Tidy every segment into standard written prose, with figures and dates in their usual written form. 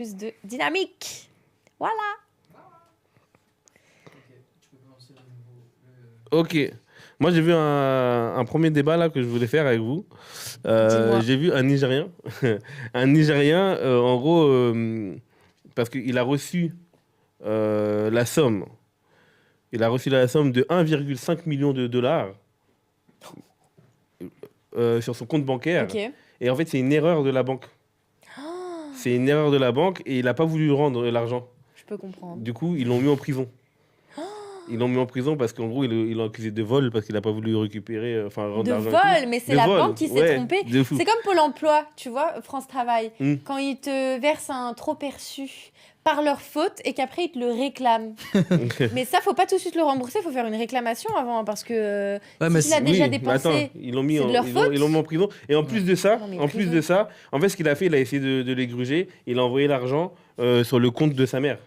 Plus de dynamique. Voilà. Ok. Moi, j'ai vu un premier débat là que je voulais faire avec vous. J'ai vu un Nigérien. Un Nigérien, en gros, parce qu'il a reçu la somme. Il a reçu la somme de 1,5 million de dollars sur son compte bancaire. Ok. Et en fait, c'est une erreur de la banque. C'est une erreur de la banque et il n'a pas voulu rendre l'argent. Je peux comprendre. Du coup, ils l'ont mis en prison. Ils l'ont mis en prison parce qu'en gros, ils l'ont accusé de vol parce qu'il n'a pas voulu récupérer, rendre De l'argent. vol, mais c'est De la vol, banque qui s'est ouais, trompée. de fou. C'est comme Pôle emploi, tu vois, France Travail. Mm. Quand ils te versent un trop perçu par leur faute et qu'après ils te le réclament. Mais ça, faut pas tout de suite le rembourser, faut faire une réclamation avant parce que mais s'il a c'est- déjà Oui, mais dépensé. attends, ils l'ont mis, c'est de leur faute. ils l'ont mis en prison. Et en plus de ça, Non, mais en plus prison. de ça, en fait, ce qu'il a fait, il a essayé de les gruger. Il a envoyé l'argent sur le compte de sa mère.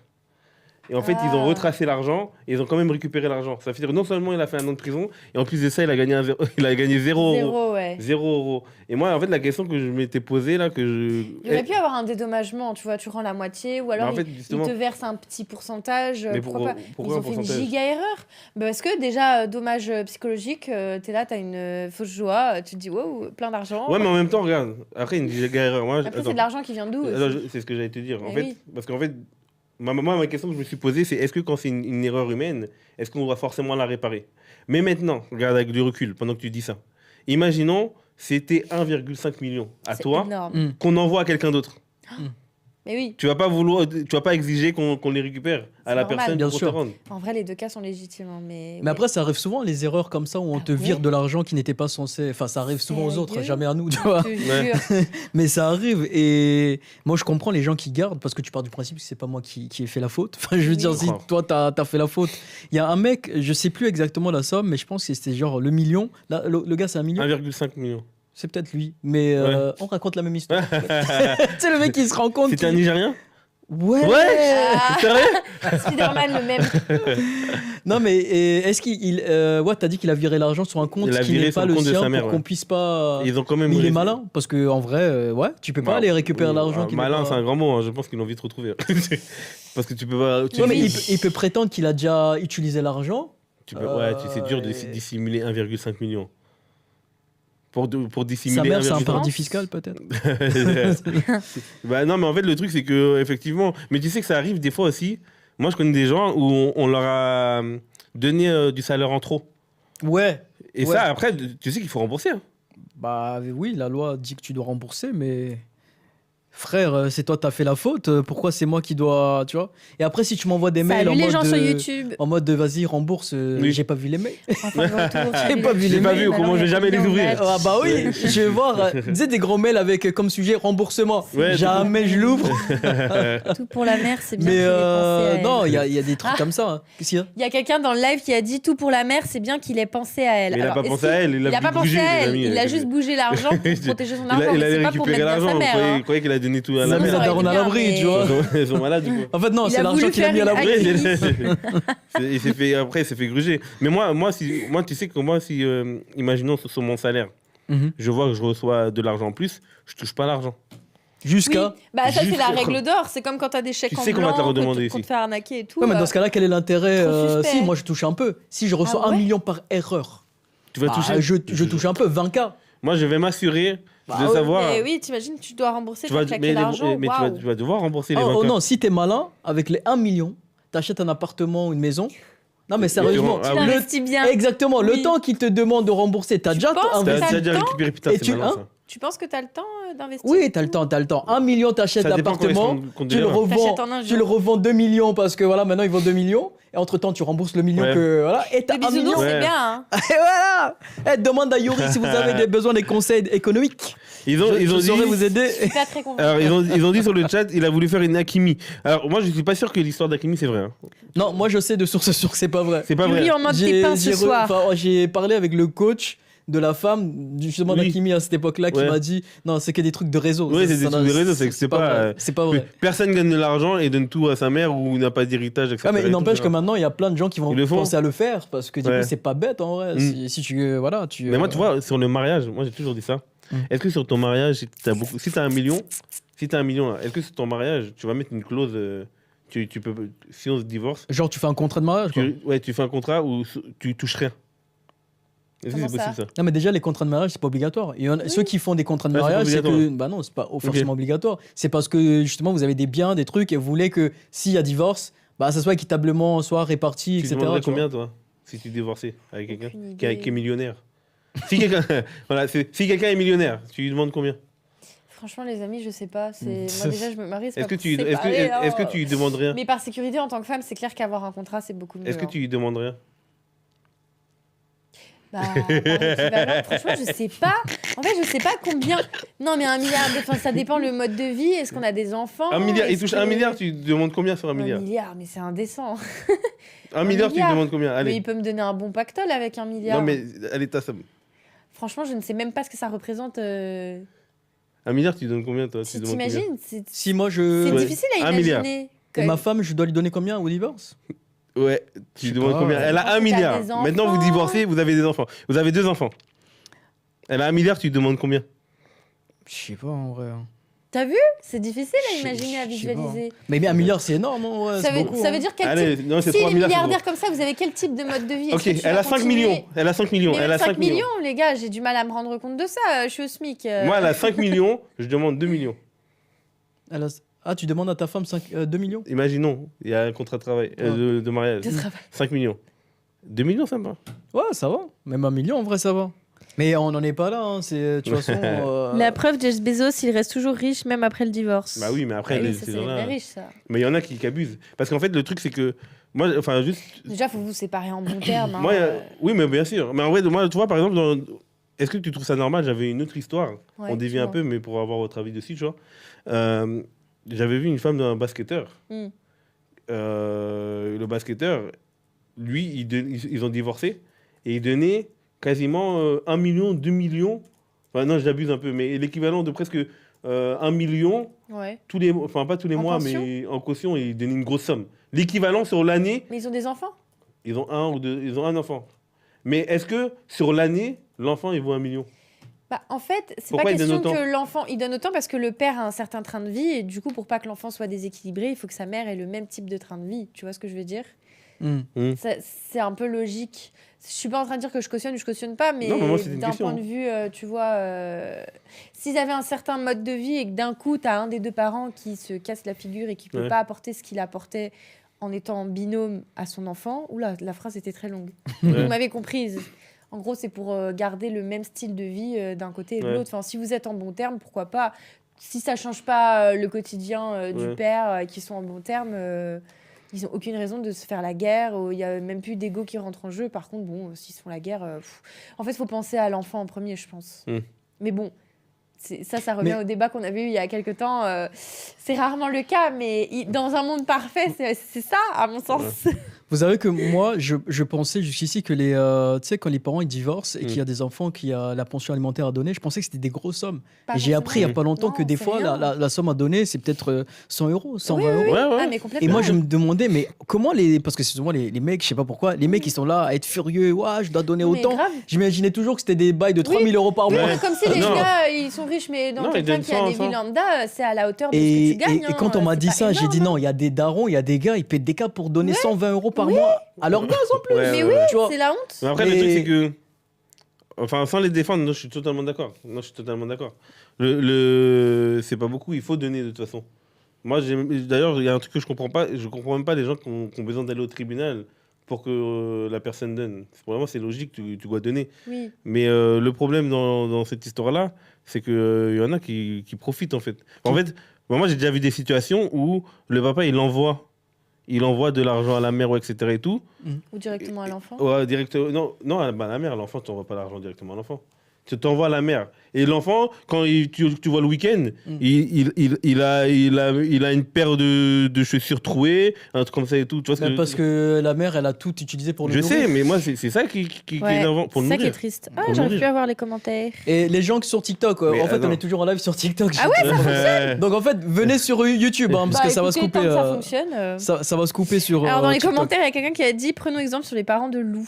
Et en fait, ils ont Ah. retracé l'argent et ils ont quand même récupéré l'argent. Ça veut dire que non seulement il a fait un an de prison, et en plus de ça, il a gagné, il a gagné 0 euros. Zéro, ouais. 0 euros. Et moi, en fait, la question que je m'étais posée là, Il aurait pu avoir un dédommagement, tu vois, tu rends la moitié ou alors en fait, il justement, te verse un petit pourcentage. Mais Pourquoi pas pourquoi Ils un ont fait une pourcentage giga erreur. Parce que déjà, dommage psychologique, t'es là, t'as une fausse joie, tu te dis, wow, plein d'argent. Ouais, mais en même temps, regarde. Après, une giga erreur. Moi, Après, attends. c'est de l'argent qui vient d'où aussi. Alors, c'est ce que j'allais te dire. En Mais fait, oui. parce qu'en fait, ma question que je me suis posée, c'est est-ce que quand c'est une erreur humaine, est-ce qu'on doit forcément la réparer? Mais maintenant, regarde avec du recul, pendant que tu dis ça. Imaginons, c'était 1,5 million à C'est toi énorme. Mm. qu'on envoie à quelqu'un d'autre. Mais oui, Tu vas pas exiger qu'on les récupère à C'est la normal. personne Bien pour te sûr. rendre. en vrai, les deux cas sont légitimes. hein, mais Mais après, ça arrive souvent, les erreurs comme ça, où on Ah te vire ouais de l'argent qui n'était pas censé. Enfin, ça arrive souvent aux autres, Sérieux jamais à nous, tu vois. je te jure. Mais ça arrive. Et moi, je comprends les gens qui gardent, parce que tu pars du principe que c'est pas moi qui ai fait la faute. Enfin, je veux Oui. dire, si toi, t'as fait la faute. Il y a un mec, je sais plus exactement la somme, mais je pense que c'était genre le million. Là, le gars, c'est 1 million. 1,5 million. C'est peut-être lui. Mais on raconte la même histoire. Tu sais, le mec, il se rend compte. C'était un qu'il- Nigérien? Ouais. Ah. Sérieux? Spider-Man le même. Non, mais est-ce qu'il. Ouais, t'as dit qu'il a viré l'argent sur un compte Il a qui viré n'est sur pas le le compte de sien sa mère, pour ouais. qu'on puisse pas. Ils ont quand même. Mais il est réussi. malin, parce que en vrai, ouais, tu peux pas Bah, aller récupérer oui, l'argent qui n'est malin, pas- c'est un grand mot. Hein. Je pense qu'ils l'ont vite retrouvé. Parce que tu peux pas. Ouais, mais Oui. il peut prétendre qu'il a déjà utilisé l'argent. Ouais, c'est dur de et- dissimuler 1,5 million. Pour Sa dissimuler mère, c'est un 1,5 paradis fiscal, peut-être. Bah non, mais en fait, le truc, c'est que, effectivement. Mais tu sais que ça arrive des fois aussi. Moi, je connais des gens où on leur a donné du salaire en trop. Ouais. Et Ouais. ça, après, tu sais qu'il faut rembourser. Hein. Bah oui, la loi dit que tu dois rembourser, mais. Frère, c'est toi, t'as fait la faute. Pourquoi c'est moi qui dois. Tu vois. Et après, si tu m'envoies des mails Salut en les mode. gens sur de- YouTube. En mode de vas-y, rembourse. Oui. J'ai pas vu les mails. Enfin, de retour, J'ai pas vu J'ai les pas mails. vu comment je vais jamais les ouvrir. Ah bah oui, je vais voir. Tu sais, des gros mails avec comme sujet remboursement. Ouais, Jamais je l'ouvre. Tout pour la mer, c'est bien Mais qu'il ait pensé à elle. non, il y a des trucs comme ça. hein. Qu'est-ce qu'il y a? Il y a quelqu'un dans le live qui a dit tout pour la mer, c'est bien qu'il ait pensé à elle. Mais il a Alors, pas est-ce pensé à elle, il a Il a voulu pas pensé bouger, à les elle, amis. il a juste bougé l'argent pour protéger son argent. Il mais allait c'est pas pour récupérer mettre bien l'argent. sa mère. Vous hein. croyez qu'il a donné tout à Il la a mis ça mère. la aurait daronne été à bien, l'abri, mais- tu vois. Ils sont malades, du coup. En fait, non, Il c'est a l'argent voulu qu'il a mis à faire l'abri. une Il s'est fait, après, il s'est fait gruger. Mais moi, tu sais que moi, si, imaginons sur mon salaire, Mhm. je vois que je reçois de l'argent en plus, je touche pas l'argent. Oui, Jusqu'à. bah ça c'est Jusqu'à- la règle d'or, c'est comme quand t'as des chèques Tu en sais qu'on va te blanc, la redemander qu'on te ici. fait arnaquer et tout. Ouais, mais dans ce cas-là, quel est l'intérêt trop suspect. Si, moi, je touche un peu. Si je reçois Ah 1 ouais million par erreur, Tu vas bah, toucher je touche un peu, 20K. Moi, je vais m'assurer Bah de ouais, savoir. Mais oui, t'imagines, tu dois rembourser, Tu t'as vas, claqué mais l'argent. mais waouh. tu vas devoir rembourser les Oh, 20 oh non, si t'es malin, avec les 1 million, t'achètes un appartement ou une maison. Non, mais sérieusement, Ah Tu oui. l'investis bien. exactement, Oui. le temps qu'il te demande de rembourser, t'as Tu déjà penses que T'as investi. t'as déjà le temps récupéré, putain, Et c'est tu- malin, hein ça. Tu penses que t'as le temps d'investir Oui, t'as le temps. 1 million, t'achètes Ça dépend quand ils se l'appartement, rendent compte tu le déjà. revends, T'achètes en un tu jour. le revends 2 millions parce que voilà, maintenant il vaut 2 millions. Et entre-temps, tu rembourses le million Ouais. que. Voilà, et t'as Les 1 million. bisounours, c'est Ouais. bien. Hein. Et voilà. Demande à Yuri si vous avez besoin des conseils économiques. Ils ont je dit. saurais vous aider. Je suis pas très convaincue. Alors, ils ont dit sur le chat, il a voulu faire une Hakimi. Alors, moi, je suis pas sûr que l'histoire d'Hakimi, c'est vrai. Hein. Non, moi je sais de source sûre que c'est pas vrai. C'est pas vrai. Yuri en mode tes pains ce soir. J'ai parlé avec le coach de la femme, justement Oui. d'Akimi à cette époque-là, qui Ouais. m'a dit non, c'est que des trucs de réseau. Oui, Ça, c'est des ça trucs n'a- de réseau, c'est que c'est pas, vrai. C'est pas vrai. Personne gagne de l'argent et donne tout à sa mère ou n'a pas d'héritage, etc. Ah, mais il Et n'empêche tout, que maintenant, il y a plein de gens qui vont Ils le font. penser à le faire parce que du Ouais. coup, c'est pas bête en vrai. Mm. Si tu. Voilà, tu. Mais moi, tu vois, sur le mariage, moi, j'ai toujours dit ça. Mm. Est-ce que sur ton mariage, si t'as 1 million, Si tu as 1 million, là, est-ce que sur ton mariage, tu vas mettre une clause tu peux, si on se divorce, Genre, tu fais un contrat de mariage, quoi. tu fais un contrat où tu touches rien. Est-ce que Comment c'est possible ça? Non, mais déjà, les contrats de mariage, c'est pas obligatoire. Ceux qui font des contrats de Ah, c'est pas mariage, c'est que. obligatoire. Bah non, c'est pas forcément obligatoire. C'est parce que, justement, vous avez des biens, des trucs, et vous voulez que s'il y a divorce, bah, ça soit équitablement, soit réparti, Tu etc. demanderais tu vois. combien, toi, si tu divorçais avec quelqu'un Aucune qui est idée. millionnaire? Si quelqu'un voilà, si quelqu'un est millionnaire, tu lui demandes combien? Franchement, les amis, je sais pas. Moi, déjà, je me marie. c'est Est-ce pas que tu pour est-ce que, séparer, hein. est-ce que tu lui demandes rien? Mais par sécurité, en tant que femme, c'est clair qu'avoir un contrat, c'est beaucoup mieux. Est-ce que hein. tu lui demandes rien? Bah, par équivalent, franchement, je sais pas. En fait, je sais pas combien. Non, mais 1 milliard, enfin, ça dépend le mode de vie. Est-ce qu'on a des enfants? 1 milliard, il Est-ce touche que- 1 milliard, tu lui demandes combien sur 1 1 milliard? milliard, mais c'est indécent. 1 milliard, tu lui milliard. demandes combien? Mais Allez. il peut me donner un bon pactole avec 1 milliard. Non, mais allez, ta somme. Franchement, je ne sais même pas ce que ça représente. 1 milliard, tu donnes combien, toi? Tu Si demandes combien? t'imagines, c'est Si moi, je. c'est Ouais. difficile à 1 milliard. imaginer. Et ma femme, je dois lui donner combien au divorce? Ouais, Je tu sais demandes pas. combien? Elle a Quand 1 t'as milliard. des Maintenant, vous enfants. divorcez, vous avez des enfants. Vous avez 2 enfants. Elle a 1 milliard, tu lui demandes combien? Je sais pas, en vrai. T'as vu? C'est difficile à Je- imaginer, à je sais pas. visualiser. Mais 1 milliard, c'est énorme, hein, ouais, Ça c'est veut, beaucoup, ça hein. veut dire quel Allez, type. non, c'est Si 3 les milliards. c'est milliardaires comme ça, vous avez quel type de mode de vie? bon. Est-ce Ok, que tu elle vas a 5 continuer millions. Elle a 5 millions. Mais Elle a 5 millions. les gars, j'ai du mal à me rendre compte de ça. Je suis au SMIC. Moi, elle a 5 millions, je demande 2 millions. Ah, tu demandes à ta femme 2 millions? Imaginons, il y a un contrat de travail, de mariage. de travail. 5 millions. 2 millions, ça me va. Ouais, ça va. Même 1 million, en vrai, ça va. Mais on n'en est pas là, hein. C'est, de toute façon. La preuve, Jeff Bezos, il reste toujours riche même après le divorce. Bah oui, mais après, Ah oui, les- ça, ces c'est les gens-là- vrais riches, ça. Mais il y en a qui abusent. Parce qu'en fait, le truc, c'est que. Moi, enfin, juste. Déjà, faut vous séparer en bons termes. hein. Moi, oui, mais bien sûr. Mais en vrai, moi, tu vois, par exemple, est-ce que tu trouves ça normal? J'avais une autre histoire. Ouais, On dévie tu un vois. peu, mais pour avoir votre avis dessus, tu vois. J'avais vu une femme d'un basketteur. Hmm. Le basketteur, lui, ils ont divorcé et il donnait quasiment 1 million, 2 millions. Enfin, non, j'abuse un peu, mais l'équivalent de presque 1 million, Ouais. enfin pas tous les En mois, pension mais en caution, et il donnait une grosse somme. L'équivalent sur l'année, Mais ils ont des enfants? ils ont un enfant. Mais est-ce que sur l'année, l'enfant, il vaut 1 million? Bah, en fait, c'est Pourquoi pas il donne question autant que l'enfant il donne autant parce que le père a un certain train de vie et du coup pour pas que l'enfant soit déséquilibré, il faut que sa mère ait le même type de train de vie. Tu vois ce que je veux dire? C'est un peu logique. Je suis pas en train de dire que je cautionne ou je cautionne pas, mais Non, mais moi, c'était une d'un question, point de vue, tu vois, s'ils avaient un certain mode de vie et que d'un coup tu as un des deux parents qui se casse la figure et qui peut Ouais. pas apporter ce qu'il apportait en étant en binôme à son enfant, oula, la phrase était très longue. Ouais. Vous m'avez comprise. En gros, c'est pour garder le même style de vie d'un côté et de Ouais. l'autre. Enfin, si vous êtes en bon terme, pourquoi pas? Si ça change pas le quotidien du Ouais. père et qu'ils sont en bon terme, ils n'ont aucune raison de se faire la guerre. Il n'y a même plus d'ego qui rentre en jeu. Par contre, bon, s'ils se font la guerre, en fait, il faut penser à l'enfant en premier, je pense. Mm. Mais bon, ça revient Mais- au débat qu'on avait eu il y a quelques temps. C'est rarement le cas, mais dans un monde parfait, c'est ça, à mon sens. Vous savez que moi, je pensais jusqu'ici que tu sais, quand les parents ils divorcent et qu'il y a des enfants qui a la pension alimentaire à donner, je pensais que c'était des grosses sommes. Pas Et j'ai appris il n'y a forcément. pas longtemps Non, que des c'est fois, rien. la somme à donner, c'est peut-être 100 euros, 120 Oui, oui, euros. oui. Ouais, ouais. Ah, mais Et complètement. moi, je me demandais, mais comment parce que c'est souvent les mecs, je sais pas pourquoi, les mecs, ils sont là à être furieux, ouais, je dois donner Mais autant. grave. J'imaginais toujours que c'était des bails de 3000 euros par Oui, mois. mais comme si les Non. gars, ils sont riches, mais dans Non, ils quelqu'un donnent qui a des 100. vies lambda, c'est à la hauteur de ce Et, que tu gagnes. et quand on m'a dit ça, j'ai dit non, il y a des darons, il y a des gars, ils pètent des câbles pour donner 120 euros par mois à leur gosse en plus. Ouais, Mais ouais, oui, ouais. Tu vois. c'est la honte. Mais après, le Mais- truc, c'est que. Enfin, sans les défendre, non, je suis totalement d'accord. Non, je suis totalement d'accord. C'est pas beaucoup, il faut donner de toute façon. Moi, d'ailleurs, il y a un truc que je comprends pas. Je comprends même pas les gens qui ont besoin d'aller au tribunal pour que la personne donne. Pour moi, c'est logique, tu dois donner. Oui. Mais le problème dans cette histoire-là, c'est qu'il y en a qui profitent, en fait. En fait, moi, j'ai déjà vu des situations où le papa, il envoie de l'argent à la mère, ou etc. et tout. Ou directement à l'enfant. Ouais, directement. Non, à la mère, l'enfant, tu n'envoies pas l'argent directement à l'enfant. Tu t'envoies à la mère. Et l'enfant, quand tu vois le week-end, il a une paire de chaussures trouées, un truc comme ça et tout. Tu vois ce que Parce que la mère, elle a tout utilisé pour le je nourrir. sais, mais moi, c'est ça qui est Ouais, énervant pour c'est le ça qui est nourrir. triste. Pour Ah, j'arrive nourrir. plus à voir les commentaires. Et les gens qui sont sur TikTok, Mais en fait, attends. on est toujours en live sur TikTok. Ah ouais, ça Ouais. Donc en fait, venez sur YouTube, hein, parce Bah, que ça va se écoutez, couper. tant que ça fonctionne. Ça va se couper sur. Alors, dans les TikTok. commentaires, il y a quelqu'un qui a dit prenons exemple sur les parents de Lou.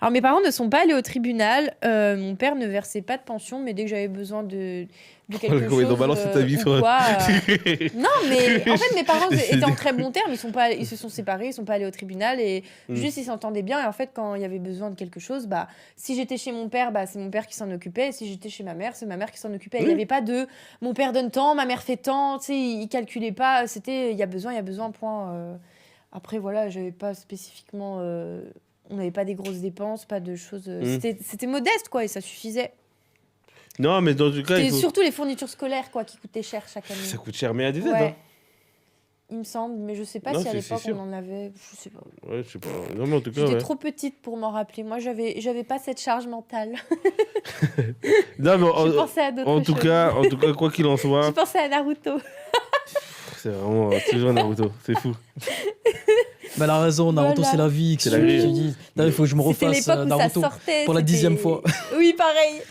Alors, mes parents ne sont pas allés au tribunal. Mon père ne versaient pas de pension, mais dès que j'avais besoin de quelque chose. Ils ont balancé ta vie sur... quoi, Non, mais en fait, mes parents étaient en très bons termes. Ils se sont séparés, ils sont pas allés au tribunal et juste ils s'entendaient bien. Et en fait, quand il y avait besoin de quelque chose, si j'étais chez mon père, c'est mon père qui s'en occupait. Et si j'étais chez ma mère, c'est ma mère qui s'en occupait. Il n'y avait pas de mon père donne tant, ma mère fait tant. Tu sais, ils calculaient pas. C'était il y a besoin, point. Après, voilà, j'avais pas spécifiquement. On n'avait pas des grosses dépenses, pas de choses. C'était modeste, quoi, et ça suffisait. Non, mais dans tout cas. C'était surtout les fournitures scolaires, quoi, qui coûtaient cher chaque année. Ça coûte cher, mais il y a des aides. Hein. Il me semble, mais je sais pas si à l'époque on en avait. Je sais pas. Ouais, je sais pas. Non, mais en tout cas. J'étais trop petite pour m'en rappeler. Moi, j'avais pas cette charge mentale. Non, mais je pensais à d'autres choses. En tout cas, quoi qu'il en soit. Je pensais à Naruto. C'est vraiment toujours Naruto, c'est fou. Mais elle a raison, Naruto c'est la vie. C'est la vie. Il faut que je me refasse Naruto pour la 10e fois. Oui, pareil.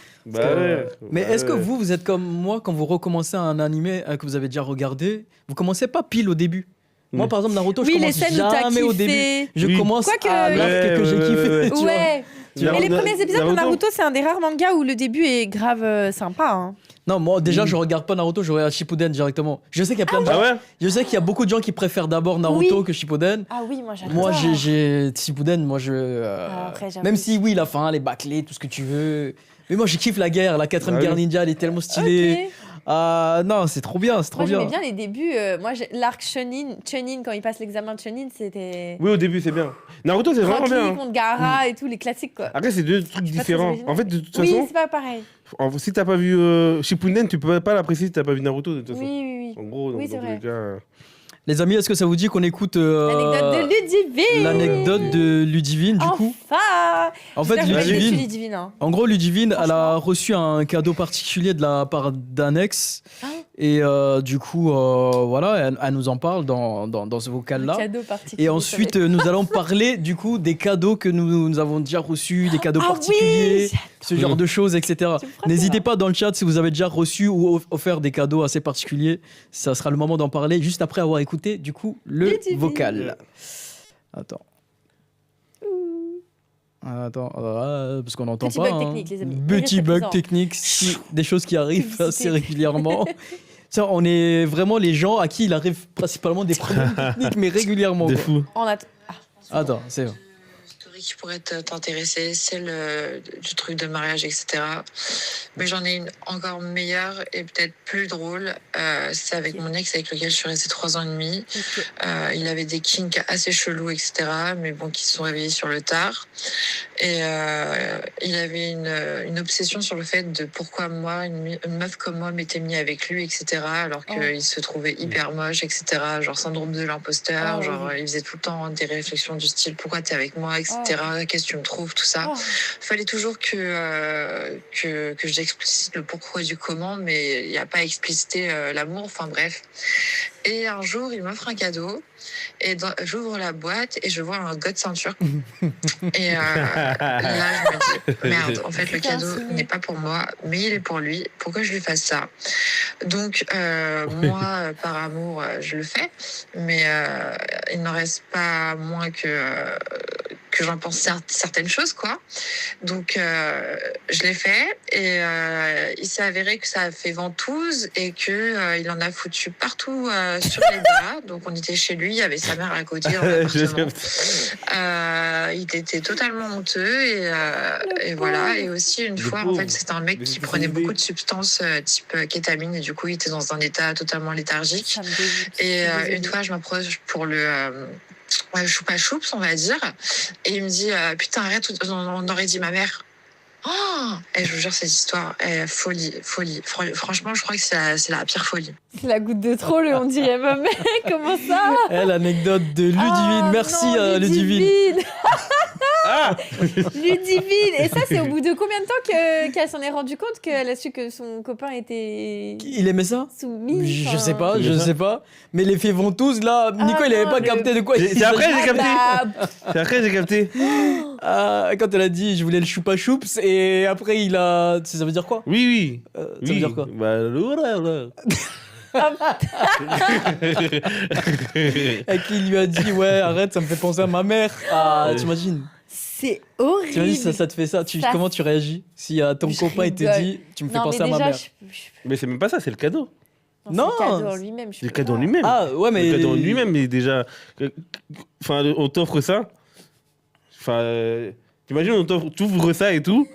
Mais est-ce que vous êtes comme moi quand vous recommencez un animé que vous avez déjà regardé, vous commencez pas pile au début? Moi par exemple Naruto, je commence jamais au début. Je commence à l'arc que j'ai kiffé. Ouais. Mais les premiers épisodes de Naruto, c'est un des rares mangas où le début est grave sympa. Hein. Non, moi déjà je regarde pas Naruto, je regarde Shippuden directement. Je sais qu'il y a plein de gens. Je sais qu'il y a beaucoup de gens qui préfèrent d'abord Naruto que Shippuden. Ah oui, moi j'adore. Moi j'ai Shippuden, même si oui la fin, les bâclés, tout ce que tu veux. Mais moi je kiffe la guerre, la 4ème guerre ninja, elle est tellement stylée. Non, c'est trop bien, c'est trop bien. Moi j'aimais bien les débuts. Moi l'arc Chunin quand il passe l'examen de Chunin, c'était. Oui, au début c'est bien. Naruto c'est vraiment bien. Rocky contre Gaara et tout, les classiques quoi. Après c'est deux trucs différents. En fait, de toute façon. Oui, c'est pas pareil. Si t'as pas vu Shippuden, tu peux pas l'apprécier si t'as pas vu Naruto de toute façon. Oui. En gros, dans tous les cas. Les amis, est-ce que ça vous dit qu'on écoute l'anecdote de Ludivine? L'anecdote de Ludivine, du coup. En fait, Ludivine. En gros, Ludivine, elle a reçu un cadeau particulier de la part d'un ex. Et du coup, voilà, elle nous en parle dans ce vocal-là. Cadeau particulier. Et ensuite, nous allons parler du coup des cadeaux que nous avons déjà reçus, des cadeaux particuliers, ce genre de choses, etc. N'hésitez pas dans le chat si vous avez déjà reçu ou offert des cadeaux assez particuliers. Ça sera le moment d'en parler juste après avoir écouté du coup le vocal. Attends, parce qu'on n'entend pas. Petit bug technique, les amis. Petit bug technique, des choses qui arrivent assez régulièrement. Ça, on est vraiment les gens à qui il arrive principalement des problèmes techniques, mais régulièrement. Des fous. Attends, c'est bon. Qui pourrait t'intéresser, celle du truc de mariage, etc. Mais j'en ai une encore meilleure et peut-être plus drôle. C'est avec mon ex avec lequel je suis restée 3 ans et demi. Il avait des kinks assez chelous, etc. Mais bon, qui se sont réveillés sur le tard. Et il avait une obsession sur le fait de pourquoi moi, une meuf comme moi, m'était mis avec lui, etc. Alors qu'il se trouvait hyper moche, etc. Genre syndrome de l'imposteur. Il faisait tout le temps des réflexions du style pourquoi t'es avec moi, etc. Qu'est-ce que tu me trouves, tout ça. Fallait toujours que j'explicite le pourquoi du comment, mais il n'y a pas à expliciter l'amour, enfin bref. Et un jour, il m'offre un cadeau, et j'ouvre la boîte, et je vois un god ceinture. Et là, je me dis, merde, en fait, le cadeau n'est pas pour moi, mais il est pour lui. Pourquoi je lui fasse ça? Donc, moi, par amour, je le fais, mais il n'en reste pas moins que j'en pense certaines choses, quoi. Donc, je l'ai fait, et il s'est avéré que ça a fait ventouse, et que il en a foutu partout sur les draps. Donc, on était chez lui, il y avait sa mère à côté dans l'appartement. Il était totalement honteux, et voilà. Et aussi, une fois, en fait, c'était un mec qui prenait beaucoup de substances type kétamine, et du coup, il était dans un état totalement léthargique. Et une fois, je m'approche pour le... choupa choups, on va dire. Et il me dit putain, arrête, on aurait dit ma mère. Et je vous jure, cette histoire est folie. Franchement, je crois que c'est la pire folie. C'est la goutte de trop, on dirait ma mère. Comment ça? L'anecdote de Ludivine. Merci, Ludivine. Ludivine. Et ça, c'est au bout de combien de temps qu'elle s'en est rendue compte, qu'elle a su que son copain était... Il aimait ça? Soumis. Je sais pas. Mais les filles vont tous là. Nico, il avait pas capté de quoi. C'est après j'ai capté. Quand elle a dit je voulais le choupa choups, et après il a... Ça veut dire quoi? Oui. Ça veut dire quoi? Oh, Et qui lui a dit ouais, arrête, ça me fait penser à ma mère. T'imagines? C'est horrible. Tu m'as dit, ça te fait ça. Comment tu réagis si ton copain il te dit, tu me fais penser à ma mère? Mais c'est même pas ça, c'est le cadeau. Non, c'est le cadeau en lui-même. C'est le cadeau en lui-même. Ah ouais, mais. Le cadeau en lui-même, mais déjà. Enfin, on t'offre ça. Enfin, t'imagines, tu ouvres ça et tout.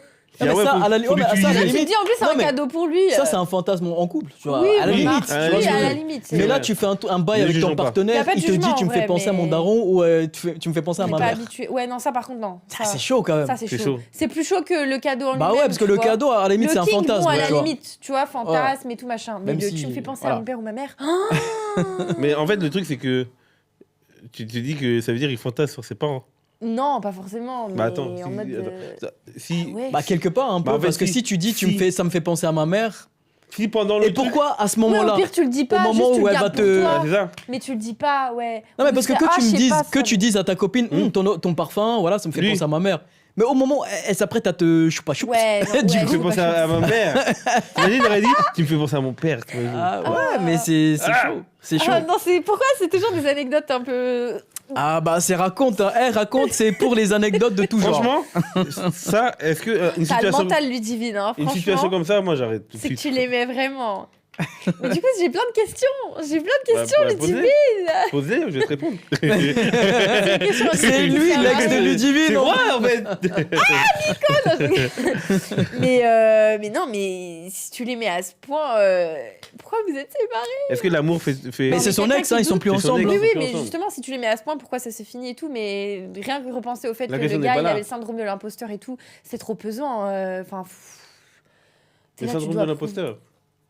Ah, mais ça, à la limite. Tu dis en plus, c'est un cadeau pour lui. Ça, c'est un fantasme en couple, tu vois. Oui, à la limite. Oui, à la limite. Mais là, tu fais un bail avec ton partenaire, il te dit, tu me fais penser à mon daron ou tu me fais penser à ma mère. Ouais, non, ça par contre, non. C'est chaud quand même. Ça, c'est chaud. C'est plus chaud que le cadeau en lui-même. Bah ouais, parce que le cadeau, à la limite, c'est un fantasme. À la limite, tu vois, fantasme et tout machin. Mais tu me fais penser à mon père ou ma mère. Mais en fait, le truc, c'est que tu te dis que ça veut dire qu'il fantasme sur ses parents. Non, pas forcément. Mais bah attends, en mode. Bah quelque part un peu, parce que si tu dis ça me fait penser à ma mère. Si pendant le. Et pourquoi à ce moment-là? Au pire, tu le dis pas. Au moment où elle va te. Mais tu le dis pas, ouais. Non mais parce que tu dises à ta copine, ton parfum, voilà, ça me fait penser à ma mère. Mais au moment où elle s'apprête à te choupa choup, tu me fais penser à ma mère. Imagine, il aurait dit, tu me fais penser à mon père. Ah ouais, mais c'est chaud. C'est chaud. Non, pourquoi c'est toujours des anecdotes un peu. Ah bah c'est raconte, c'est pour les anecdotes de tout genre. Franchement, ça, est-ce que une situation. T'as le mental Ludivine, hein, franchement. Une situation comme ça, moi j'arrête tout de suite. C'est que tu l'aimais vraiment. Mais du coup, j'ai plein de questions. Ludivine. Posez, je vais te répondre. C'est lui l'ex de Ludivine. C'est moi en fait. Mais non, mais si tu l'aimais à ce point, pourquoi vous êtes séparés? Est-ce que l'amour fait. Mais c'est son ex, ils sont plus ensemble. Oui, mais justement, si tu l'aimais à ce point, pourquoi ça s'est fini et tout? Mais rien que repenser au fait que le gars, il avait le syndrome de l'imposteur et tout, c'est trop pesant. Enfin. Le syndrome de l'imposteur.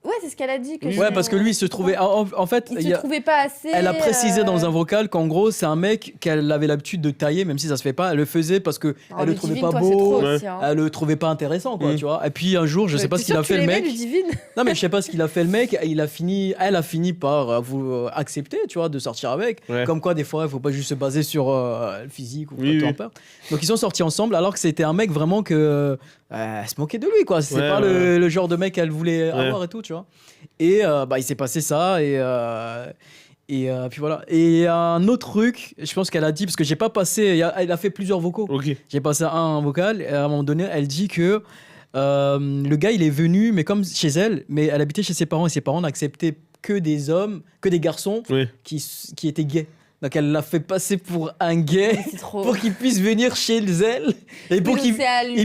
Ouais, c'est ce qu'elle a dit. Ouais, parce que lui, il se trouvait. En fait, il se trouvait pas assez. Elle a précisé dans un vocal qu'en gros, c'est un mec qu'elle avait l'habitude de tailler, même si ça se fait pas. Elle le faisait parce que elle le trouvait pas beau, elle le trouvait pas intéressant, quoi, tu vois. Et puis un jour, je sais pas ce qu'il a fait le mec. Non, mais je sais pas ce qu'il a fait le mec. Elle a fini par accepter, tu vois, de sortir avec. Comme quoi, des fois, il faut pas juste se baser sur le physique ou peu importe. Donc ils sont sortis ensemble, alors que c'était un mec vraiment que. Elle se moquait de lui, quoi. C'est pas le genre de mec qu'elle voulait avoir et tout, tu vois. Et il s'est passé ça et puis voilà. Et un autre truc, je pense qu'elle a dit, parce que j'ai pas passé, elle a fait plusieurs vocaux. J'ai passé un vocal et à un moment donné, elle dit que le gars il est venu, mais comme chez elle, mais elle habitait chez ses parents et ses parents n'acceptaient que des hommes, que des garçons qui étaient gays. Donc elle l'a fait passer pour un gay pour qu'il puisse venir chez elle et pour qu'il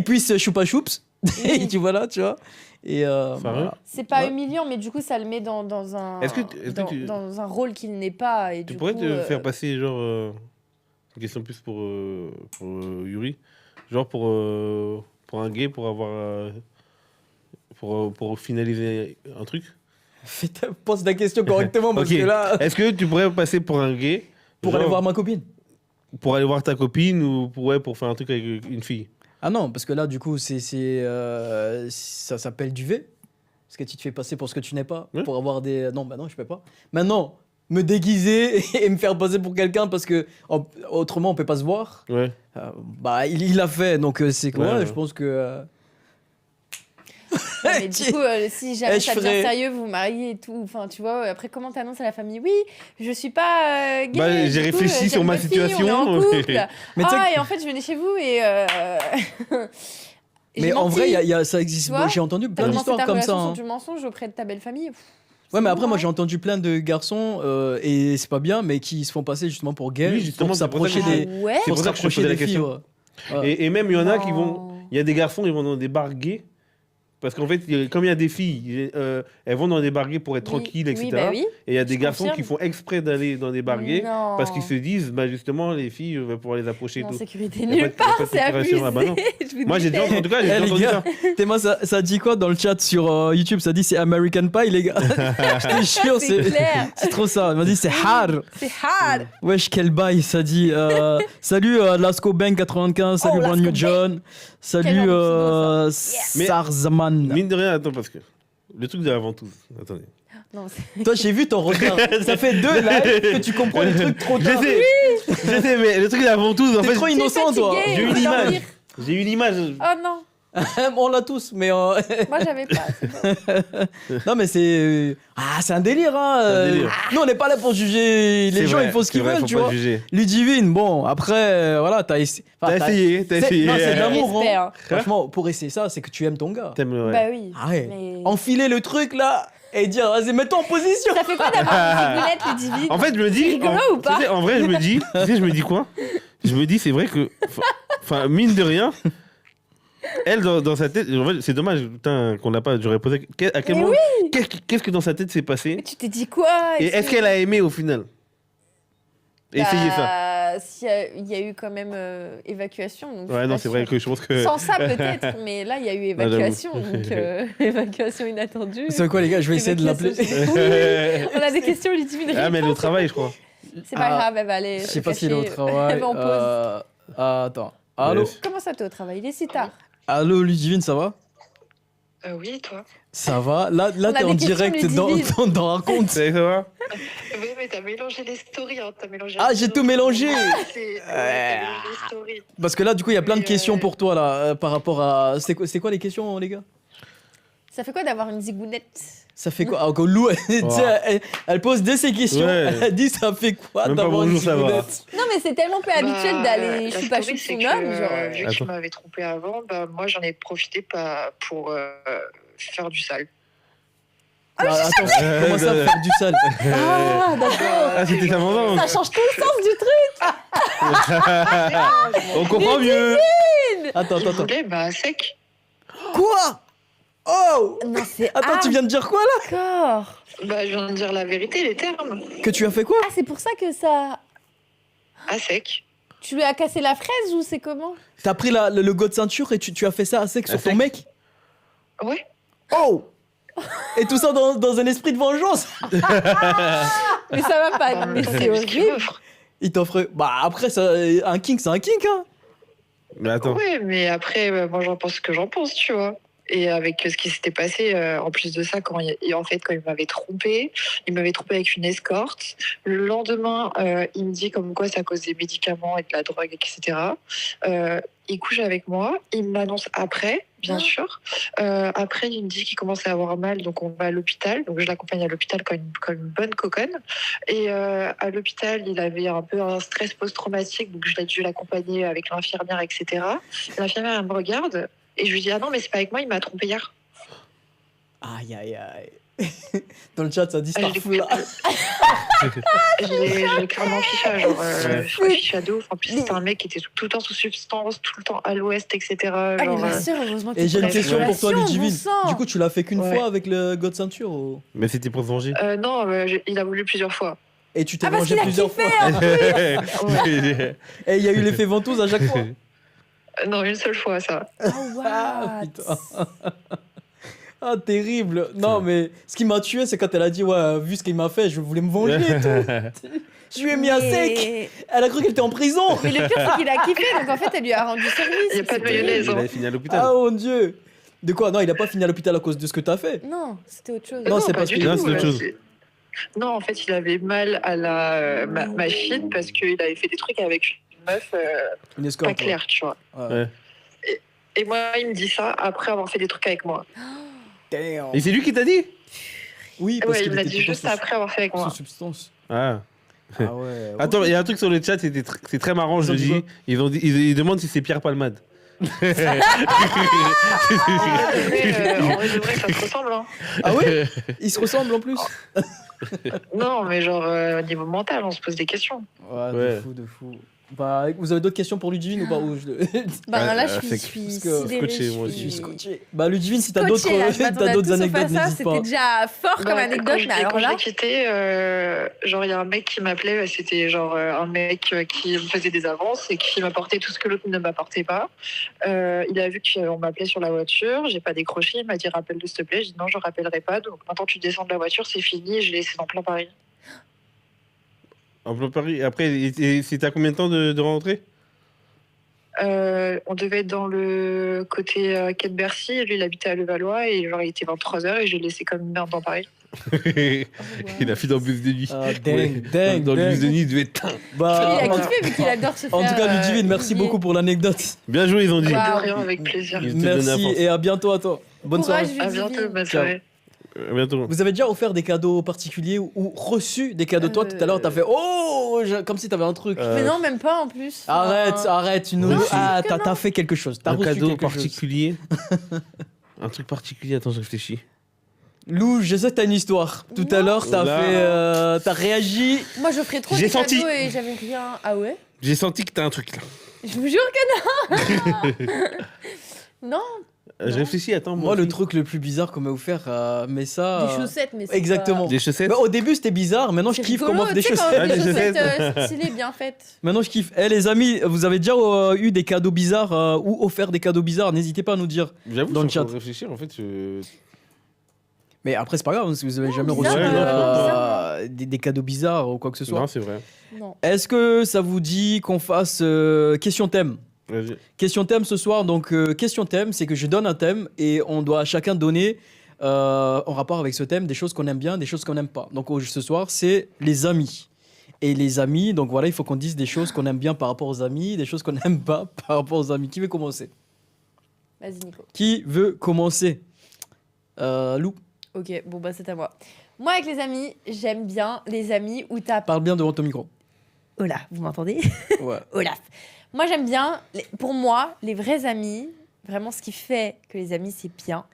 puisse choupa choups. Et tu vois là, tu vois. Et voilà. C'est pas humiliant, mais du coup ça le met dans un dans un rôle qu'il n'est pas. Et tu pourrais te faire passer genre une question plus pour Yuri, genre pour un gay pour avoir pour finaliser un truc. Pose ta question correctement parce que là. Est-ce que tu pourrais passer pour un gay? Pour aller voir ma copine. Pour aller voir ta copine ou pour faire un truc avec une fille? Ah non, parce que là, du coup, ça s'appelle du V. Parce que tu te fais passer pour ce que tu n'es pas. Pour avoir des... Non, bah non, je peux pas. Maintenant, me déguiser et me faire passer pour quelqu'un parce que autrement, on peut pas se voir. Bah, il l'a fait, donc c'est quoi je pense que... Non, mais du coup, si jamais ça devient sérieux, vous vous mariez et tout, enfin, tu vois, après, comment t'annonces à la famille? Oui, je suis pas gay. Bah, j'ai réfléchi sur ma situation. On est en couple. Et en fait, je venais chez vous et. Mais en vrai, ça existe. Bon, j'ai entendu plein d'histoires comme ça. Du mensonge auprès de ta belle famille. Ouais, mais après, moi, j'ai entendu plein de garçons, et c'est pas bien, mais qui se font passer justement pour gays, pour s'approcher des filles. Et même, il y en a qui vont. Il y a des garçons, ils vont dans des bars gays. Parce qu'en fait, comme il y a des filles, elles vont dans des bars gays pour être tranquilles, etc. Et il y a des garçons qui font exprès d'aller dans des bars gays parce qu'ils se disent, justement, les filles vont pouvoir les approcher et tout. Sécurité nulle part, c'est abusé. Moi, j'ai déjà entendu ça. Moi, ça dit quoi dans le chat sur YouTube? Ça dit c'est American Pie, les gars. Je te jure, c'est trop ça. Il m'a dit c'est hard. C'est hard. Wesh, quel bail, ça dit. Salut Lasco Bang 95, salut Brand New John, salut Sarzaman. Mine de rien, attends, parce que le truc de la ventouse, attendez. Non, toi, j'ai vu ton regard. Ça fait 2 lives que tu comprends les trucs trop tard. Je sais, mais le truc de la ventouse, en fait. T'es trop innocent, toi. J'ai eu une image. Oh non. On l'a tous, mais... Moi, j'avais pas. Non, mais c'est... c'est un délire, hein. Nous, on n'est pas là pour juger les gens, ils font ce qu'ils veulent, tu vois. Ludivine, bon, après, voilà, t'as essayé. T'as essayé. Non, c'est de l'amour, hein. Franchement, pour essayer ça, c'est que tu aimes ton gars. Bah oui. Mais... Enfiler le truc, là, et dire, vas-y, mets-toi en position. Ça fait quoi d'avoir une zigounette, Ludivine? En fait, je me dis... rigolo ou pas? En vrai, je me dis... je me dis quoi? Je me dis, c'est vrai que... Enfin, mine de rien... Elle, dans sa tête, en fait, c'est dommage qu'on n'a pas. J'aurais posé. À quel moment. Qu'est-ce que dans sa tête s'est passé? Mais tu t'es dit quoi? Et est-ce qu'elle a aimé au final? Essayez ça. Il y a eu quand même évacuation. Donc ouais, non, c'est vrai que je pense que. Sans ça, peut-être, mais là, il y a eu évacuation. Donc, évacuation inattendue. C'est quoi, les gars? Je vais essayer de l'appeler. Oui, on a des questions, Ludivine. Ah, mais elle est au travail, je crois. C'est pas grave, elle va aller. Je sais pas si elle est au travail. Elle va en pause. Attends. Allô? Comment ça, t'es au travail? Il est si tard. Allô, Ludivine, ça va? Oui, toi? Ça va? Là t'es en direct dans un compte. Ça va? Oui, mais t'as mélangé les stories. Hein. J'ai tout mélangé! T'as mélangé les stories. Parce que là, du coup, il y a plein de questions pour toi, là, par rapport à... C'est quoi les questions, les gars? Ça fait quoi d'avoir une zigounette? Ça fait quoi? Alors, Lou, elle pose ces questions. Ouais. Elle dit, ça fait quoi d'avoir une zigounette? Non, mais c'est tellement peu habituel d'aller choupa-choup son homme. Vu que tu m'avais trompé avant, moi, j'en ai profité pour faire du sale. Attends, comment ça, faire du sale? Ah, d'accord. Ah, c'était ta maman. Ça change tout le sens du truc. On comprend mieux. Attends. Sec. Quoi? Oh! Non, c'est Attends, tu viens de dire quoi, là? D'accord. Je viens de dire la vérité, les termes. Que tu as fait quoi? Ah, c'est pour ça que ça... À sec. Tu lui as cassé la fraise ou c'est comment? T'as pris le go de ceinture et tu as fait ça à sec sur ton mec? Ouais. Oh! Et tout ça dans un esprit de vengeance? Mais ça va pas, mais c'est horrible. Il t'offre... après, un kink, c'est un kink, hein? Mais attends. Ouais, mais après, moi, j'en pense ce que j'en pense, tu vois. Et avec ce qui s'était passé, en plus de ça, quand il m'avait trompé avec une escorte. Le lendemain, il me dit comme quoi c'est à cause des médicaments et de la drogue, etc. Il couche avec moi, il m'annonce après, bien sûr. Après, il me dit qu'il commence à avoir mal, donc on va à l'hôpital. Donc je l'accompagne à l'hôpital comme une bonne coconne. Et à l'hôpital, il avait un peu un stress post-traumatique, donc je l'ai dû l'accompagner avec l'infirmière, etc. L'infirmière, elle me regarde. Et je lui dis, ah non, mais c'est pas avec moi, il m'a trompé hier. Aïe. Dans le chat, ça dit Starful. J'ai clairement fiché, genre, fiché de ouf. En plus, c'était un mec qui était tout le temps sous substance, tout le temps à l'ouest, etc. Genre, bien sûr, heureusement. Et j'ai une question pour toi, Ludivine. Du coup, tu l'as fait qu'une fois avec le God Ceinture ou... Mais c'était pour se venger? Non, il a voulu plusieurs fois. Et tu t'es vengé plusieurs fois. Et il y a eu l'effet ventouse à chaque fois. Non, une seule fois, ça. Oh, wow. Putain. Terrible. Non, mais ce qui m'a tué, c'est quand elle a dit, ouais, vu ce qu'il m'a fait, je voulais me venger et tout. Je lui ai mis à sec. Elle a cru qu'elle était en prison. Mais le pire, c'est qu'il a kiffé, donc en fait, elle lui a rendu service. Il n'y a pas de mayonnaise. Il a fini à l'hôpital. Ah, mon Dieu. De quoi? Non, il n'a pas fini à l'hôpital à cause de ce que t'as fait. Non, c'était autre chose. Non, c'est parce que... Non, c'est autre chose. Non, en fait, il avait mal à la machine parce qu'il avait fait des trucs avec une meuf une escorte, pas claire, tu vois. Ouais. Et moi, il me dit ça après avoir fait des trucs avec moi. Damn. Et c'est lui qui t'a dit? Oui, parce qu'il il me l'a dit juste après avoir fait avec moi. Sous substance. Ah. Ouais. Attends, il y a un truc sur le chat, c'est très marrant, je le dis. Ils demandent si c'est Pierre Palmade. En vrai, ça se ressemble. Hein. Ah ouais? Ils se ressemblent en plus? Non, mais genre, au niveau mental, on se pose des questions. Ouais, de fou. Bah, vous avez d'autres questions pour Ludivine ou pas? Là, je suis scotché, moi aussi. Je suis scotché. Bah, Ludivine, si t'as d'autres anecdotes, n'hésite pas. C'était déjà fort comme anecdote, mais alors là... Quand j'ai quitté, genre, il y a un mec qui m'appelait, c'était genre un mec qui me faisait des avances et qui m'apportait tout ce que l'autre ne m'apportait pas. Il a vu qu'on m'appelait sur la voiture, j'ai pas décroché, il m'a dit rappelle-le s'il te plaît. J'ai dit non, je rappellerai pas, donc maintenant tu descends de la voiture, c'est fini, je l'ai laissé dans plein Paris. En plein Paris. Après, c'était à combien de temps de rentrer? On devait être dans le côté quai de Bercy. Lui, il habitait à Levallois et genre, il était 23h et je l'ai laissé comme une merde dans Paris. Il a fait dans le bus de nuit. Dans le bus de nuit, il devait être. Bah, il a kiffé vu qu'il adore se faire. en tout cas, Ludivine, merci beaucoup pour l'anecdote. Bien joué, ils ont dit. De rien, avec plaisir. Merci et à bientôt à toi. Bonne soirée. À bientôt, bonne soirée. À bientôt. Vous avez déjà offert des cadeaux particuliers ou reçu des cadeaux? Toi, tout à l'heure, t'as fait comme si t'avais un truc. Mais non, même pas en plus. Arrête, tu nous. Non, T'as fait quelque chose. T'as Un reçu cadeau quelque chose. particulier. Un truc particulier, attends, je réfléchis. Lou, je sais que t'as une histoire. Tout à l'heure, t'as réagi. Moi, je ferais trop J'ai de cadeaux senti. et j'avais rien. Ah ouais? J'ai senti que t'as un truc là. Je vous jure que non. Non. Je réfléchis, attends. Moi, le truc le plus bizarre qu'on m'a offert, mais ça. Des chaussettes, mais c'est Exactement. Des chaussettes. Mais au début, c'était bizarre. Maintenant, je C'est kiffe rigolo, comment on fait des tu sais, quand chaussettes. on fait des des chaussettes. chaussettes stylées, bien faites. Maintenant, je kiffe. Les amis, vous avez déjà eu des cadeaux bizarres ou offert des cadeaux bizarres? N'hésitez pas à nous dire. J'avoue, dans le je suis en chat. train de réfléchir, en fait. Mais après, c'est pas grave si vous avez jamais bizarre, reçu bizarre. des cadeaux bizarres ou quoi que ce soit. Non, c'est vrai. Non. Est-ce que ça vous dit qu'on fasse question thème? Vas-y. Question thème ce soir. Donc, question thème, c'est que je donne un thème et on doit chacun donner en rapport avec ce thème des choses qu'on aime bien, des choses qu'on n'aime pas. Donc, ce soir, c'est les amis. Et les amis, donc voilà, il faut qu'on dise des choses qu'on aime bien par rapport aux amis, des choses qu'on n'aime pas par rapport aux amis. Qui veut commencer? Vas-y, Nico. Qui veut commencer? Lou, Ok, bon, bah, c'est à moi. Moi, avec les amis, j'aime bien les amis où t'as. parle bien devant ton micro. Oula, vous m'entendez? Ouais. Olaf. Moi, j'aime bien, pour moi, les vrais amis, vraiment ce qui fait que les amis, c'est bien,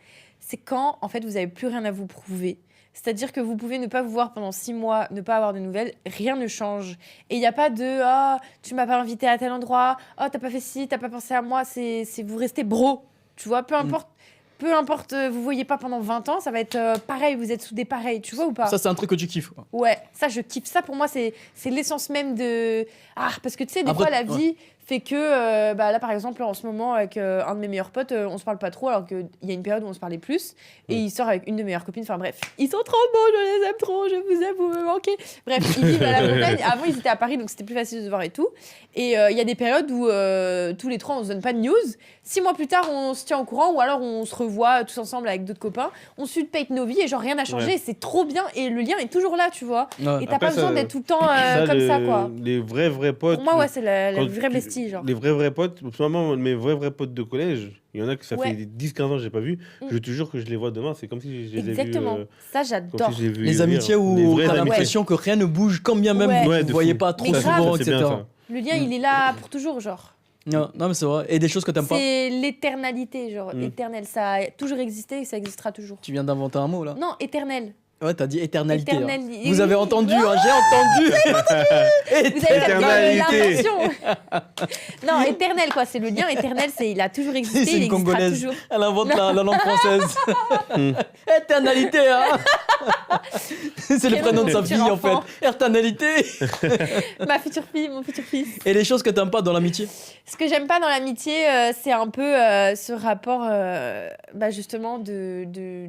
c'est quand, en fait, vous n'avez plus rien à vous prouver. C'est-à-dire que vous pouvez ne pas vous voir pendant 6 mois, ne pas avoir de nouvelles, rien ne change. Et il n'y a pas de « Ah, tu m'as pas invité à tel endroit, oh, t'as pas fait ci, t'as pas pensé à moi », c'est vous restez bro, tu vois, peu importe, vous voyez pas pendant 20 ans, ça va être pareil, vous êtes soudés pareil, tu vois ou pas? Ça, c'est un truc que tu kiffes, quoi. Ouais, ça je kiffe. Ça pour moi c'est l'essence même de... Ah, parce que tu sais, des Après, fois la vie fait que... bah, là par exemple, en ce moment, avec un de mes meilleurs potes, on se parle pas trop, alors qu'il y a une période où on se parlait plus. Et il sort avec une de mes meilleures copines, enfin bref. Ils sont trop beaux, je les aime trop, je vous aime, vous me manquez. Bref, ils vivent à la montagne. Avant, ils étaient à Paris, donc c'était plus facile de se voir et tout. Et il y a des périodes où tous les trois, on se donne pas de news. 6 mois plus tard, on se tient au courant, ou alors on se revoit tous ensemble avec d'autres copains. On suit nos vies et genre rien n'a changé. Ouais. Et c'est trop bien et le lien est toujours là, tu vois. Ouais. Et t'as Après, pas besoin ça- d'être tout le temps comme ça, quoi. Les vrais potes. Pour moi, ouais, c'est la quand vraie tu- bestie, genre. Les vrais potes, vraiment mes vrais potes de collège, il y en a que ça Ouais. fait 10-15 ans que j'ai pas vu. Mm. Je te jure que je les vois demain, c'est comme si je les ai vus. Exactement. Ça, Comme j'adore. si je les ai vus Les hier. amitiés Les où vraies t'as amitiés. l'impression que rien ne bouge, quand bien même Ouais. vous Ouais, ne de voyez fou. pas trop Mais grave. souvent, Ça, c'est bien, etc. ça. Le lien, il est là pour toujours, genre. Non, mais c'est vrai. Et des choses que t'aimes pas. C'est l'éternalité, genre. Mm. Éternel. Ça a toujours existé et ça existera toujours. Tu viens d'inventer un mot là. Non, éternel. Ouais, t'as dit éternalité. hein. Éternel. Vous avez entendu, hein, j'ai entendu. Vous avez Éternalité. l'invention. Non, éternel, quoi. C'est le lien éternel. Il a toujours existé. C'est Il une existera Congolaise. toujours. Elle invente la langue française. Éternalité, hein. C'est le Quel prénom de sa futur fille en enfant. fait. Éternalité. Ma future fille, mon futur fils. Et les choses que t'aimes pas dans l'amitié. Ce que j'aime pas dans l'amitié, c'est un peu ce rapport, bah, justement, de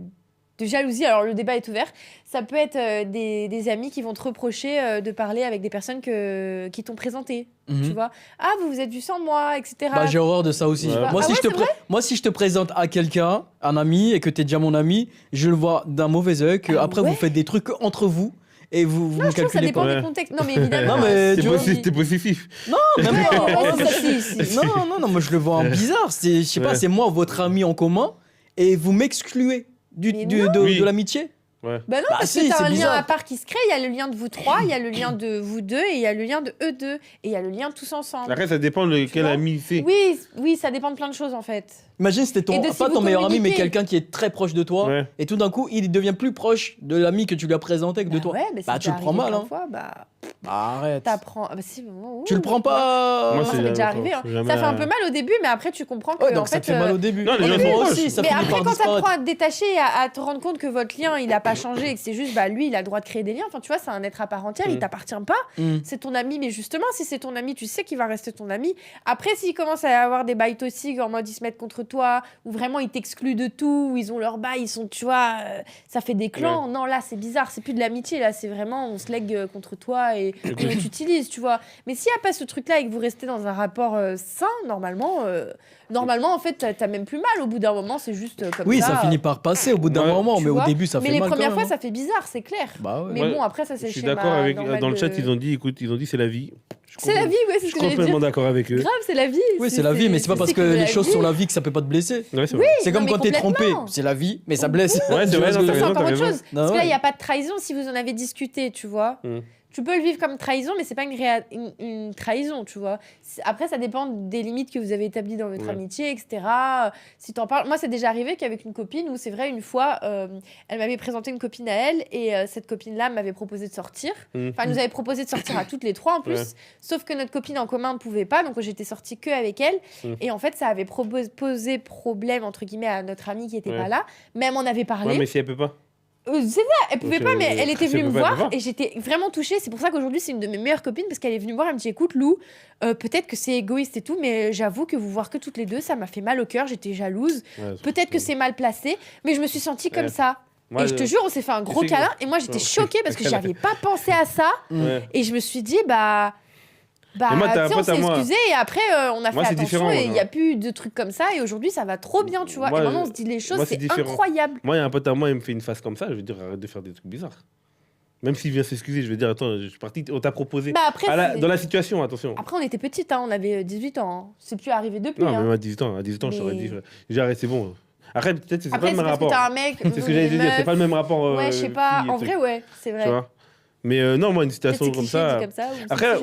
jalousie. Alors, le débat est ouvert. Ça peut être des amis qui vont te reprocher de parler avec des personnes qui t'ont présenté. Mhm. Tu vois, ah, vous vous êtes vu sans moi, etc. Bah, j'ai horreur de ça aussi. Ouais. Moi, Ah si ouais, je te c'est vrai moi, si je te présente à quelqu'un, un ami, et que t'es déjà mon ami, je le vois d'un mauvais œil, que Ah après ouais vous faites des trucs entre vous et vous Non, me je trouve que ça calculez dépend pas. Ouais. du contexte. Non, mais évidemment. Non, mais T'es tu vois, possessif. Non, même Ouais, pas. oh, ça, si. Non, moi je le vois en bizarre. Je sais pas, Ouais. c'est moi votre ami en commun et vous m'excluez Mais Oui. de l'amitié. Ouais. Bah non, Bah parce si, que t'as c'est un lien bizarre. à part qui se crée. Il y a le lien de vous trois, il y a le lien de vous deux, et il y a le lien de eux deux, et il y a le lien tous ensemble. Après, ça dépend de quel vois ami c'est. Oui, ça dépend de plein de choses en fait. Imagine c'était Et de si pas vous ton meilleur ami, mais communiquez. quelqu'un qui est très proche de toi. Ouais. Et tout d'un coup, il devient plus proche de l'ami que tu lui as présenté que de Bah toi. ouais, mais Bah, c'est tu le déjà prends arrivé mal, plein de fois, bah, Arrête. t'apprends. Ah bah si, ouh, Tu le prends pas. Moi, ça c'est m'est déjà jamais- arrivé. Hein. jamais- Ça fait un peu mal au début, mais après tu comprends que Ouais, donc en ça fait, te fait mal au début. Non, les Et gens moi sont aussi, ça mais finit après, par quand disparaître. t'apprends à te détacher, à te rendre compte que votre lien, il a pas changé et que c'est juste, bah lui, il a le droit de créer des liens. Enfin, tu vois, c'est un être à part entière, il t'appartient pas. Mm. C'est ton ami, mais justement, si c'est ton ami, tu sais qu'il va rester ton ami. Après, s'il commence à y avoir des bails toxiques, en mode ils se mettent contre toi, où vraiment ils t'excluent de tout, où ils ont leur bail, ils sont, tu vois, ça fait des clans. Non, là, c'est bizarre, c'est plus de l'amitié, là, c'est vraiment, on se lègue contre toi et on t'utilise, tu vois. Mais s'il n'y a pas ce truc-là et que vous restez dans un rapport sain, normalement, en fait, t'as même plus mal. Au bout d'un moment, c'est juste comme ça. Oui, ça finit par passer au bout d'un moment, mais au début, ça fait mal. Mais les premières fois, ça fait bizarre, c'est clair. Bah ouais. Mais bon, après, ça, c'est Je suis d'accord avec. Dans le chat, ils ont dit, écoute, c'est la vie. C'est la vie, ouais, c'est ce que j'allais dire. complètement d'accord avec eux. Grave, c'est la vie. Oui, c'est la vie, mais c'est pas parce que les choses sont la vie que ça peut pas te blesser. Ouais, c'est Oui, c'est comme non, quand mais t'es trompé, complètement. c'est la vie, mais ça blesse. Ouais, c'est vrai, C'est encore autre chose. Non, Parce que là, ouais. il n'y a pas de trahison si vous en avez discuté, tu vois. Tu peux le vivre comme trahison, mais c'est pas une trahison, tu vois. Après, ça dépend des limites que vous avez établies dans votre amitié, etc. Si t'en parles... Moi, c'est déjà arrivé qu'avec une copine, où c'est vrai, une fois, elle m'avait présenté une copine à elle, et cette copine-là m'avait proposé de sortir. Enfin, elle nous avait proposé de sortir à toutes les trois, en plus. Sauf que notre copine en commun ne pouvait pas, donc j'étais sortie que avec elle. Et en fait, ça avait posé problème, entre guillemets, à notre amie qui était pas là. Mais elle m'en avait parlé. Ouais, mais si elle peut pas. C'est ça, elle pouvait pas, mais elle était venue me voir et j'étais vraiment touchée. C'est pour ça qu'aujourd'hui, c'est une de mes meilleures copines parce qu'elle est venue me voir. Elle me dit écoute, Lou, peut-être que c'est égoïste et tout, mais j'avoue que vous voir que toutes les deux, ça m'a fait mal au cœur. J'étais jalouse. Peut-être que c'est mal placé, mais je me suis sentie comme ça. Moi, et je te jure, on s'est fait un gros câlin et moi, j'étais choquée parce que j'avais pas pensé à ça. Et je me suis dit, moi, on s'est excusé et après on a fait attention et il n'y a plus de trucs comme ça et aujourd'hui ça va trop bien, tu vois. Et maintenant on se dit les choses, c'est incroyable. Moi, il y a un pote à moi, il me fait une face comme ça, je vais dire arrête de faire des trucs bizarres. Même s'il vient s'excuser, je vais dire attends, je suis parti, on t'a proposé. Après, dans la situation, attention. Après, on était petites, on avait 18 ans. C'est plus arrivé depuis. Non, mais moi, à 18 ans, je t'aurais dit j'ai arrêté, c'est bon. Après, peut-être que c'est pas le même rapport. T'as un mec, c'est ce que j'allais te dire, c'est pas le même rapport. Ouais, je sais pas. En vrai, ouais, c'est vrai. Tu vois. Mais non, moi, une situation comme ça. Après,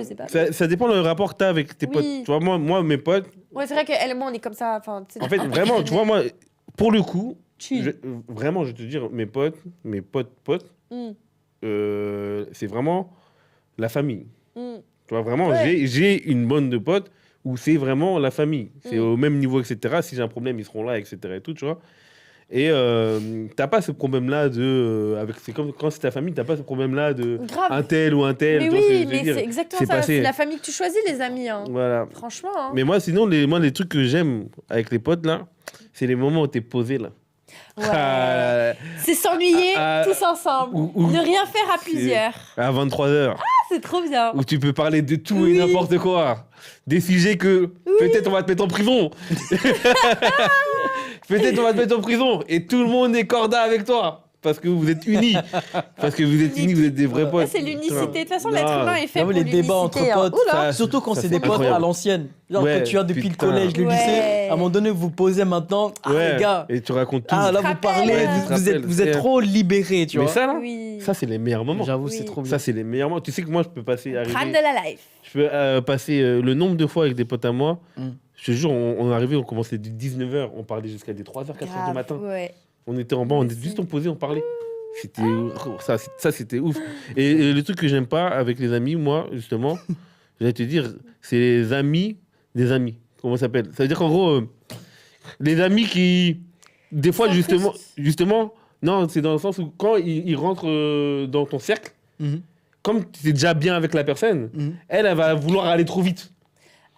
ça dépend du rapport que tu as avec tes potes. Tu vois, moi, mes potes. Ouais, c'est vrai qu'elle et moi, on est comme ça. En fait, vraiment, tu vois, moi, pour le coup, vraiment, je vais te dire, mes potes, c'est vraiment la famille. Tu vois, vraiment, j'ai une bande de potes où c'est vraiment la famille. C'est au même niveau, etc. Si j'ai un problème, ils seront là, etc. Et tout, tu vois. Et t'as pas ce problème-là c'est comme quand c'est ta famille, t'as pas ce problème-là de un tel ou un tel. Mais oui, mais c'est exactement ça. C'est la famille que tu choisis, les amis. Voilà. Franchement. Mais moi, sinon, les trucs que j'aime avec les potes, là, c'est les moments où t'es posé, là. Ouais. C'est s'ennuyer tous ensemble. Ne rien faire à plusieurs. À 23h. Ah, c'est trop bien. Où tu peux parler de tout et n'importe quoi. Des sujets que peut-être on va te mettre en prison. Peut-être on va te mettre en prison. Et tout le monde est corda avec toi. Parce que vous êtes unis. Vous êtes des vrais potes. C'est l'unicité. De toute façon, l'être humain est fait pour les l'unicité. débats entre potes, surtout quand c'est des potes à l'ancienne. Genre que tu as depuis le collège, le lycée. À un moment donné, vous posez maintenant. Les gars. Et tu racontes tout. Là, vous parlez. Vous êtes trop libérés, tu vois. Mais ça, là, ça, c'est les meilleurs moments. J'avoue, c'est trop bien. Ça, c'est les meilleurs moments. Tu sais que moi, je peux passer. Crâne de la life. Je peux passer le nombre de fois avec des potes à moi. Je te jure, on arrivait, on commençait de 19h, on parlait jusqu'à des 3h, 4h du matin. On était en bas, on était juste posé, on parlait. C'était ça, c'était ouf. Et le truc que j'aime pas avec les amis, moi, justement, je vais te dire, c'est les amis des amis. Comment ça s'appelle? Ça veut dire qu'en gros, les amis qui, des fois, justement, non, c'est dans le sens où quand ils rentrent dans ton cercle, comme tu es déjà bien avec la personne, elle va vouloir aller trop vite.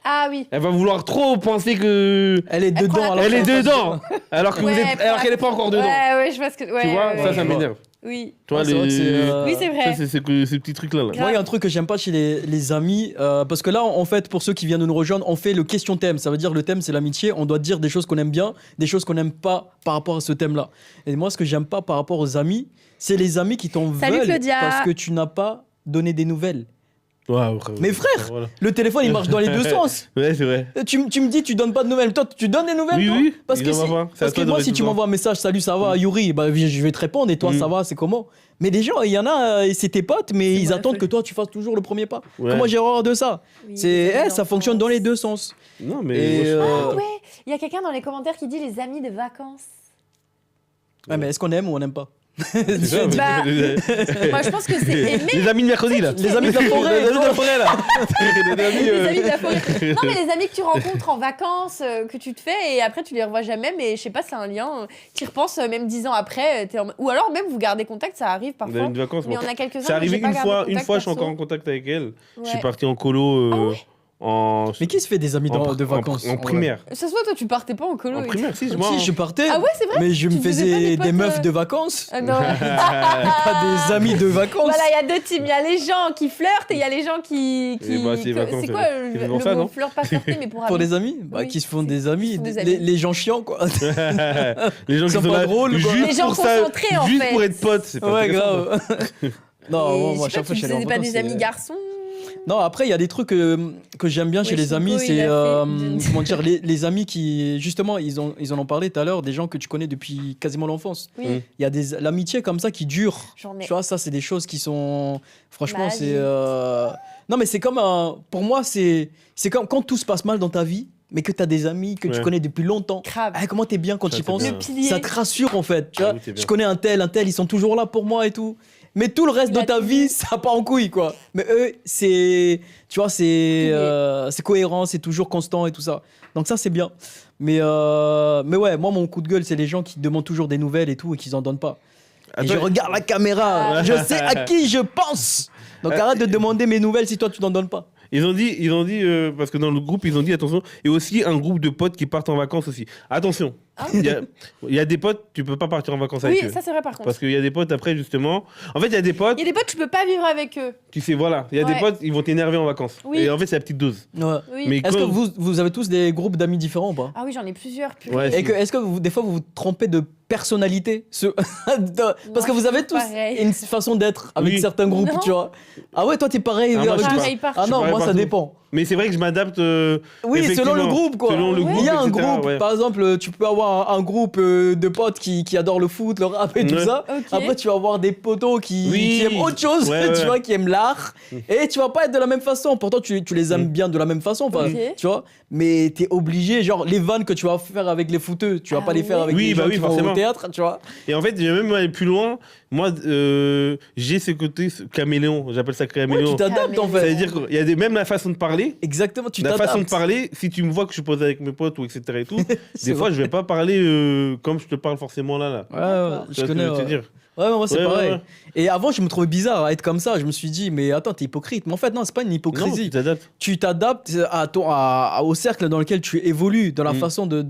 Ah oui. Elle va vouloir trop penser que elle est dedans. Elle est dedans, alors que alors qu'elle est pas encore dedans. Ouais, je vois ce que. Tu vois, ça m'énerve. Oui. Tu vois, oui, c'est vrai. C'est ces petits trucs-là. Moi, il y a un truc que j'aime pas chez les amis, parce que là, en fait, pour ceux qui viennent de nous rejoindre, on fait le question-thème. Ça veut dire le thème, c'est l'amitié. On doit dire des choses qu'on aime bien, des choses qu'on n'aime pas par rapport à ce thème-là. Et moi, ce que j'aime pas par rapport aux amis, c'est les amis qui t'en veulent parce que tu n'as pas donné des nouvelles. Mais frère, le téléphone il marche dans les deux sens. Ouais, c'est vrai. Tu me dis tu donnes pas de nouvelles. Toi, tu donnes des nouvelles? Oui. Parce que moi, si tu m'envoies un message, salut, ça va, Yuri, je vais te répondre. Et toi, ça va, c'est comment? Mais des gens, il y en a, c'est tes potes, mais ils attendent que toi, tu fasses toujours le premier pas. Comment j'ai horreur de ça? Ça fonctionne dans les deux sens. Non, mais. Ah ouais, il y a quelqu'un dans les commentaires qui dit les amis de vacances. Ouais, mais est-ce qu'on aime ou on n'aime pas? Moi je pense que c'est aimer. Les amis de mercredi là. Les amis de la forêt. Les amis de la forêt là. Les amis de la forêt. Non mais les amis que tu rencontres en vacances, que tu te fais et après tu les revois jamais, mais je sais pas, c'est un lien. Tu y repenses même 10 ans après. Ou alors même vous gardez contact, ça arrive parfois. Vacances, mais on a quelques-uns. C'est arrivé une fois, je suis encore en contact avec elle. Je suis parti en colo. Mais qui se fait des amis de vacances en primaire. Ça se voit, toi, tu partais pas en colo. En primaire, si, Si, je partais. Ah ouais, c'est vrai. Mais je me Tu faisais pas faisais des des potes, meufs de vacances. Ah non. Pas des amis de vacances. Voilà, il y a deux teams. Il y a les gens qui flirtent et il y a les gens qui. c'est vacances, C'est quoi c'est le pour ça, mot non flirt, pas flirter, mais pour Pour amis. les amis Oui. qui se font des amis. Des amis. Les gens chiants, quoi. Les gens qui sont sont pas là drôles, quoi. juste Les gens pour ça, concentrés, en juste fait. pour être potes. C'est pas Ouais, intéressant. grave. Non, Et moi, à je sais chaque pas, fois, je tu suis allé en faisais pas vacances, des amis c'est- garçons. Non, après, il y a des trucs que j'aime bien chez Ouais, les Chico, amis. il C'est, a fait. comment dire, les amis qui, justement, ils en ont parlé tout à l'heure, des gens que tu connais depuis quasiment l'enfance. Oui, Il y a l'amitié comme ça qui dure. j'en ai. Tu vois, ça, c'est des choses qui sont. Franchement, Ma c'est. vie. Non, mais c'est comme un. Pour moi, c'est comme quand tout se passe mal dans ta vie, mais que tu as des amis que tu Ouais. connais depuis longtemps. Grave. Ah, comment t'es bien quand Ça, tu y c'est penses bien. Le pilier. Ça te rassure en fait. Tu Ah vois, oui, c'est bien. je connais un tel, ils sont toujours là pour moi et tout. Mais tout le reste Il a de ta tout vie, dit. ça part en couille quoi. Mais eux, c'est. Tu vois, c'est cohérent, c'est toujours constant et tout ça. Donc ça, c'est bien. Mais ouais, moi, mon coup de gueule, c'est les gens qui demandent toujours des nouvelles et tout et qu'ils en donnent pas. Et je Attends, regarde la caméra, Ah. je sais à qui je pense. Donc arrête de demander mes nouvelles si toi tu n'en donnes pas. Ils ont dit parce que dans le groupe, ils ont dit attention, et aussi un groupe de potes qui partent en vacances aussi. Attention, Ah. il y a des potes, tu peux pas partir en vacances avec Oui, eux. ça c'est vrai par contre. Parce qu'il y a des potes après, justement. En fait, il y a des potes, Il y a des potes, tu peux pas vivre avec eux. tu sais, voilà, il y a des Ouais. potes, ils vont t'énerver en vacances. Oui. Et en fait, c'est la petite dose. Ouais. Oui. Mais Est-ce que quand- vous avez tous des groupes d'amis différents ou pas? Ah oui, j'en ai plusieurs. purée. Ouais, Et est-ce que des fois vous vous trompez de personnalité Parce que vous avez tous pareil. une façon d'être avec Oui. certains groupes, Non. tu vois. Ah ouais, toi t'es pareil. Ah, moi, avec je tous- Pareil, partout. Ah non, pareil moi ça partout. dépend. Mais c'est vrai que je m'adapte. Oui, selon le effectivement. groupe quoi. Selon le Ouais. groupe, Il y a un etc., groupe, ouais. par exemple, tu peux avoir un groupe de potes qui adorent le foot, le rap et tout Ouais. ça. Ok. Après, tu vas avoir des potos qui Oui. aiment autre chose, Ouais, tu ouais. vois, qui aiment l'art. Et tu vas pas être de la même façon. Pourtant, tu les aimes bien de la même façon, enfin, Ok. tu vois. Mais t'es obligé, genre, les vannes que tu vas faire avec les footeux, tu vas Ah pas les faire ouais. avec Oui, les bah gens oui, qui vont au forcément. théâtre, tu vois. Et en fait, je vais même aller plus loin. Moi, j'ai ce côté caméléon. J'appelle ça Ouais, caméléon. tu t'adaptes en Ça fait. veut dire qu'il y a même la façon de parler. Exactement, tu La t'adaptes. façon de parler, si tu me vois que je pose avec mes potes ou etc. et tout, C'est des fois je vais pas parler comme je te parle forcément là. Ouais, ouais, D'accord. je Tu vois ce que connais. je veux te Ouais, dire. ouais, moi c'est Ouais, ouais, pareil. ouais. Et avant, je me trouvais bizarre à être comme ça. Je me suis dit, mais attends, t'es hypocrite. Mais en fait, non, c'est pas une Non, hypocrisie. tu t'adaptes. Tu t'adaptes au cercle dans lequel tu évolues, dans la Mm. façon de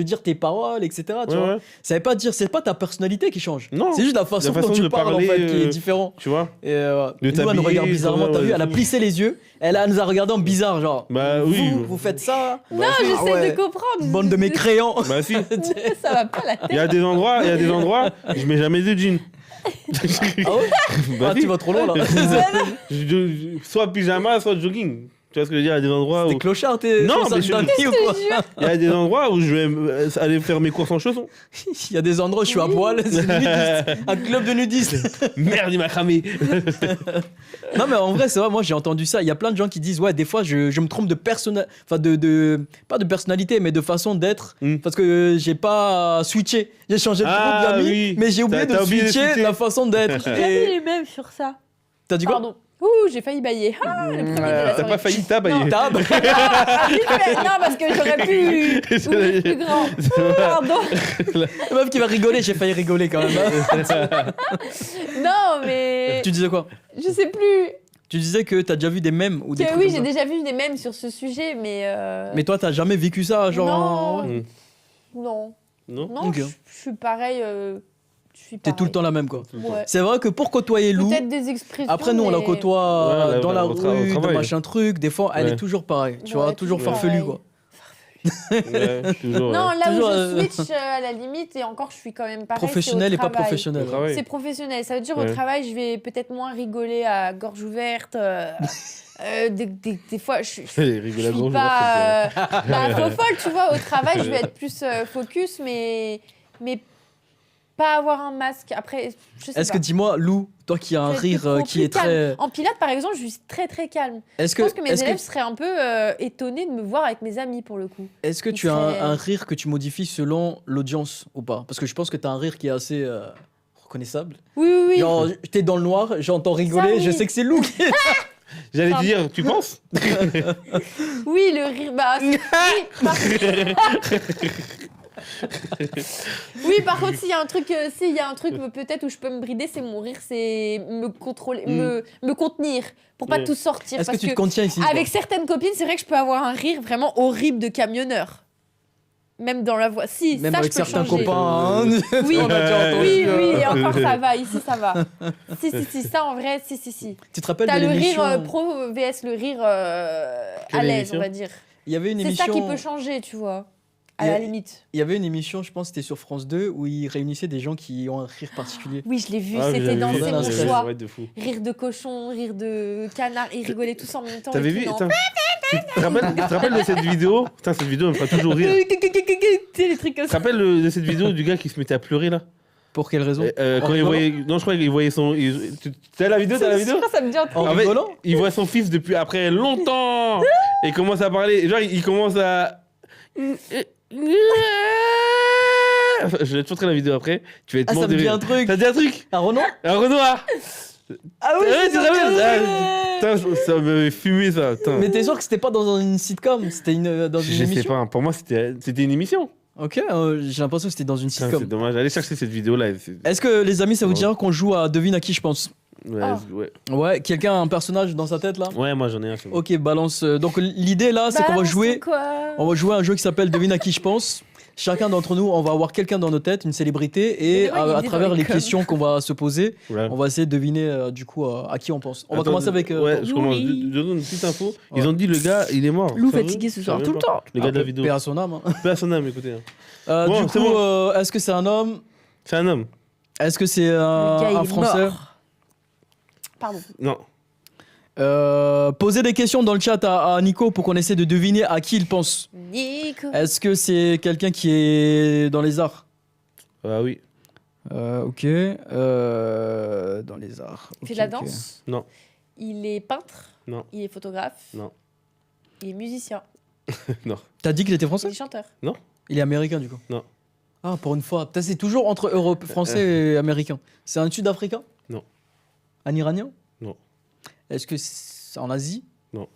dire tes paroles, etc. Tu Ouais, vois. ouais. Ça veut pas dire, c'est pas ta personnalité qui change. Non, C'est juste la façon dont façon tu de parles en parler, fait qui est différent. Tu vois. Et De Lou, elle nous t'habiller, regarde bizarrement. ouais, T'as vu, ouais, elle a tout. plissé les yeux. Elle nous a regardé en bizarre, genre. Bah oui. Vous faites ça. Non, Ah j'essaie ouais. de comprendre. Bande de mécréants. Bah si. Ça va pas la tête. Il y a des endroits, je mets jamais de jean. Ah ouais Bah Ah, si. tu vas trop loin là. Soit pyjama, soit jogging. Tu vois ce que je veux dire? Il y a des endroits T'es où. clochard, t'es Non, chaussard mais je- d'amis ou quoi? Il y a des endroits où je vais aller faire mes courses en chaussons. Il y a des endroits où je suis à poil, c'est nudiste. Un club de nudistes. Merde, il m'a cramé. Non mais en vrai c'est vrai, moi j'ai entendu ça. Il y a plein de gens qui disent ouais des fois je me trompe de personnalité, enfin pas de personnalité mais de façon d'être parce que j'ai pas switché. J'ai changé de Ah, groupe d'amis oui. mais j'ai oublié T'as de oublié de switcher switcher. la façon d'être. J'ai jamais Et les mêmes sur ça. t'as dit quoi? Pardon. Ouh, j'ai failli bailler. Ah, le premier de la T'as soirée. pas failli tabailler. Tab. Ah, vite fait. Non, parce que j'aurais pu ouvrir plus grand. Pardon. La meuf qui va rigoler, j'ai failli rigoler quand même. hein. Non, mais Tu disais quoi? je sais plus. Tu disais que t'as déjà vu des mèmes ou des Que trucs oui, comme j'ai ça. déjà vu des mèmes sur ce sujet, mais. Mais toi t'as jamais vécu ça genre en- Non. Mm. Non. Non. Non, Ok. je suis pareil. Je suis T'es tout le pareil. temps la même quoi. Ouais. C'est vrai que pour côtoyer Lou, Peut-être des expressions. après nous on la mais- côtoie Ouais, là, dans la au rue, travail. dans machin truc, des fois elle Ouais. est toujours pareille, tu Ouais, vois, toujours toujours farfelu pareil. quoi. Ouais, toujours. Non, ouais. là Toujours, où je switch à la limite, et encore je suis quand même pareil. Professionnel c'est et au pas travail. professionnel. Au travail. C'est professionnel. Ça veut dire Ouais. au travail, je vais peut-être moins rigoler à gorge ouverte. Des fois, je Rigole à suis gauche, pas faux folle, tu vois. Au travail, je vais être plus focus, mais pas avoir un masque. Après, je sais Est-ce pas. que dis-moi, Lou, toi qui as un Peut-être rire trop qui plus est calme. très. En pilates, par exemple, je suis très très calme. Est-ce Je pense que mes est-ce élèves seraient un peu étonnés de me voir avec mes amis pour le coup. est-ce que ils tu as seraient- un rire que tu modifies selon l'audience ou pas? Parce que je pense que tu as un rire qui est assez reconnaissable. Oui, oui, oui. Genre, t'es dans le noir, j'entends rigoler, oui. je sais que c'est Lou qui est. J'allais te dire, tu penses? Oui, le rire. Bah, oui, Oui, par contre, s'il y a un truc, peut-être où je peux me brider, c'est mon rire, c'est me contrôler, me contenir pour pas tout sortir. Est-ce que parce tu te contiens ici avec certaines copines, c'est vrai que je peux avoir un rire vraiment horrible de camionneur. Même dans la voix. Si, même ça, avec je peux certains changer. copains. Oui, On a déjà entendu. oui, et encore ça va, ici ça va. Si, ça en vrai, si. Tu te rappelles T'as de le l'émission rire pro vs le rire à l'aise, on va dire. Il y avait une C'est émission. ça qui peut changer, tu vois, à la limite. Il y avait une émission, je pense, c'était sur France 2, où ils réunissaient des gens qui ont un rire particulier. Oui, je l'ai vu, Ah, c'était dans vu, C'est mon ouais, choix. Ouais, de fou. Rire de cochon, rire de canard, ils rigolaient tous en même temps. T'avais et tout, vu non. attends, tu te rappelles de cette vidéo? Putain, cette vidéo me fera toujours rire. Tu sais, les trucs comme Tu te ça. rappelles de cette vidéo du gars qui se mettait à pleurer là? Pour quelle raison Quand il voyait. Non, je crois qu'il voyait son. T'as la vidéo? T'as la vidéo? Ça me dit un truc. En En fait, rigolant il voit son fils depuis après longtemps. Et il commence à parler. Genre, il commence à. Je vais te montrer la vidéo après. Tu vas être Ah, mort ça de me dit rire. un truc. T'as dit un truc? Un Renault Un Renoir. Ah oui, Ouais, c'est tu te ça, rappelles? ouais. Putain, ça m'avait fumé ça. Putain. Mais t'es sûr que c'était pas dans une sitcom, c'était dans une Je sais émission? pas. Pour moi, c'était une émission. Ok, j'ai l'impression que c'était dans une Putain, sitcom. c'est dommage. Allez chercher cette vidéo là. Est-ce que les amis, ça vous Ouais. dira qu'on joue à devine à qui je pense? Ouais, Oh. ouais. Ouais, quelqu'un a un personnage dans sa tête là? Ouais, moi j'en ai un. c'est bon. Ok, balance. Donc l'idée là, c'est qu'on va jouer. On va jouer à un jeu qui s'appelle Devine à qui je pense. Chacun d'entre nous, on va avoir quelqu'un dans nos têtes, une célébrité, et Mais moi, il à dit travers dans les les coms. questions qu'on va se poser, Ouais. on va essayer de deviner du coup à qui on pense. On va Attends, commencer avec. Ouais, je commence. Yuri. Je donne une petite info. Ouais. Ils ont dit le gars, il est mort. Lou Sérieux? fatigué ce Je soir, savais tout le pas. temps. Le gars de la vidéo. Paix à son âme. Hein. Paix à son âme, écoutez. Bon, Du c'est coup, bon. est-ce que c'est un homme? C'est un homme. Est-ce que c'est Le un, gars, il un est Français? mort. Pardon. Non. Posez des questions dans le chat à Nico pour qu'on essaie de deviner à qui il pense. Nico. Est-ce que c'est quelqu'un qui est dans les arts? Ah oui. Ok. Dans les arts. Il fait Ok, de la ok. danse. Non. Il est peintre. Non. Il est photographe. Non. Il est musicien. Non. T'as dit qu'il était Il français? est chanteur. Il est américain du coup? Non. Ah, pour une fois. Putain, c'est toujours entre français et américain. C'est un sud-africain? Non. Un iranien? Non. Est-ce que c'est en Asie? Non.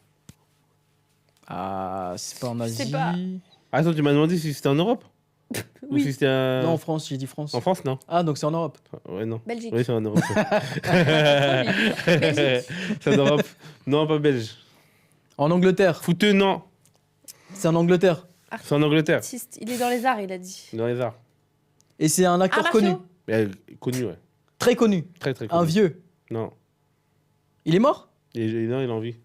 Ah, c'est pas en Je Asie. sais pas. Attends, tu m'as demandé si c'était en Europe? Ou Oui. si c'était Non, en France, j'ai dit France. En France, non. Ah, donc c'est en Europe. Ouais, non. Belgique. Oui, c'est en Europe. Belgique. C'est en Europe. Non, pas belge. En Angleterre. Fouteux, non. C'est en Angleterre. C'est en Angleterre. Artiste. Il est dans les arts, il a dit. Dans les arts. Et c'est un acteur Arts connu. martiaux. Mais, connu, ouais. Très connu. Très, très connu. Un vieux. Non. Il est mort? Non, il a envie.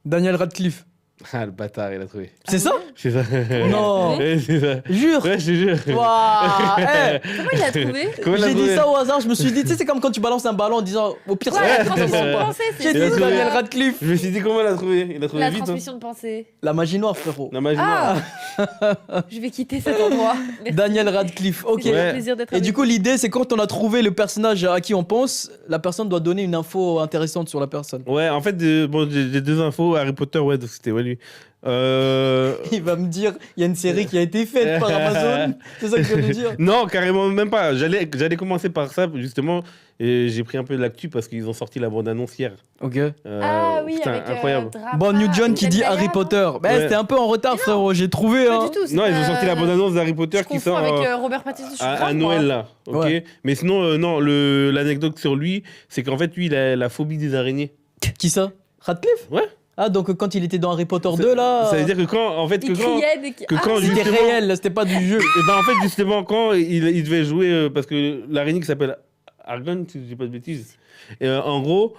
Daniel Radcliffe. Ah, le bâtard, il a trouvé. C'est ça? C'est ça. Non. Ouais, c'est ça. Jure. Ouais, je te jure. Waouh. Eh, Comment il a trouvé? Comment il a j'ai trouvé dit ça au hasard, je me suis dit, tu sais, c'est comme quand tu balances un ballon en disant au pire, Ouais, c'est la transmission de pensée, J'ai c'est Il a dit trouvé. Daniel Radcliffe. Je me suis dit comment il a trouvé. Il a trouvé la vite. Hein. transmission de pensée. La magie noire, frérot. La magie Ah noire. Je vais quitter cet endroit. Merci. Daniel Radcliffe, ok. C'était Ouais. un plaisir d'être Et avec du coup, vous. l'idée, c'est quand on a trouvé le personnage à qui on pense, la personne doit donner une info intéressante sur la personne. Ouais, en fait, bon, j'ai deux infos. Harry Potter, ouais, donc c'était ouais, lui. Il va me dire, il y a une série qui a été faite par Amazon. C'est ça que tu vas nous dire? Non, carrément même pas. J'allais commencer par ça, justement. Et j'ai pris un peu de l'actu parce qu'ils ont sorti la bande-annonce hier. Ok. Ah oui, putain, avec incroyable. Drapa, Bon, New John qui dit Zendaya, Harry non Potter. Bah, Ouais. c'était un peu en retard, frérot. J'ai trouvé. Pas Hein. du tout. Non, ils ont sorti la bande-annonce d'Harry Potter qui sort avec Robert Pattinson. je suis à grave, Noël, moi. là. Ok. Ouais. Mais sinon, non, l'anecdote sur lui, c'est qu'en fait, lui, il a la phobie des araignées. Qui ça? Radcliffe? Ouais. Ah, donc quand il était dans Harry Potter 2, là. Ça veut dire que quand, en fait, Il criait dès qu'il- que quand C'était justement- réel, c'était pas du jeu. Et ben en fait, justement, quand il devait jouer, parce que l'araignée qui s'appelle Argon, si je dis pas de bêtises, et, en gros,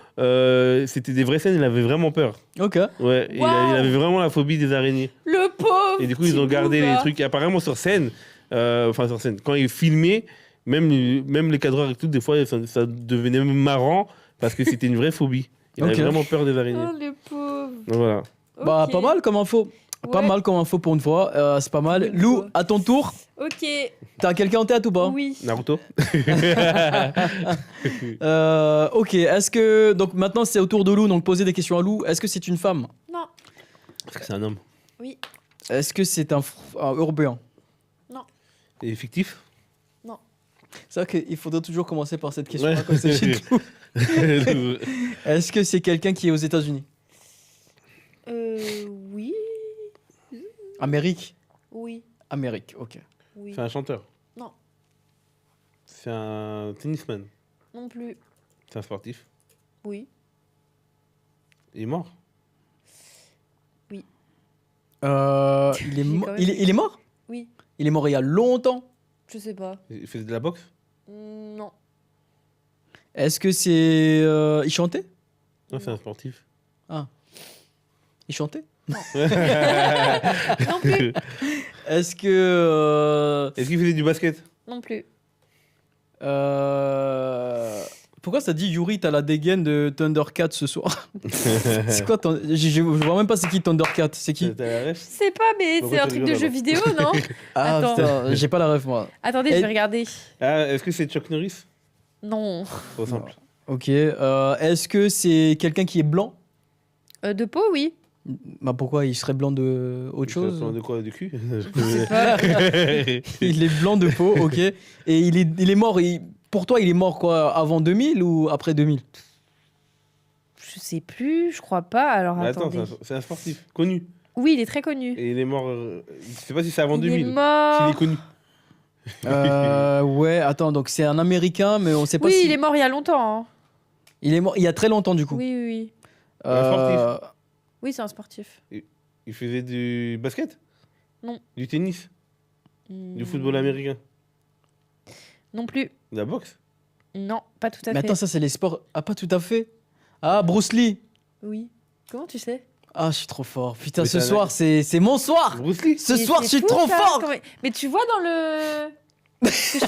c'était des vraies scènes, il avait vraiment peur. Ok. Ouais, il avait vraiment la phobie des araignées. Le pauvre. Et du coup, ils ont petit gardé bouba. les trucs. Et apparemment, sur scène, quand il filmait, même les cadreurs et tout, des fois, ça devenait même marrant parce que c'était une vraie phobie. Il Ok. avait vraiment peur des araignées. Oh le pauvre. Donc voilà. Bah, Ok. pas mal comme info. Pas Ouais. mal comme info pour une fois. C'est pas mal. Une Lou, fois. à ton tour, Ok. t'as quelqu'un en tête ou pas? Oui. Naruto. Ok, est-ce que. Donc maintenant, c'est au tour de Lou, donc poser des questions à Lou. Est-ce que c'est une femme? Non. Parce que c'est un homme. Oui. Est-ce que c'est un européen? Et fictif. C'est vrai qu'il faudrait toujours commencer par cette question. Ouais. Quand il s'agit de Lou. Est-ce que c'est quelqu'un qui est aux États-Unis? Oui. Amérique? Oui. Amérique, ok. Oui. C'est un chanteur. Non. C'est un tennisman. Non plus. C'est un sportif. Oui. Il est mort. Oui. Il est, J'ai quand même- il est mort? Oui. Il est mort il y a longtemps. Je sais pas. Il faisait de la boxe. Non. Est-ce que c'est. Il chantait? Non, c'est un sportif. Il chantait? Non plus. Est-ce que. Est-ce qu'il faisait du basket? Non plus. Pourquoi ça dit Yuri, t'as la dégaine de Thundercat ce soir? C'est quoi ton... je vois même pas c'est qui Thundercat, c'est qui? T'as la Je ref? sais pas, mais Pourquoi c'est un tu truc de rigoles, jeu alors vidéo, non? Ah Attends. putain, j'ai pas la ref moi. Attendez, je Et- vais regarder. Ah, est-ce que c'est Chuck Norris? Non. Trop simple. Ok, est-ce que c'est quelqu'un qui est blanc? De peau, oui. Bah pourquoi il serait blanc de autre chose? De quoi? Du cul? Je sais pas. Il est blanc de peau, ok. Et il est mort, pour toi il est mort quoi, avant 2000 ou après 2000? Je sais plus, je crois pas. Alors Mais attends, attendez. c'est un sportif connu. Oui, il est très connu. Et il est mort. Je sais pas si c'est avant Il 2000. est mort. S'il est connu. Ouais, attends, donc c'est un américain, mais on sait pas Oui, si... il est mort il y a longtemps. hein. Il est mort il y a très longtemps du coup. Oui, oui, oui. Un sportif. Oui, c'est un sportif. Il faisait du basket? Non. Du tennis? Du football américain? Non plus. De la boxe? Non, pas tout à Mais fait. attends, ça c'est les sports... Ah, pas tout à fait. Ah, Bruce Lee. Oui. Comment tu sais? Ah, je suis trop fort. Putain, Mais ce ça- soir, c'est mon soir. Bruce Lee? Ce Mais soir, c'est je suis fou, trop ça, fort. Mais tu vois dans le... je suis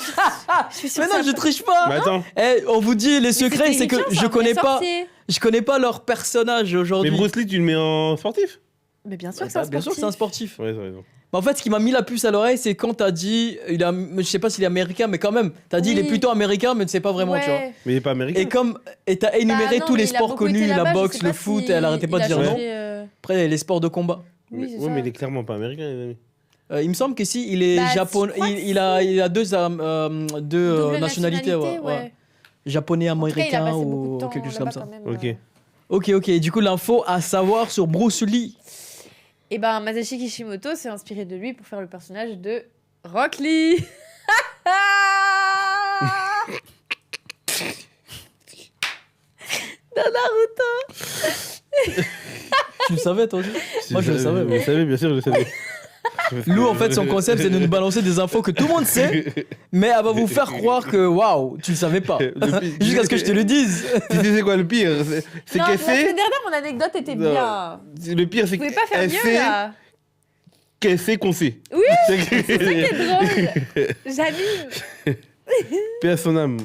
sûre Mais que non, ça- je triche pas. Mais attends. Eh, on vous dit les Mais secrets, c'est que terrifiant, c'est je un connais vrai pas, sorcier. je connais pas leur personnage Mais aujourd'hui. Bruce Lee, tu le mets en sportif? Mais bien sûr Ouais, que c'est un bien sûr que c'est un sportif. sportif. Ouais, t'as raison. Mais en fait, ce qui m'a mis la puce à l'oreille, c'est quand t'as dit, je sais pas s'il est américain, mais quand même, t'as dit il est Oui. plutôt américain, mais tu sais pas vraiment, tu vois. Ouais. Mais il est pas américain. Et t'as énuméré Bah non, tous les mais il a sports beaucoup connus, été la là-bas, je boxe, sais le pas foot, si et elle arrêtait pas de il a dire non. changé, Après, les sports de combat. Oui, c'est ouais, ça. mais il est clairement pas américain, les amis. Il me semble que si, il est Bah, japonais, je crois que il a deux Double nationalités, ouais. ouais. Japonais, En tout cas, il a américain passé beaucoup de ou temps quelque chose là-bas comme ça. quand même, Ok. Ok, du coup, l'info à savoir sur Bruce Lee. Et ben Masashi Kishimoto s'est inspiré de lui pour faire le personnage de Rock Lee. Dans Naruto. Tu le savais, toi aussi? Moi, je le savais. Je le savais, bien sûr, je le savais. Lou, en fait, son concept, c'est de nous balancer des infos que tout le monde sait, mais elle va vous faire croire que, waouh, tu le savais pas. Jusqu'à ce que je te le dise. Tu sais c'est quoi le pire? C'est Non, qu'elle la semaine sait. dernière, mon anecdote était Non. bien. Le pire, c'est Vous pouvez pas faire qu'elle mieux sait là. qu'elle sait qu'on sait. Oui, c'est c'est ça qui est drôle. J'anime. Paix à son âme.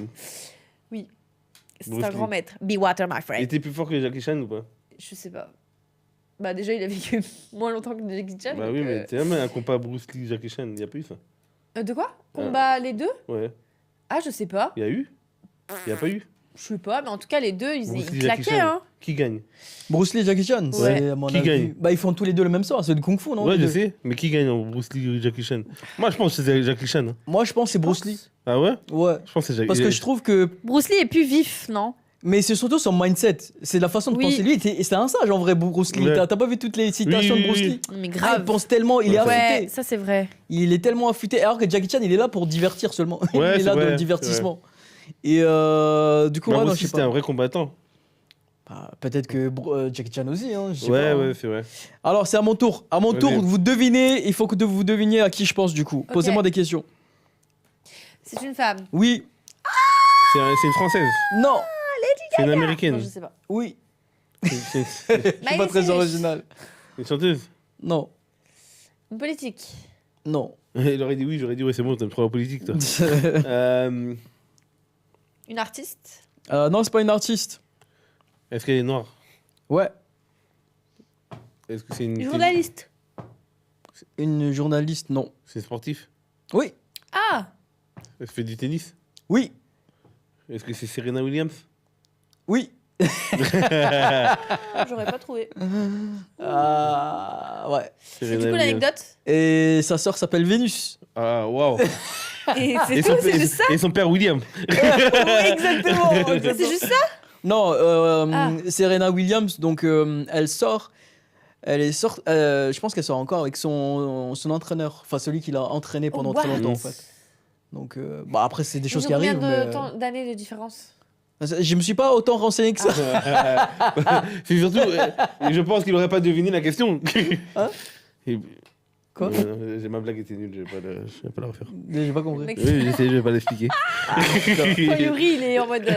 C'est Bruce un Lee. grand maître. Be water, my Il friend. était plus fort que Jackie Chan ou pas? Je sais pas. Bah déjà, il a vécu moins longtemps que Jackie Chan. Bah donc, oui, mais t'es jamais un compas Bruce Lee, Jackie Chan, il y a pas eu ça. De quoi? Combat les deux? Ouais. Ah, je sais pas. Il y a eu? Il y a pas eu? Je sais pas, mais en tout cas, les deux, ils Bruce Lee, claquaient, Jackie Chan. hein. Qui gagne? Bruce Lee et Jackie Chan, Ouais. c'est à mon Qui avis. gagne? Bah, ils font tous les deux le même sort, c'est de Kung Fu, non? Ouais, les je deux. sais. Mais qui gagne en Bruce Lee ou Jackie Chan? Moi, je pense que c'est Jackie Chan. hein. Moi, je pense que c'est Bruce Lee. Ah ouais? Ouais. Je pense que c'est Jackie Parce que je trouve que. Bruce Lee est plus vif, non? Mais c'est surtout son mindset. C'est la façon de Oui. penser. Lui, c'est un sage en vrai, Bruce Lee. Ouais. T'as pas vu toutes les citations Oui, de Bruce oui, Lee? Mais Ah, grave. il pense tellement, il est Ouais. affûté. Ouais, ça c'est vrai. Il est tellement affûté. Alors que Jackie Chan, il est là pour divertir seulement. Ouais, il est c'est là vrai, de c'est divertissement. Et du coup, Mais ouais, non, Bruce je Lee, sais c'était un pas. vrai combattant. Bah, peut-être que Jackie Chan aussi. Hein, je sais Ouais, pas, hein. ouais, c'est vrai. Alors, c'est à mon tour. À mon Vas-y. tour, vous devinez. Il faut que vous deviniez à qui je pense du coup. Ok. Posez-moi des questions. C'est une femme. Oui. C'est une française. Non. C'est une Non, américaine. je sais pas. Oui. C'est Je suis pas Miley très Cyrus. original. une chanteuse. Non. Une politique. Non. Il aurait dit oui, j'aurais dit ouais, c'est bon, t'aimes trop la politique, toi. Une artiste. Non, c'est pas une artiste. Est-ce qu'elle est noire? Ouais. Est-ce que c'est une. Journaliste. Une journaliste, non. C'est sportif? Oui. Ah, Elle fait du tennis? Oui. Est-ce que c'est Serena Williams? Oui. j'aurais pas trouvé. Ouais. Et du coup, l'anecdote. Et sa sœur s'appelle Vénus. Ah, waouh! Et c'est tout, c'est juste ça. Et son père William. Oui, exactement. C'est juste ça. Non, Ah. Serena Williams, donc elle sort. Elle est je pense qu'elle sort encore avec son entraîneur, enfin celui qui l'a entraîné pendant très longtemps en fait. Donc après c'est des choses qui arrivent. Combien d'années de différence? Je me suis pas autant renseigné que ça. C'est surtout, je pense qu'il aurait pas deviné la question. Hein? Quoi? Ma blague était nulle, je vais pas la refaire. J'ai pas compris. Oui, je vais pas l'expliquer. Quand Yuri, il est en mode.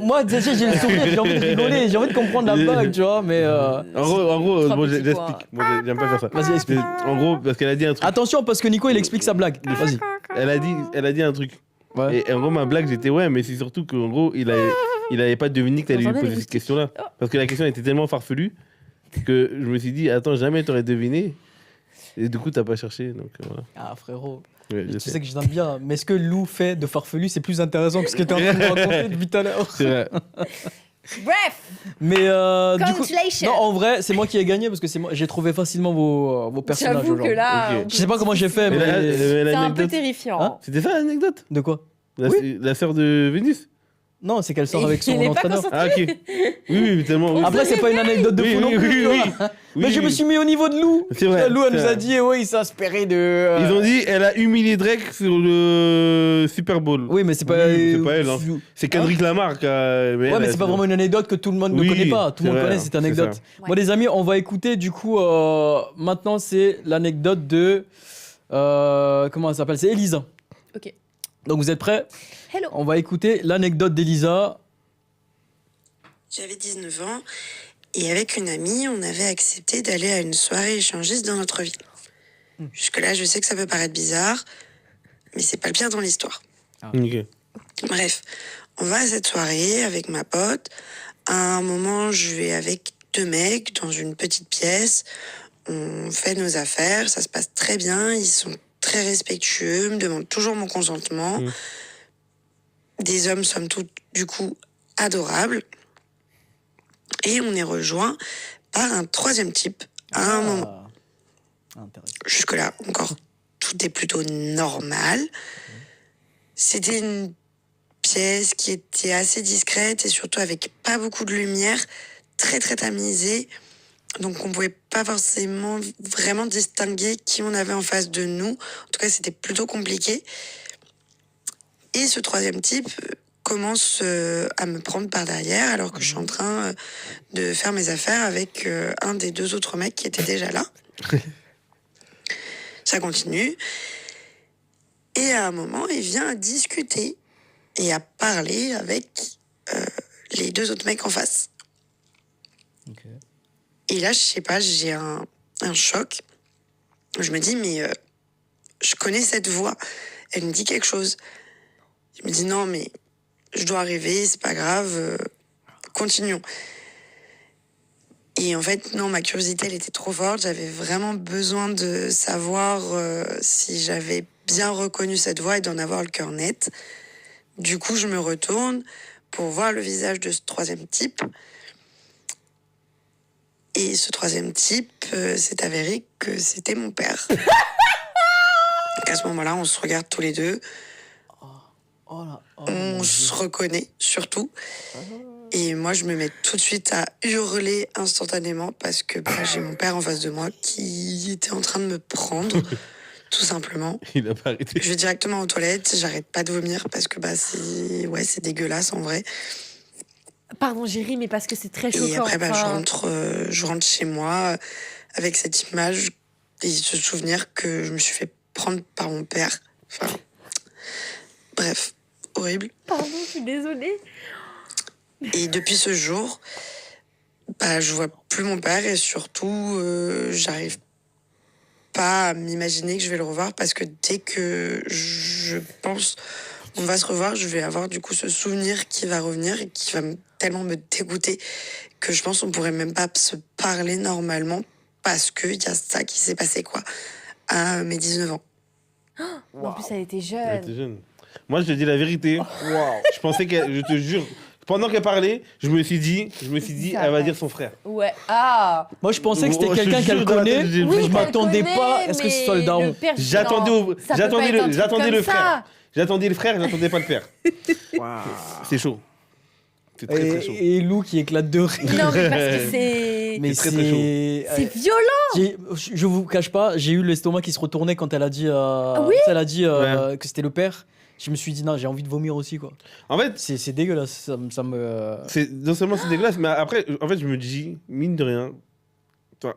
Moi, déjà, j'ai le sourire, j'ai envie de rigoler, j'ai envie de comprendre la blague, tu vois, mais. En gros, moi j'explique. Moi, j'aime pas faire ça. Vas-y, explique. En gros, parce qu'elle a dit un truc. Attention, parce que Nico, il explique sa blague. Vas-y. Elle a dit un truc. Ouais. Et en gros, ma blague, j'étais ouais, mais c'est surtout qu'en gros, il avait pas deviné que t'allais lui poser cette question-là. Parce que la question était tellement farfelue que je me suis dit, attends, jamais t'aurais deviné. Et du coup, t'as pas cherché. Donc, voilà. Ah, frérot. Ouais, tu sais que je t'aime bien, mais ce que Lou fait de farfelu, c'est plus intéressant que ce que t'es en train de me raconter depuis tout à l'heure. C'est vrai. Bref. Mais du coup, Congratulations. non, en vrai, c'est moi qui ai gagné parce que j'ai trouvé facilement vos personnages. J'avoue que là. Ok. Je sais pas comment j'ai fait, mais. C'est un peu l'anecdote. terrifiant. Hein? C'était ça l'anecdote? De quoi? La sœur de Vénus? Non, c'est qu'elle sort avec son Il est pas entraîneur. concentré. Ah, ok. Oui, tellement. Oui. Après, c'est pas une anecdote de Oui, fou non oui, plus. oui, tu oui. vois. Oui, Mais je me oui. suis mis au niveau de Lou. C'est vrai. Lou, elle c'est nous a vrai. dit, ouais, il s'est inspiré de. Ils ont dit, elle a humilié Drake sur le Super Bowl. Oui, mais c'est pas. Oui, c'est pas elle. Hein. C'est Kendrick Lamar qui a. Ouais, mais c'est pas vraiment une anecdote que tout le monde ne Oui, connaît pas. Tout le c'est monde vrai, connaît cette anecdote. c'est ça. Bon, les amis, on va écouter du coup. Maintenant, c'est l'anecdote de. Comment elle s'appelle? C'est Elisa. Ok. Donc, vous êtes prêts? Hello. On va écouter l'anecdote d'Elisa. J'avais 19 ans et avec une amie, on avait accepté d'aller à une soirée échangiste dans notre ville. Jusque-là, je sais que ça peut paraître bizarre, mais c'est pas le pire dans l'histoire. Ok. Bref, on va à cette soirée avec ma pote. À un moment, je vais avec 2 mecs dans une petite pièce. On fait nos affaires, ça se passe très bien. Ils sont très respectueux, me demandent toujours mon consentement. Des hommes, somme toute, du coup, adorables. Et on est rejoint par un 3e type à un moment. Intéressant. Jusque-là, encore, tout est plutôt normal. C'était une pièce qui était assez discrète et surtout avec pas beaucoup de lumière, très très tamisée. Donc on pouvait pas forcément vraiment distinguer qui on avait en face de nous. En tout cas, c'était plutôt compliqué. Et ce 3e type commence à me prendre par derrière alors que je suis en train de faire mes affaires avec un des 2 autres mecs qui étaient déjà là. Ça continue. Et à un moment, il vient à discuter et à parler avec les 2 autres mecs en face. Ok. Et là, je sais pas, j'ai un choc. Je me dis, mais je connais cette voix. Elle me dit quelque chose. Je me dis, non, mais je dois arriver, c'est pas grave, continuons. Et en fait, non, ma curiosité, elle était trop forte. J'avais vraiment besoin de savoir si j'avais bien reconnu cette voix et d'en avoir le cœur net. Du coup, je me retourne pour voir le visage de ce 3e type. Et ce 3e type s'est avéré que c'était mon père. Donc à ce moment-là, on se regarde tous les 2. On se reconnaît, surtout. Et moi, je me mets tout de suite à hurler instantanément parce que j'ai mon père en face de moi qui était en train de me prendre, tout simplement. Il a pas arrêté. Je vais directement aux toilettes, j'arrête pas de vomir parce que c'est dégueulasse en vrai. Pardon, j'ai ri, mais parce que c'est très choquant. Et après, enfin... je rentre chez moi avec cette image et ce souvenir que je me suis fait prendre par mon père. Enfin, bref, horrible. Pardon, je suis désolée. Et depuis ce jour, je vois plus mon père et surtout, j'arrive pas à m'imaginer que je vais le revoir parce que dès que je pense on va se revoir, je vais avoir du coup ce souvenir qui va revenir et qui va tellement me dégoûter que je pense qu'on pourrait même pas se parler normalement parce qu'il y a ça qui s'est passé à mes 19 ans. En plus, elle était jeune. Elle était jeune. Moi, je te dis la vérité. Je pensais je te jure, pendant qu'elle parlait, je me suis dit, elle va dire son frère. Ouais. Ah. Moi, je pensais que c'était Je quelqu'un te qu'elle jure, dans la connaît. tête, j'ai- Mais je qu'elle m'attendais connaît, pas à ce que ce soit le daron. le père, J'attendais non, ça peut pas être un truc j'attendais comme le ça. frère. J'attendais le frère, j'attendais pas le père. C'est chaud. C'est très, très chaud. Et Lou qui éclate de rire. Non, mais parce que c'est. Mais C'est très, très chaud. C'est violent. Je vous cache pas, j'ai eu l'estomac qui se retournait quand elle a dit, oui elle a dit que c'était le père. Je me suis dit, non, j'ai envie de vomir aussi, quoi. En fait, C'est dégueulasse. Ça me... non seulement c'est dégueulasse, mais après, en fait, je me dis, mine de rien,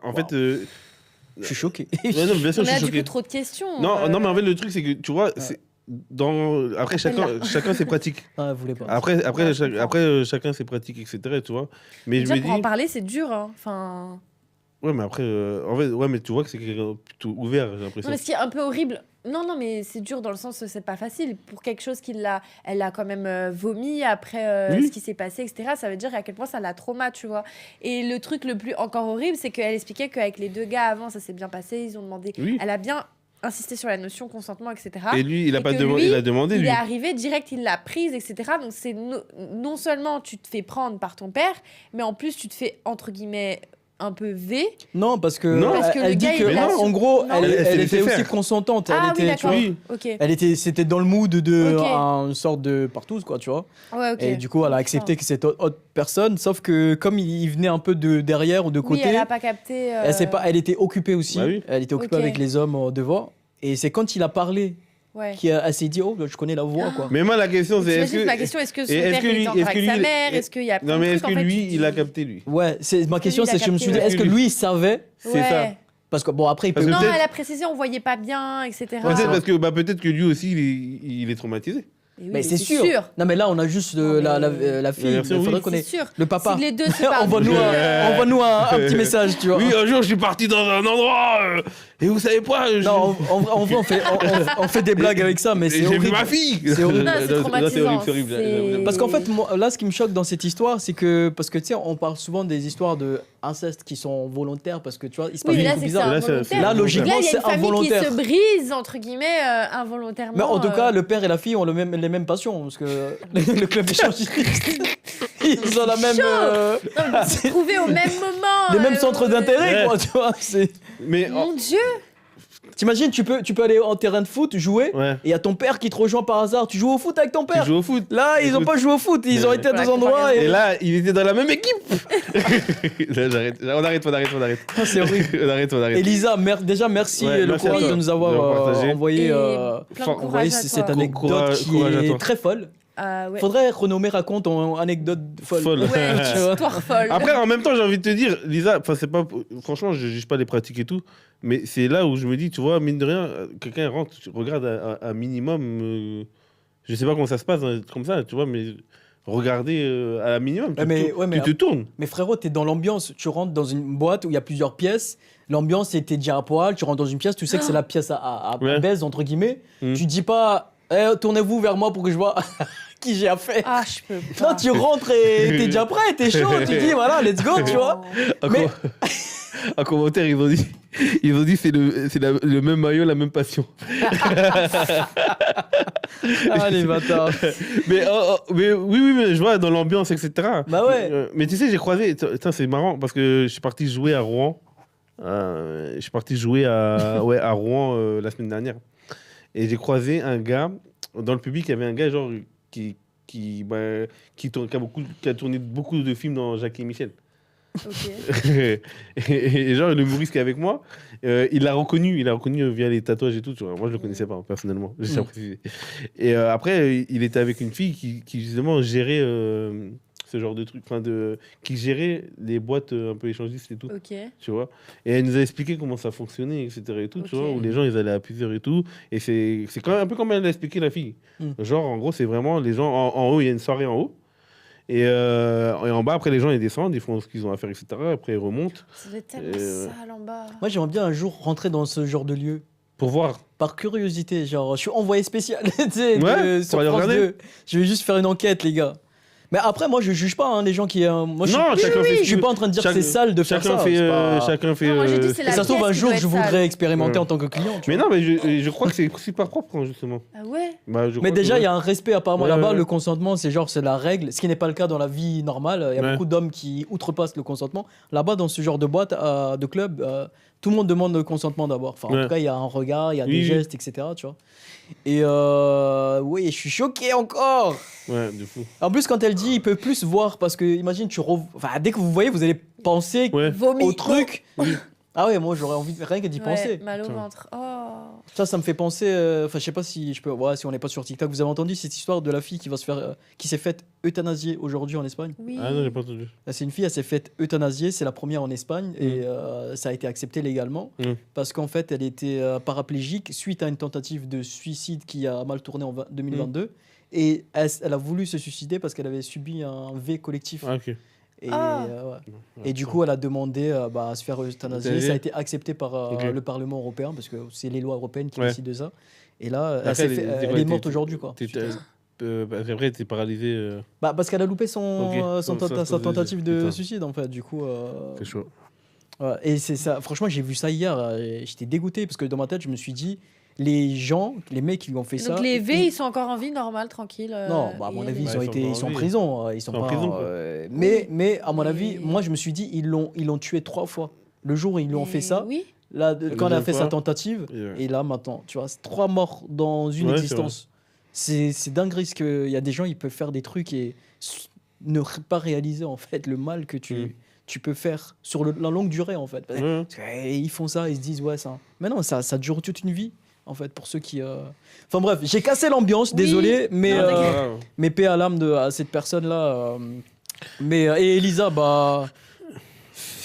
en fait. Je suis choqué. Ouais, non, bien sûr, On je a suis du coup choqué. trop de questions. Non, non, mais en fait, le truc, c'est que tu vois, c'est après chacun ses pratiques. Ah, elle voulait pas. Après, comprends. chacun ses pratiques, etc. Tu vois. Mais je Déjà, me pour en dis, parler, c'est dur. Hein. Enfin... ouais, mais après, en fait, ouais, mais tu vois que c'est quelqu'un plutôt ouvert, j'ai Non, l'impression. mais ce qui est un peu horrible. Non, mais c'est dur dans le sens où c'est pas facile. Pour quelque chose elle a quand même vomi après Oui. ce qui s'est passé, etc. Ça veut dire à quel point ça l'a trauma, tu vois. Et le truc le plus encore horrible, c'est qu'elle expliquait qu'avec les 2 gars avant, ça s'est bien passé. Ils ont demandé. Oui. Elle a bien insisté sur la notion consentement, etc. Et lui, il a Et pas que demandé, lui, il a demandé, Il lui. est arrivé direct, il l'a prise, etc. Donc c'est non seulement tu te fais prendre par ton père, mais en plus tu te fais entre guillemets un peu V. Non, parce que, Non. Parce que elle le dit gars, que, il l'a en su- gros, Non. elle Elle s'est était laissée aussi faire. consentante. Ah Elle oui, était, tu vois, d'accord. Oui. c'était dans le mood de Ok. une sorte de partouze, quoi, tu vois. Ouais, ok. Et du coup, elle a accepté que cette autre personne, sauf que comme il venait un peu de derrière ou de Oui, côté, elle a pas capté. elle était occupée aussi. Bah oui. Elle était occupée Ok. avec les hommes devant. Et c'est quand il a parlé Ouais. qu'elle s'est dit, oh, je connais la voix, quoi. Mais moi, la question, c'est est-ce T'imagines, que. ma question, est-ce que son et est-ce père que il lui- était encore est-ce que avec sa lui- mère? Est-ce qu'il y a plein Non, de mais est-ce trucs, que en fait, lui, tu il a dis- capté, lui Ouais, ma question, lui, il a c'est que je me suis dit, capté, est-ce que ouais. lui, il savait? C'est ça. Ouais. Parce que, bon, après, il peut. Parce que Non, peut-être- elle a précisé, on voyait pas bien, etc. Peut-être parce que peut-être que lui aussi, il est traumatisé. Mais oui, Mais c'est sûr. Non, mais là, on a juste Non, mais- la fille. Bien Il sûr, faudrait oui. qu'on C'est ait. sûr. Le papa. Si les deux se parlent. Envoie-nous un petit message, tu vois. Oui, un jour, je suis parti dans un endroit et vous savez quoi Non, en vrai, on fait des blagues avec ça, mais c'est j'ai vu horrible. ma fille. C'est horrible. Non, c'est Non, traumatisant. c'est horrible. C'est- Parce qu'en fait, moi, là, ce qui me choque dans cette histoire, c'est que, parce que tu sais, on parle souvent des histoires de inceste qui sont volontaires, parce que tu vois, il se passe Oui, mais des là, trucs c'est bizarres. Là, involontaire. Là, logiquement, Là, il y a c'est une famille qui involontaire. se brise, entre guillemets, involontairement. Mais en tout cas, le père et la fille ont les mêmes passions, parce que le club échangiste, ils ont la même, Non, mais se trouver au même moment. les mêmes centres d'intérêt, Ouais. quoi, tu vois. Mais Mon Dieu. T'imagines, tu peux aller en terrain de foot, jouer, ouais, et il y a ton père qui te rejoint par hasard. Tu joues au foot avec ton tu père. joues au foot. Là, ils ont Écoute. pas joué au foot, ils ont été à Voilà, deux endroits. Et là, il était dans la même équipe. Là, j'arrête. On arrête. Ah, c'est horrible. On arrête. Elisa, déjà merci, Ouais, le merci à courage toi de nous d'avoir avoir partagé. envoyé, Et plein de envoyé courage à cette toi. anecdote qui Courage à est toi. très folle. Ouais. Faudrait renommer raconte en anecdote folle. Folle. Ouais, Tu vois. histoire folle. Après, en même temps, j'ai envie de te dire, Lisa, c'est pas, franchement, je juge pas les pratiques et tout, mais c'est là où je me dis, tu vois, mine de rien, quelqu'un rentre, tu regardes un minimum, je sais pas comment ça se passe comme ça, tu vois, mais regardez à la minimum, tu te tournes. Mais frérot, t'es dans l'ambiance. Tu rentres dans une boîte où il y a plusieurs pièces. L'ambiance, t'es déjà à poil. Tu rentres dans une pièce, tu sais que c'est la pièce à Ouais. baise, entre guillemets. Mm. Tu dis pas, tournez-vous vers moi pour que je vois qui j'ai affaire. Ah, je peux pas. Non, tu rentres et t'es déjà prêt, t'es chaud. Tu dis, voilà, let's go, tu vois. Mais- En commentaire, ils ont dit c'est le même maillot, la même passion. Ah, les bâtards. mais oui, mais je vois dans l'ambiance, etc. Bah ouais. Mais tu sais, j'ai croisé. Tiens, c'est marrant parce que je suis parti jouer à Rouen. Je suis parti jouer à Rouen la semaine dernière. Et j'ai croisé un gars. Dans le public, il y avait un gars genre qui a tourné beaucoup de films dans Jacques et Michel. Ok. et genre, l'humoriste qui est avec moi, il l'a reconnu via les tatouages et tout. Tu vois. Moi, je le connaissais pas personnellement. J'ai déjà précisé. Et après, il était avec une fille qui justement gérait ce genre de truc, qui gérait les boîtes un peu échangistes et tout. Ok. Tu vois. Et elle nous a expliqué comment ça fonctionnait, etc. Et tout, tu Ok. vois, où les gens ils allaient à plusieurs et tout. Et c'est quand même un peu comme elle a expliqué la fille. Genre, en gros, c'est vraiment les gens en haut, il y a une soirée en haut. Et en bas, après, les gens ils descendent, ils font ce qu'ils ont à faire, etc. Après, ils remontent Ça doit être tellement sale en bas. Moi, j'aimerais bien un jour rentrer dans ce genre de lieu. pour voir. Par curiosité, genre, je suis envoyé spécial tu sais, Ouais, sur pour aller France regarder. 2. Je vais juste faire une enquête, les gars. Mais après, moi, je juge pas les gens qui. Moi, Non, chacun fait ce je qu'il suis veut. pas en train de dire que Chaque- c'est sale de faire Chacun ça. fait. c'est pas- Chacun fait Non, moi, j'ai dit, c'est Et la ça se trouve, pièce un qui jour, doit je être voudrais sale. expérimenter Ouais. en tant que client. tu Mais vois. non, mais je crois que c'est super propre, hein, justement. Ah ouais. Bah, je Mais crois déjà, que- il y a un respect apparemment Ouais, là-bas. ouais. Le consentement, c'est la règle, ce qui n'est pas le cas dans la vie normale. Il y a Ouais. beaucoup d'hommes qui outrepassent le consentement. Là-bas, dans ce genre de boîte, de club, tout le monde demande le consentement d'abord. Enfin, en tout cas, il y a un regard, il y a des gestes, etc. Tu vois. Et oui, je suis choqué encore. Ouais, du coup. En plus, quand elle dit, il peut plus voir parce que, imagine, dès que vous voyez, vous allez penser au truc. Ah ouais, moi j'aurais envie de rien que d'y penser. Mal au ventre. Oh. Ça me fait penser. Enfin, je sais pas si je peux. Ouais, si on n'est pas sur TikTok, vous avez entendu cette histoire de la fille qui s'est faite euthanasier aujourd'hui en Espagne. Oui. Ah non, j'ai pas entendu. C'est une fille, elle s'est faite euthanasier. C'est la première en Espagne et ça a été accepté légalement parce qu'en fait, elle était paraplégique suite à une tentative de suicide qui a mal tourné en 2022 et elle a voulu se suicider parce qu'elle avait subi un V collectif. Ah, ok. Et du coup, elle a demandé à se faire euthanasier. Ça a été accepté par le Parlement européen parce que c'est les lois européennes qui décident de ça. Et là, elle est morte aujourd'hui. Après, t'es paralysé. Parce qu'elle a loupé sa tentative de suicide, en fait. Du coup. C'est chaud. Ouais, et c'est ça. Franchement, j'ai vu ça hier. J'étais dégoûté parce que dans ma tête, je me suis dit. Les mecs qui lui ont fait ça. Donc les V, ils sont encore en vie normale, tranquille. Non, à mon avis, ils sont en prison. Ils sont pas en prison. Mais à mon avis, moi, je me suis dit, ils l'ont tué 3 fois. Le jour où ils lui ont fait ça, là, quand elle a fait sa tentative, et là, maintenant, tu vois, c'est 3 morts dans une existence. C'est dingue ce qu'il y a des gens, ils peuvent faire des trucs et ne pas réaliser, en fait, le mal que tu peux faire sur la longue durée, en fait. Ils font ça, ils se disent, ouais, ça. Mais non, ça dure toute une vie. En fait, pour ceux qui. Enfin bref, j'ai cassé l'ambiance, désolé, mais paix à l'âme de cette personne-là. Et Elisa,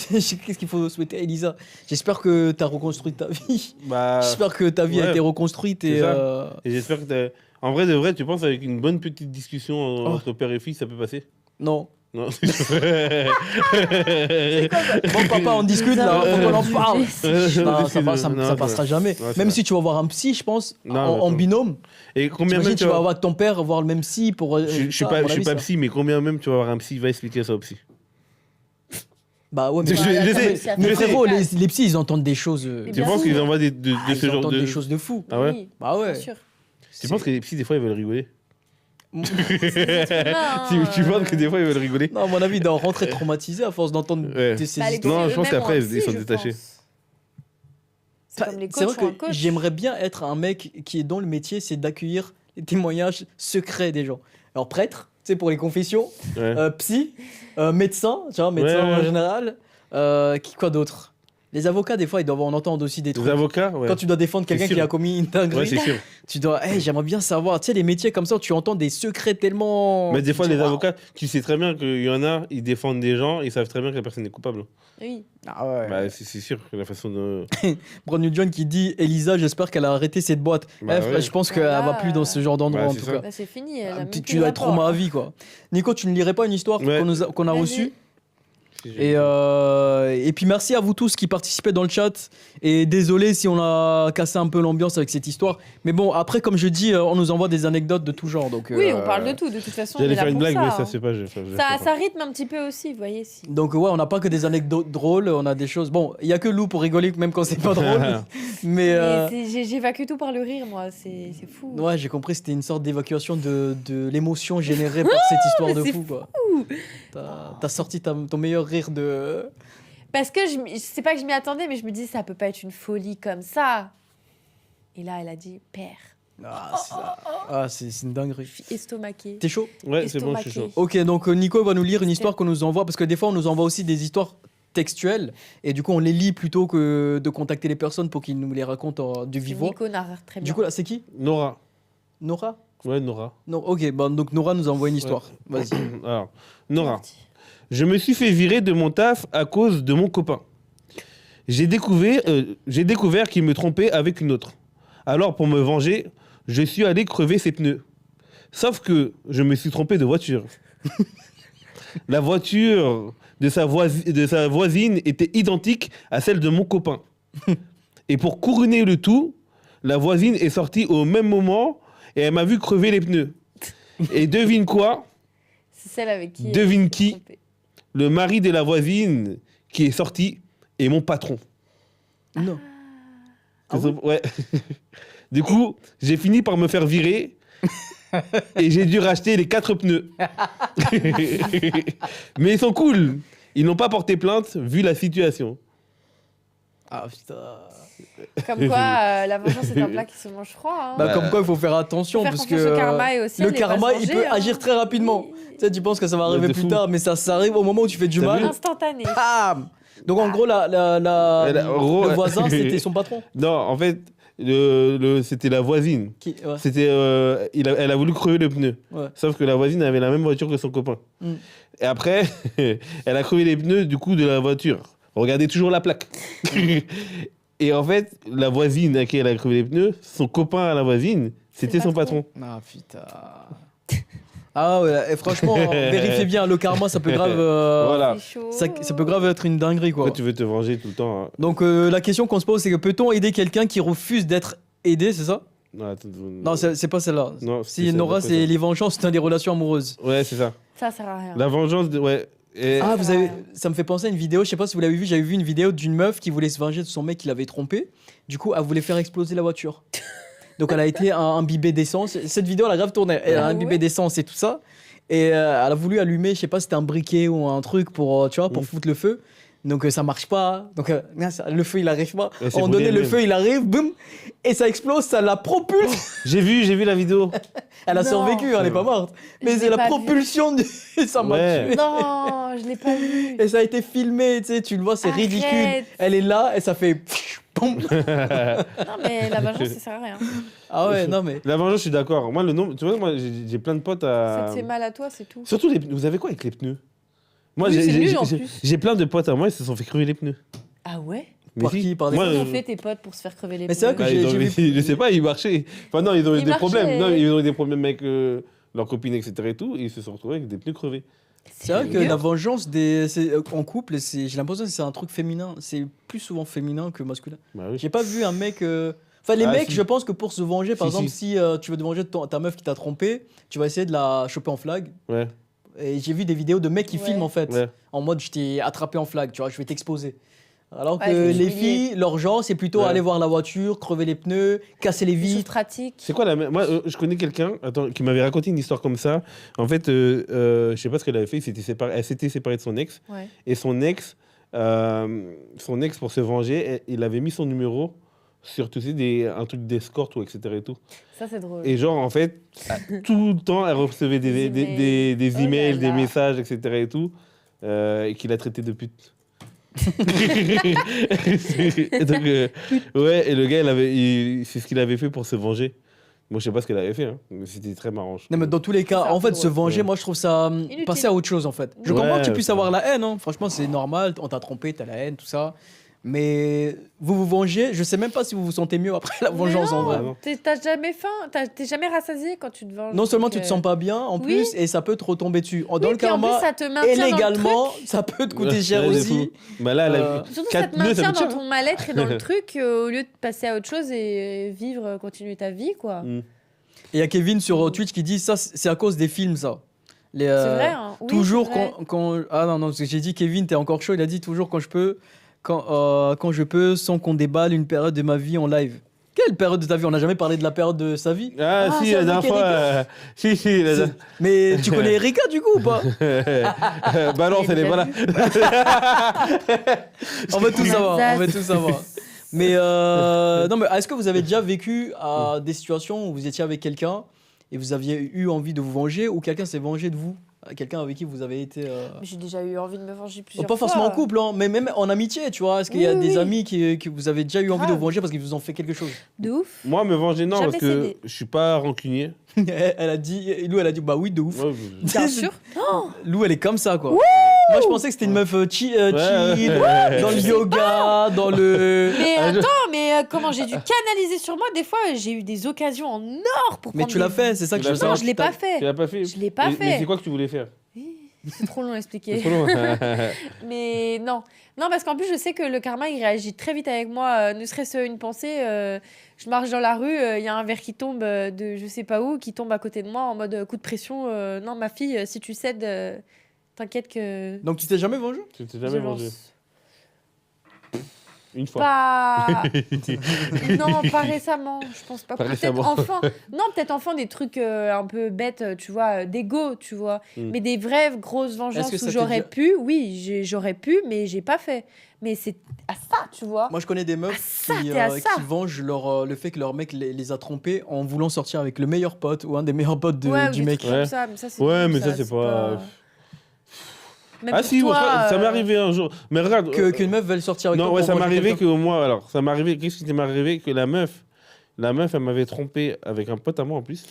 qu'est-ce qu'il faut souhaiter à Elisa? J'espère que tu as reconstruit ta vie. J'espère que ta vie a été reconstruite. Et j'espère que en vrai, de vrai, tu penses avec une bonne petite discussion entre père et fils, ça peut passer? Non. Non. Bon, papa, on discute là, faut qu'on en parle. Non, ça passera jamais. Même si tu vas voir un psy, je pense, en binôme. Et combien même tu vas avoir ton père voir le même psy pour. Je suis pas psy, mais combien même tu vas voir un psy, va expliquer ça au psy. Bah ouais, mais frérot, les psys, ils entendent des choses. Tu penses qu'ils envoient de ce genre de. Des choses de fou. Ah ouais? Bah ouais. Tu penses que les psys, des fois, ils veulent rigoler? Tu penses que des fois ils veulent rigoler? Non, à mon avis, ils doivent rentrer traumatisés à force d'entendre ces histoires. Non, je pense qu'après, ils sont détachés. C'est comme les C'est coachs vrai que j'aimerais bien être un mec qui est dans le métier, c'est d'accueillir les témoignages secrets des gens. Alors, prêtre, tu sais, pour les confessions, psy, médecin, tu vois, médecin en général, quoi d'autre? Les avocats, des fois, ils doivent en entendre aussi des trucs. Les avocats, Quand tu dois défendre quelqu'un qui a commis une dinguerie, tu dois, j'aimerais bien savoir. Tu sais, les métiers comme ça, tu entends des secrets tellement. Mais des fois, les avocats, tu sais très bien qu'il y en a, ils défendent des gens, ils savent très bien que la personne est coupable. Oui. Ah ouais. C'est sûr que la façon de. Brandon John qui dit Elisa, j'espère qu'elle a arrêté cette boîte. Je pense qu'elle va plus dans ce genre d'endroit en tout cas. C'est fini. Tu dois être trauma à vie quoi. Nico, tu ne lirais pas une histoire qu'on a reçue? Et puis merci à vous tous qui participez dans le chat et désolé si on a cassé un peu l'ambiance avec cette histoire, mais bon après comme je dis on nous envoie des anecdotes de tout genre donc oui on parle de tout de toute façon. J'allais faire une blague ça, mais ça c'est pas ça rythme un petit peu aussi vous voyez donc ouais on n'a pas que des anecdotes drôles, on a des choses bon il y a que Lou pour rigoler même quand c'est pas drôle mais j'évacue tout par le rire moi c'est fou. Ouais j'ai compris c'était une sorte d'évacuation de l'émotion générée par cette histoire de fou quoi. T'as sorti ton meilleur rire de... Parce que c'est pas que je m'y attendais, mais je me dis ça peut pas être une folie comme ça. Et là, elle a dit père. C'est une dinguerie. Je suis estomaquée. T'es chaud? Ouais, c'est bon, je suis chaud. Ok, donc Nico va nous lire une histoire qu'on nous envoie, parce que des fois, on nous envoie aussi des histoires textuelles, et du coup, on les lit plutôt que de contacter les personnes pour qu'ils nous les racontent du vivant. Nico narre très bien. Du coup, là, c'est qui? Nora. Ouais, Nora. Non, ok, donc Nora nous envoie une histoire. Ouais. Vas-y. Alors, Nora. Je me suis fait virer de mon taf à cause de mon copain. J'ai découvert qu'il me trompait avec une autre. Alors, pour me venger, je suis allé crever ses pneus. Sauf que je me suis trompé de voiture. La voiture de sa voisine était identique à celle de mon copain. Et pour couronner le tout, la voisine est sortie au même moment et elle m'a vu crever les pneus. Et devine quoi? C'est celle avec qui? Devine qui? Le mari de la voisine qui est sorti est mon patron. Non. Ouais. Du coup, j'ai fini par me faire virer et j'ai dû racheter les 4 pneus. Mais ils sont cool. Ils n'ont pas porté plainte vu la situation. Ah putain. Comme quoi, la vengeance c'est un plat qui se mange froid. Hein. Bah, comme quoi, il faut faire attention parce que le karma, et aussi, le karma, il peut agir très rapidement. Oui. Tu sais, tu penses que ça va arriver plus tard, mais ça arrive au moment où tu fais du mal. Instantané. Bam. Donc en gros, le voisin, c'était son patron. Non, en fait, c'était la voisine. Ouais. C'était, elle a voulu crever le pneu. Ouais. Sauf que la voisine avait la même voiture que son copain. Et après, elle a crevé les pneus du coup de la voiture. Regardez toujours la plaque. Et en fait, la voisine à qui elle a crevé les pneus, son copain à la voisine, c'était son patron. Ah putain. Ah ouais, et franchement, vérifiez bien, le karma, ça peut grave, Voilà. ça peut grave être une dinguerie quoi. Pourquoi tu veux te venger tout le temps hein. Donc la question qu'on se pose, c'est que peut-on aider quelqu'un qui refuse d'être aidé, c'est ça? Non, Non, c'est pas celle-là. Non, Si Nora, c'est les vengeances dans des relations amoureuses. Ouais, c'est ça. Ça sert à rien. La vengeance, ouais. Et... Ah, ça me fait penser à une vidéo, je sais pas si vous l'avez vu, j'avais vu une vidéo d'une meuf qui voulait se venger de son mec qui l'avait trompé. Du coup, elle voulait faire exploser la voiture. Donc elle a été imbibée d'essence. Cette vidéo, elle a grave tourné. Elle a imbibé d'essence et tout ça. Et elle a voulu allumer, je sais pas si c'était un briquet ou un truc pour, tu vois, pour foutre le feu. Donc ça marche pas. Donc le feu, il arrive pas. À un moment donné, le feu, il arrive, boum, et ça explose, ça la propulse. J'ai vu la vidéo. Elle a survécu, elle est pas morte. Mais c'est la propulsion ça m'a tué. Non, je l'ai pas vu. Et ça a été filmé, tu sais, tu le vois, c'est ridicule. Elle est là et ça fait boum. Non mais la vengeance, ça sert à rien. Ah ouais, non mais. La vengeance, je suis d'accord. Moi, le nombre, tu vois, moi, j'ai plein de potes à. Ça te fait mal à toi, c'est tout. Surtout les pneus. Vous avez quoi avec les pneus? Moi, Oui, j'ai plein de potes à moi, ils se sont fait crever les pneus. Ah ouais? Par qui? Par des moi, Comment ont fait tes potes pour se faire crever les Mais pneus? c'est vrai que j'ai vu. Je sais pas, ils marchaient. Enfin, non, ils ont eu des problèmes. marchaient. Non, ils ont eu des problèmes avec leurs copines, etc. Et tout, et ils se sont retrouvés avec des pneus crevés. C'est vrai que la vengeance en couple, j'ai l'impression que c'est un truc féminin. C'est plus souvent féminin que masculin. Bah oui. J'ai pas vu un mec. Enfin, les mecs, si. je pense que pour se venger, par exemple, si. si tu veux te venger de ta meuf qui t'a trompé, tu vas essayer de la choper en flag. Ouais. Et j'ai vu des vidéos de mecs qui filment en fait, Ouais. en mode je t'ai attrapé en flag, tu vois, je vais t'exposer. Alors que c'est les humilié. filles, leur genre, c'est plutôt aller voir la voiture, crever les pneus, casser les Des choses vitres. pratiques. C'est quoi moi, je connais quelqu'un qui m'avait raconté une histoire comme ça. En fait, je sais pas ce qu'elle avait fait. Elle s'était séparée de son ex. Ouais. Et son ex, pour se venger, il avait mis son numéro sur un truc d'escorte ou etc. et tout. Ça, c'est drôle. Et genre, en fait, tout le temps, elle recevait des emails, des messages, etc. et tout, et qu'il a traité de pute. Donc, ouais, et le gars, c'est ce qu'il avait fait pour se venger. Moi, je sais pas ce qu'elle avait fait, hein, mais c'était très marrant. Non, mais dans tous les cas, C'est un en peu fait, se venger, ouais. moi, je trouve ça Inutile. passer à autre chose, en fait. Je Ouais, comprends que tu puisses c'est avoir la haine, hein. Franchement, c'est normal, on t'a trompé, t'as la haine, tout ça. Mais vous vengez, je sais même pas si vous vous sentez mieux après la vengeance, en vrai. T'as jamais faim, t'es jamais rassasié quand tu te venges. Non seulement donc, tu te sens pas bien, en oui. plus, et ça peut te retomber dessus. Dans le puis en karma, plus, ça te maintient et dans le légalement, truc. ça peut te coûter Ouais, cher ouais, aussi. Bah là, Surtout, ça te 4 pneus, ça maintient coûte dans cher. ton mal-être et dans le truc au lieu de passer à autre chose et vivre, continuer ta vie, quoi. Mm. Et il y a Kevin sur Twitch qui dit ça, c'est à cause des films, ça. C'est vrai, hein. Oui, toujours c'est vrai. quand. Ah non, parce que j'ai dit Kevin, t'es encore chaud. Il a dit toujours quand je peux, quand je peux, sans qu'on déballe une période de ma vie en live. Quelle période de ta vie? On n'a jamais parlé de la période de sa vie. Ah, si, c'est la avec dernière fois. Si, la dernière. Mais tu connais Erika du coup ou pas? Bah non, J'ai c'est les déjà voilà. vu. On veut tout savoir. Alsace. On veut tout savoir. Mais non, mais est-ce que vous avez déjà vécu des situations où vous étiez avec quelqu'un et vous aviez eu envie de vous venger ou quelqu'un s'est vengé de vous? Quelqu'un avec qui vous avez été. J'ai déjà eu envie de me venger plusieurs Pas fois. forcément en couple, hein, mais même en amitié, tu vois. Est-ce qu'il y a Oui, des oui. amis que vous avez déjà eu envie de Grave. vous venger parce qu'ils vous ont fait quelque chose? De ouf. Moi, me venger, non, Jamais parce que cédé. je suis pas rancunier. Elle a dit, Lou, elle a dit, bah oui, de ouf. Ouais, Bien sûr. Oh, Lou, elle est comme ça, quoi. Moi, je pensais que c'était une meuf chill, ouais. dans le yoga, dans le. mais attends, mais comment j'ai dû canaliser sur moi? Des fois, j'ai eu des occasions en or pour Mais prendre tu l'as des- fait, c'est ça que je veux Non, savoir. je l'ai pas fait. Tu l'as pas fait. Je l'ai pas Mais fait. c'est quoi que tu voulais faire? C'est trop long à C'est expliquer. trop long. Mais non. Non, parce qu'en plus, je sais que le karma, il réagit très vite avec moi. Ne serait-ce une pensée, je marche dans la rue, il y a un verre qui tombe de je sais pas où, qui tombe à côté de moi en mode coup de pression. Non, ma fille, si tu cèdes, t'inquiète que... Donc, tu t'es jamais vengé? Tu t'es jamais violence. vengé. Une fois. Pas... non, pas récemment, je pense pas. Pas Peut-être récemment. enfant. Non, peut-être enfant, des trucs un peu bêtes, tu vois, d'ego, tu vois. Mm. Mais des vraies grosses vengeances Est-ce que ça où t'est j'aurais déjà- pu, oui, j'aurais pu, mais j'ai pas fait. Mais c'est à ça tu vois. Moi, je connais des meufs qui vengent le fait que leur mec les a trompés en voulant sortir avec le meilleur pote ou un des meilleurs potes du mec. Comme ça, mais ça, c'est mais ça, c'est pas... Même ah si, toi, ça m'est arrivé un jour. Mais regarde... Qu'une meuf veuille sortir avec toi. Non, ouais, ça m'est arrivé que moi... Alors, ça m'est arrivé... Qu'est-ce qui m'est arrivé? Que la meuf, elle m'avait trompé avec un pote à moi, en plus.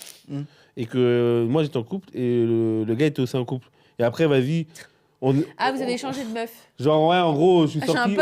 Et que moi, j'étais en couple et le gars était aussi en couple. Et après, vas-y... vous avez changé de meuf. Genre, ouais, en gros, je suis sorti...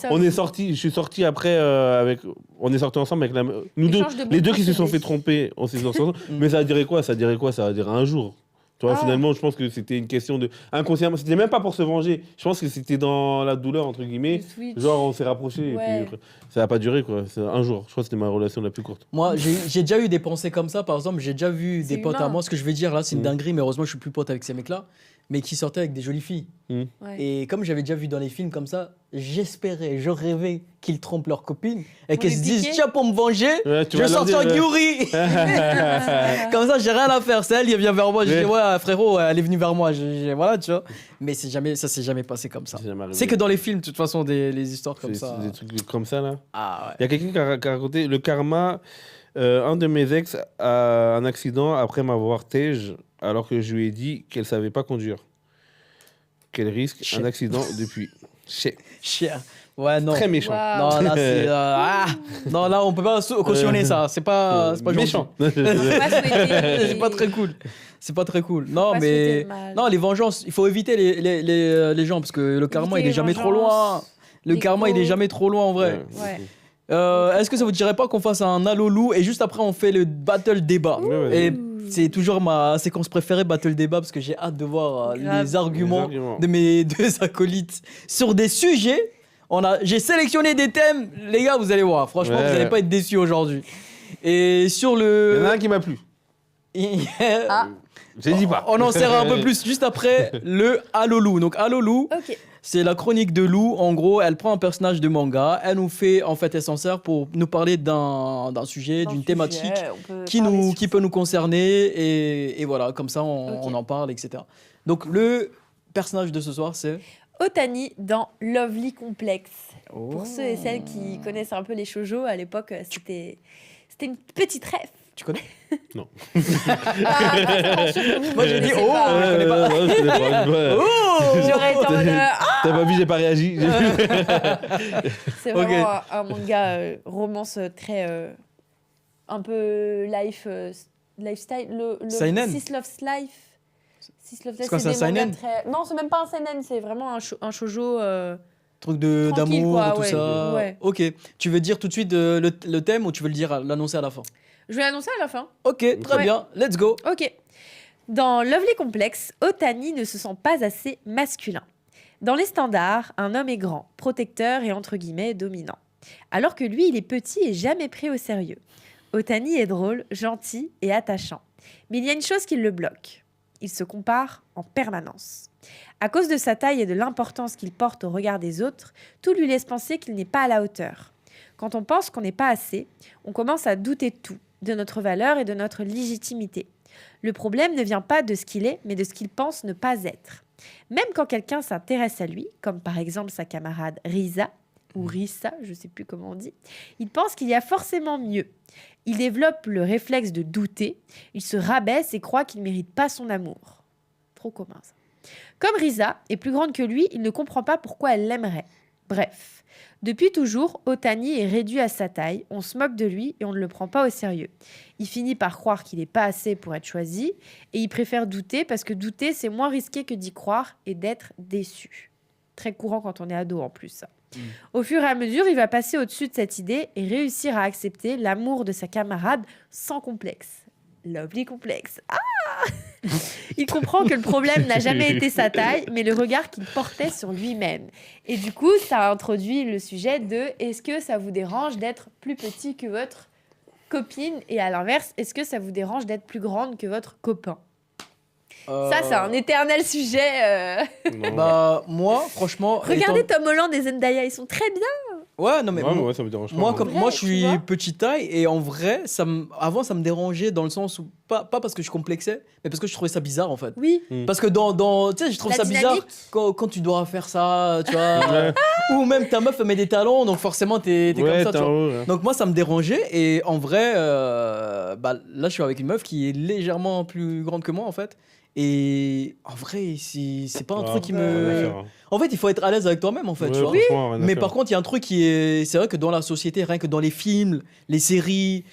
on est sorti... Je suis sorti après avec... On est sorti ensemble avec la meuf. Nous deux, les deux qui se sont fait tromper, on s'est sortis ensemble. Mais ça dirait quoi? Ça dirait un jour. Tu vois, finalement, je pense que c'était une question de... Inconsciemment, c'était même pas pour se venger. Je pense que c'était dans la douleur, entre guillemets. Genre, on s'est rapprochés et puis ça n'a pas duré, quoi. C'est un jour. Je crois que c'était ma relation la plus courte. Moi, j'ai déjà eu des pensées comme ça. Par exemple, j'ai déjà vu des potes à moi. Ce que je vais dire là, c'est une dinguerie, mais heureusement, je suis plus pote avec ces mecs-là. Mais qui sortaient avec des jolies filles. Et comme j'avais déjà vu dans les films comme ça, j'espérais, je rêvais qu'ils trompent leur copine et qu'elles se disent tiens, pour me venger, je vais sortir avec Yuri. Comme ça, j'ai rien à faire. C'est elle qui vient vers moi. Je dis ouais, frérot, elle est venue vers moi. Voilà, tu vois. Mais ça s'est jamais passé comme ça. C'est que dans les films, de toute façon, les histoires comme ça. Des trucs comme ça, là. Il y a quelqu'un qui a raconté le karma. Un de mes ex a un accident après m'avoir tège alors que je lui ai dit qu'elle savait pas conduire. Quel risque, un accident depuis. Cher. Ouais, non. Très méchant. Wow. Non, là, c'est. Non, là, on peut pas cautionner ça. C'est pas méchant. C'est pas très cool. C'est pas très cool. Non, mais. Non, les vengeances, il faut éviter les gens parce que le karma, il est jamais trop loin. Le karma, il est jamais trop loin en vrai. Est-ce que ça vous dirait pas qu'on fasse un Alolou et juste après on fait le battle débat? Et c'est toujours ma séquence préférée, battle débat, parce que j'ai hâte de voir les arguments de mes deux acolytes sur des sujets. J'ai sélectionné des thèmes, les gars, vous allez voir. Franchement, vous n'allez pas être déçus aujourd'hui. Et sur le... Il y en a un qui m'a plu. J'ai dit pas. On en sert un peu plus juste après le Alolou. Donc Alolou. C'est la chronique de Lou. En gros, elle prend un personnage de manga, elle nous fait, en fait, elle s'en sert pour nous parler d'un sujet, d'une thématique qui peut nous concerner. Et voilà, comme ça, on en parle, etc. Donc, le personnage de ce soir, c'est Otani dans Lovely Complex. Pour ceux et celles qui connaissent un peu les shoujo, à l'époque, c'était une petite rêve. Tu connais? Non. Moi j'ai dit je connais pas. J'aurais été en mode T'as pas vu, j'ai pas réagi. C'est vraiment un manga romance très un peu lifestyle. Le Six Loves Life. C'est quoi, c'est un seinen? Non, c'est même pas un seinen, c'est vraiment un shoujo. Truc d'amour, quoi, tout ça. Ouais. Ok. Tu veux dire tout de suite le thème ou tu veux l'annoncer à la fin? Je vais l'annoncer à la fin. Ok, très bien. Let's go. Ok. Dans Lovely Complex, Otani ne se sent pas assez masculin. Dans les standards, un homme est grand, protecteur et entre guillemets dominant. Alors que lui, il est petit et jamais pris au sérieux. Otani est drôle, gentil et attachant. Mais il y a une chose qui le bloque. Il se compare en permanence. À cause de sa taille et de l'importance qu'il porte au regard des autres, tout lui laisse penser qu'il n'est pas à la hauteur. Quand on pense qu'on n'est pas assez, on commence à douter de tout, de notre valeur et de notre légitimité. Le problème ne vient pas de ce qu'il est, mais de ce qu'il pense ne pas être. Même quand quelqu'un s'intéresse à lui, comme par exemple sa camarade Risa, ou Rissa, je ne sais plus comment on dit, il pense qu'il y a forcément mieux. Il développe le réflexe de douter, il se rabaisse et croit qu'il ne mérite pas son amour. Trop commun ça. Comme Risa est plus grande que lui, il ne comprend pas pourquoi elle l'aimerait. Bref, depuis toujours, Otani est réduit à sa taille, on se moque de lui et on ne le prend pas au sérieux. Il finit par croire qu'il n'est pas assez pour être choisi et il préfère douter parce que douter, c'est moins risqué que d'y croire et d'être déçu. Très courant quand on est ado en plus, ça. Au fur et à mesure, il va passer au-dessus de cette idée et réussir à accepter l'amour de sa camarade sans complexe. Lovely Complex. Il comprend que le problème n'a jamais été sa taille, mais le regard qu'il portait sur lui-même. Et du coup, ça introduit le sujet de est-ce que ça vous dérange d'être plus petit que votre copine? Et à l'inverse, est-ce que ça vous dérange d'être plus grande que votre copain? Ça, c'est un éternel sujet. Bah, moi, franchement... Regardez Tom Holland et Zendaya, ils sont très bien. Ouais, non, mais Ouais, ça me dérange pas. moi, moi. moi, je tu suis vois. petite taille et en vrai, avant, ça me dérangeait dans le sens où, pas parce que je complexais, mais parce que je trouvais ça bizarre en fait. Oui. Parce que tu sais, je trouve La ça bizarre dynamique. quand tu dois faire ça, tu vois. Ouais. Ou même ta meuf elle met des talons, donc forcément t'es comme Ouais, ça, tu t'as vois. un haut, ouais. Donc moi, ça me dérangeait et en vrai, bah, là, je suis avec une meuf qui est légèrement plus grande que moi en fait. Et en vrai, c'est pas un truc qui Rien à me. faire, hein. En fait, il faut être à l'aise avec toi-même en fait, Ouais, tu vois. franchement, rien à Mais faire. par contre, il y a un truc qui est. C'est vrai que dans la société, rien que dans les films, les séries,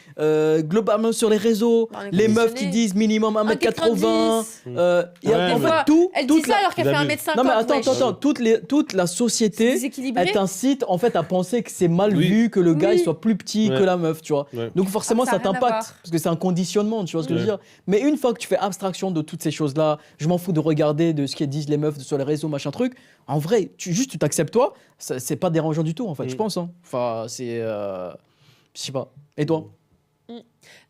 globalement sur les réseaux, Bah, on est les meufs qui conditionné. disent minimum 1m80, 1,90. il y a Ouais, en mais- fait tout. Elle dit toute ça la- alors qu'elle fait Ils 1m50. Non mais attends, wesh. attends, toute la C'est société, déséquilibré. elle t'incite en fait à penser que c'est mal Oui. vu que le gars il Oui. soit plus petit Ouais. que la meuf, tu vois. Ouais. Donc forcément Ah, ça ça a rien à t'impacte voir. parce que c'est un conditionnement, tu vois ce que je veux Ouais. dire. Mais une fois que tu fais abstraction de toutes ces choses-là, je m'en fous de regarder de ce qu'elles disent les meufs sur les réseaux, machin truc. En vrai, tu t'acceptes toi, c'est pas dérangeant du tout en fait, je pense. Hein. Enfin, c'est, je sais pas. Et toi?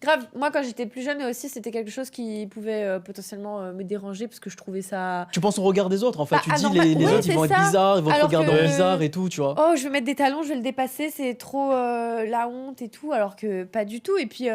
Grave, moi quand j'étais plus jeune aussi, c'était quelque chose qui pouvait potentiellement me déranger parce que je trouvais ça. Tu penses au regard des autres en fait. Bah, Tu dis anormal. les Ouais, autres ils c'est vont être ça. bizarres, ils vont te Alors regarder que- en bizarre et tout, tu vois. Oh, je vais mettre des talons, je vais le dépasser, c'est trop la honte et tout, alors que pas du tout. Et puis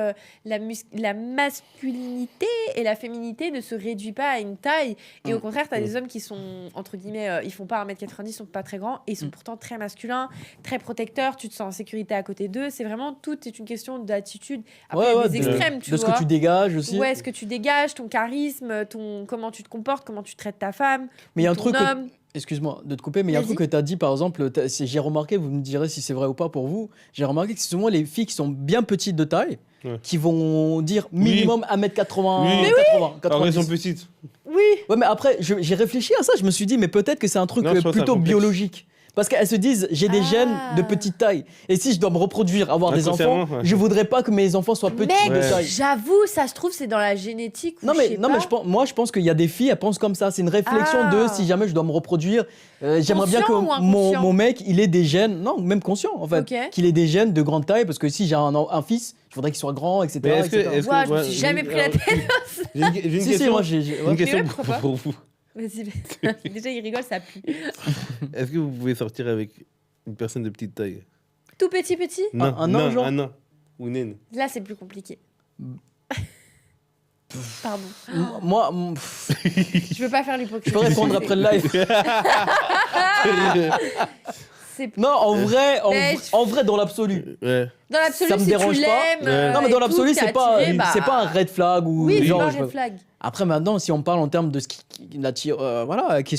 la masculinité et la féminité ne se réduit pas à une taille. Et au contraire, tu as des hommes qui sont, entre guillemets, ils font pas 1m90, ils sont pas très grands, et ils sont pourtant très masculins, très protecteurs, tu te sens en sécurité à côté d'eux. C'est vraiment, tout est une question d'attitude. Après, il y a des extrêmes, tu de ce vois. que tu dégages aussi. Ouais, ce que tu dégages, ton charisme, comment tu te comportes, comment tu traites ta femme, Mais il y a un ton truc. homme. Excuse-moi de te couper, mais il y a un Vas-y. truc que tu as dit, par exemple, j'ai remarqué, vous me direz si c'est vrai ou pas pour vous, j'ai remarqué que c'est souvent les filles qui sont bien petites de taille Ouais. qui vont dire minimum 1m80, Oui. 80, Alors, elles 90. sont petites. Oui, Ouais, mais après, j'ai réfléchi à ça, je me suis dit, mais peut-être que c'est un truc Non, je pense que c'est plutôt un complexe. biologique. Parce qu'elles se disent, j'ai des Ah. gènes de petite taille. Et si je dois me reproduire, avoir des enfants, Inconsciemment, ouais. je voudrais pas que mes enfants soient petits mec, de Ouais. taille. j'avoue, ça se trouve, c'est dans la génétique. Ou Non je mais, sais non, mais pas. moi je pense qu'il y a des filles, elles pensent comme ça. C'est une réflexion Ah. de si jamais je dois me reproduire, j'aimerais bien que Conscient ou inconscient mon mec il ait des gènes, non même conscient en fait, Ok. qu'il ait des gènes de grande taille parce que si j'ai un fils, je voudrais qu'il soit grand, etc. Mais est-ce que- etc. est-ce Ouah, je me ouais, suis jamais j'ai- pris la alors, tête. J'ai une Si, si, question. moi Une ouais. question Mais ouais, pourquoi pas. pour vous. Vas-y, déjà, il rigole, ça pue. Est-ce que vous pouvez sortir avec une personne de petite taille? Tout petit, petit. Non, un nain, genre un nain. Ou une naine. Là, c'est plus compliqué. Pardon. Moi, Je veux pas faire je l'hypocrite. peux répondre après le live. C'est Non, en vrai, Mais en vrai dans l'absolu. Ouais. dans l'absolu, Ça me si dérange tu pas. l'aimes. Ouais. Non mais dans et tout, l'absolu t'es c'est pas attiré, bah, c'est pas un red flag ou Oui, c'est genre pas un je red peux- flag. Après maintenant si on parle en termes de ce qui l'attire, voilà, qui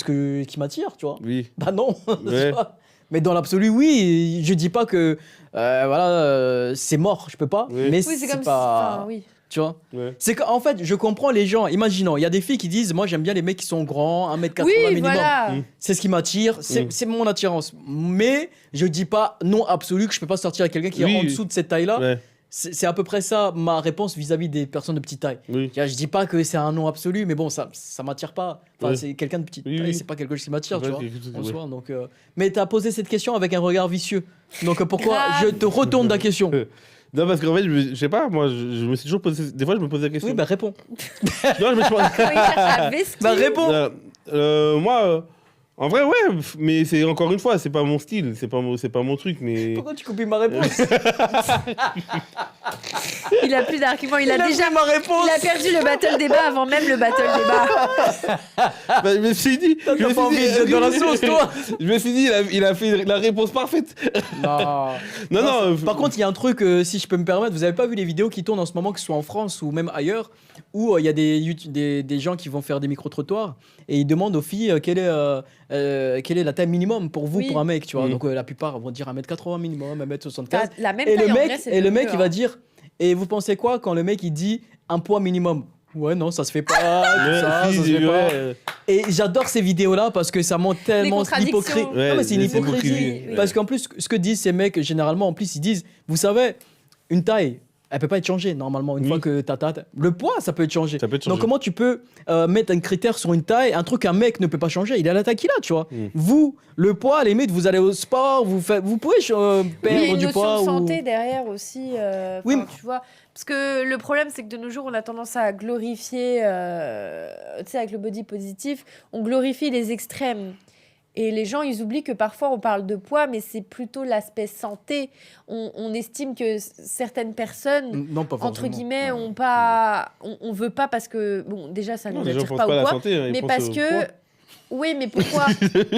m'attire, tu vois. Oui. Bah non. Ouais. Tu vois. Mais dans l'absolu, oui. Je dis pas que voilà, c'est mort, je peux pas. Oui. Mais Oui, c'est comme pas. si. Oui. Tu vois. Ouais. C'est qu'en fait, je comprends les gens. Imaginons, il y a des filles qui disent, moi j'aime bien les mecs qui sont grands, 1m80 Oui, minimum. voilà. C'est ce qui m'attire, Mm. c'est mon attirance. Mais je dis pas non absolu que je peux pas sortir avec quelqu'un qui Oui. est en dessous de cette taille-là. Ouais. C'est à peu près ça ma réponse vis-à-vis des personnes de petite taille. Oui. Je dis pas que c'est un non absolu, mais bon, ça m'attire pas. Enfin, Ouais. c'est quelqu'un de petite Oui, taille, oui. c'est pas quelque chose qui m'attire, tu Ouais, vois. quelque chose, En ouais. soi, donc, mais t'as posé cette question avec un regard vicieux. Donc pourquoi Grave. je te retourne la question? Non, parce qu'en fait, je sais pas, moi, je me suis toujours posé. Des fois, je me posais la question. Oui, bah réponds. Non, je me suis Comment il cherche à vesquer. Bah réponds. Moi, en vrai, ouais, mais c'est encore une fois, c'est pas mon style, c'est pas mon truc, mais. Pourquoi tu copies ma réponse? Il a plus d'arguments. Il a pris déjà. ma réponse. Il a perdu le battle débat avant même le battle débat. Bah, je me suis dit. T'as pas envie d'être dans la sauce, toi? Je me suis dit, il a fait la réponse parfaite. Non. Non. Par contre, il y a un truc, si je peux me permettre, vous avez pas vu les vidéos qui tournent en ce moment, que ce soit en France ou même ailleurs, où il y a des gens qui vont faire des micro-trottoirs et ils demandent aux filles quelle est la taille minimum pour vous, Oui. pour un mec, tu vois. Mhm. Donc la plupart vont dire 1m80 minimum, 1m75. T'as la même Et taille le en mec, vrai, c'est et le le mec mieux, il va hein. dire, et vous pensez quoi quand le mec il dit un poids minimum? Ouais, non, ça se fait pas, tout ça se fait pas. Et j'adore ces vidéos-là parce que ça montre tellement contradictions. l'hypocrisie. Ouais, Non, mais c'est une les hypocrisie. hypocrisies, ouais. Parce qu'en plus, ce que disent ces mecs, généralement, en plus, ils disent, vous savez, une taille, elle peut pas être changée normalement. Une Oui. fois que t'as le poids, ça peut être changé. Ça peut être Donc changé. comment tu peux mettre un critère sur une taille, un truc qu'un mec ne peut pas changer? Il a la taille qu'il a, tu vois. Mm. Vous, le poids, à la limite, vous allez au sport, vous pouvez Il y a perdre une du notion poids. de ou- santé derrière aussi. Oui, Tu vois. Parce que le problème, c'est que de nos jours, on a tendance à glorifier, tu sais, avec le body positif, on glorifie les extrêmes. Et les gens, ils oublient que parfois, on parle de poids, mais c'est plutôt l'aspect santé. On estime que certaines personnes, entre guillemets, ont pas... On veut pas parce que... Bon, déjà, ça ne nous attire pas au poids, santé, mais parce que... Oui, mais pourquoi?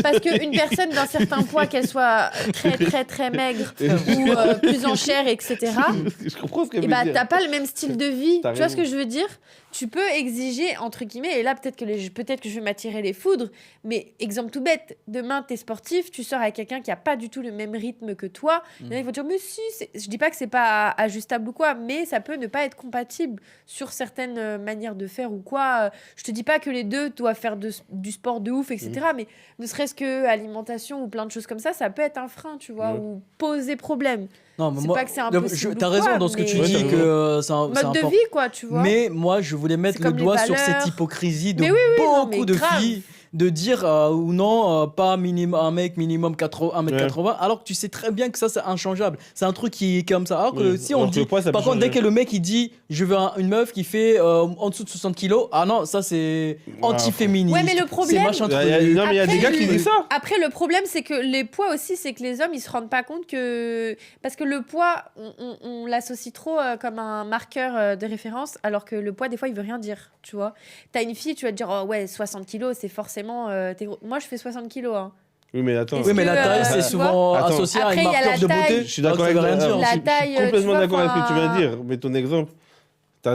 Parce qu'une personne d'un certain poids, qu'elle soit très, très, très maigre ou plus en chair, etc., je comprends ce qu'elle veut dire. T'as pas le même style de vie. Tu vois ce que je veux dire? Tu peux exiger, entre guillemets, et là, peut-être que je vais m'attirer les foudres, mais exemple tout bête, demain, t'es sportif, tu sors avec quelqu'un qui a pas du tout le même rythme que toi. Il y en a qui vont dire, mais si, je dis pas que c'est pas ajustable ou quoi, mais ça peut ne pas être compatible sur certaines manières de faire ou quoi. Je te dis pas que les deux doivent faire du sport de ouf, etc., mais ne serait-ce que alimentation ou plein de choses comme ça peut être un frein, tu vois, ou poser problème. Non, mais c'est pas que c'est impossible. T'as raison dans ce que tu dis, que c'est un mode de vie, quoi, tu vois. Mais moi, je voulais mettre le doigt sur cette hypocrisie de beaucoup de filles de dire ou non, pas un mec minimum 1m80, alors que tu sais très bien que ça, c'est inchangeable. C'est un truc qui est comme ça. Alors que si on dit, par contre, dès que le mec il dit, je veux une meuf qui fait en dessous de 60 kilos, ah non, ça c'est anti-féministe. Ouais, mais le problème, non, mais il y a des gars qui disent ça. Après, le problème, c'est que les poids aussi, c'est que les hommes, ils se rendent pas compte que. Parce que le poids, on l'associe trop comme un marqueur de référence, alors que le poids, des fois, il veut rien dire. Tu vois, t'as une fille, tu vas te dire, oh ouais, 60 kilos, c'est forcément. Moi, je fais 60 kilos. Hein. Oui, mais attends. Oui, mais la taille, c'est souvent associé à une marqueur de beauté. Je suis d'accord avec toi. La taille, je suis complètement d'accord avec ce que tu viens de dire. Mais ton exemple,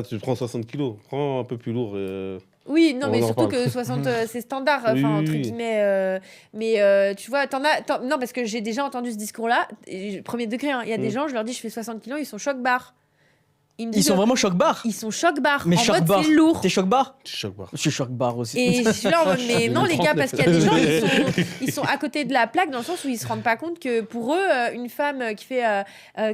tu prends 60 kilos, prends un peu plus lourd. Oui, non, mais surtout que 60, c'est standard, entre guillemets. Mais tu vois, non, parce que j'ai déjà entendu ce discours-là, premier degré, hein. Il y a des gens, je leur dis, je fais 60 kilos, ils sont choc-barre. Ils sont vraiment choc-barre. Ils sont choc-barre. Mais en mode, c'est lourd. T'es choc-barre? Je suis choc-barre. Je suis choc-barre aussi. Et je suis là en mode, mais non, les gars, parce qu'il y a des gens, ils sont à côté de la plaque dans le sens où ils se rendent pas compte que pour eux, une femme qui fait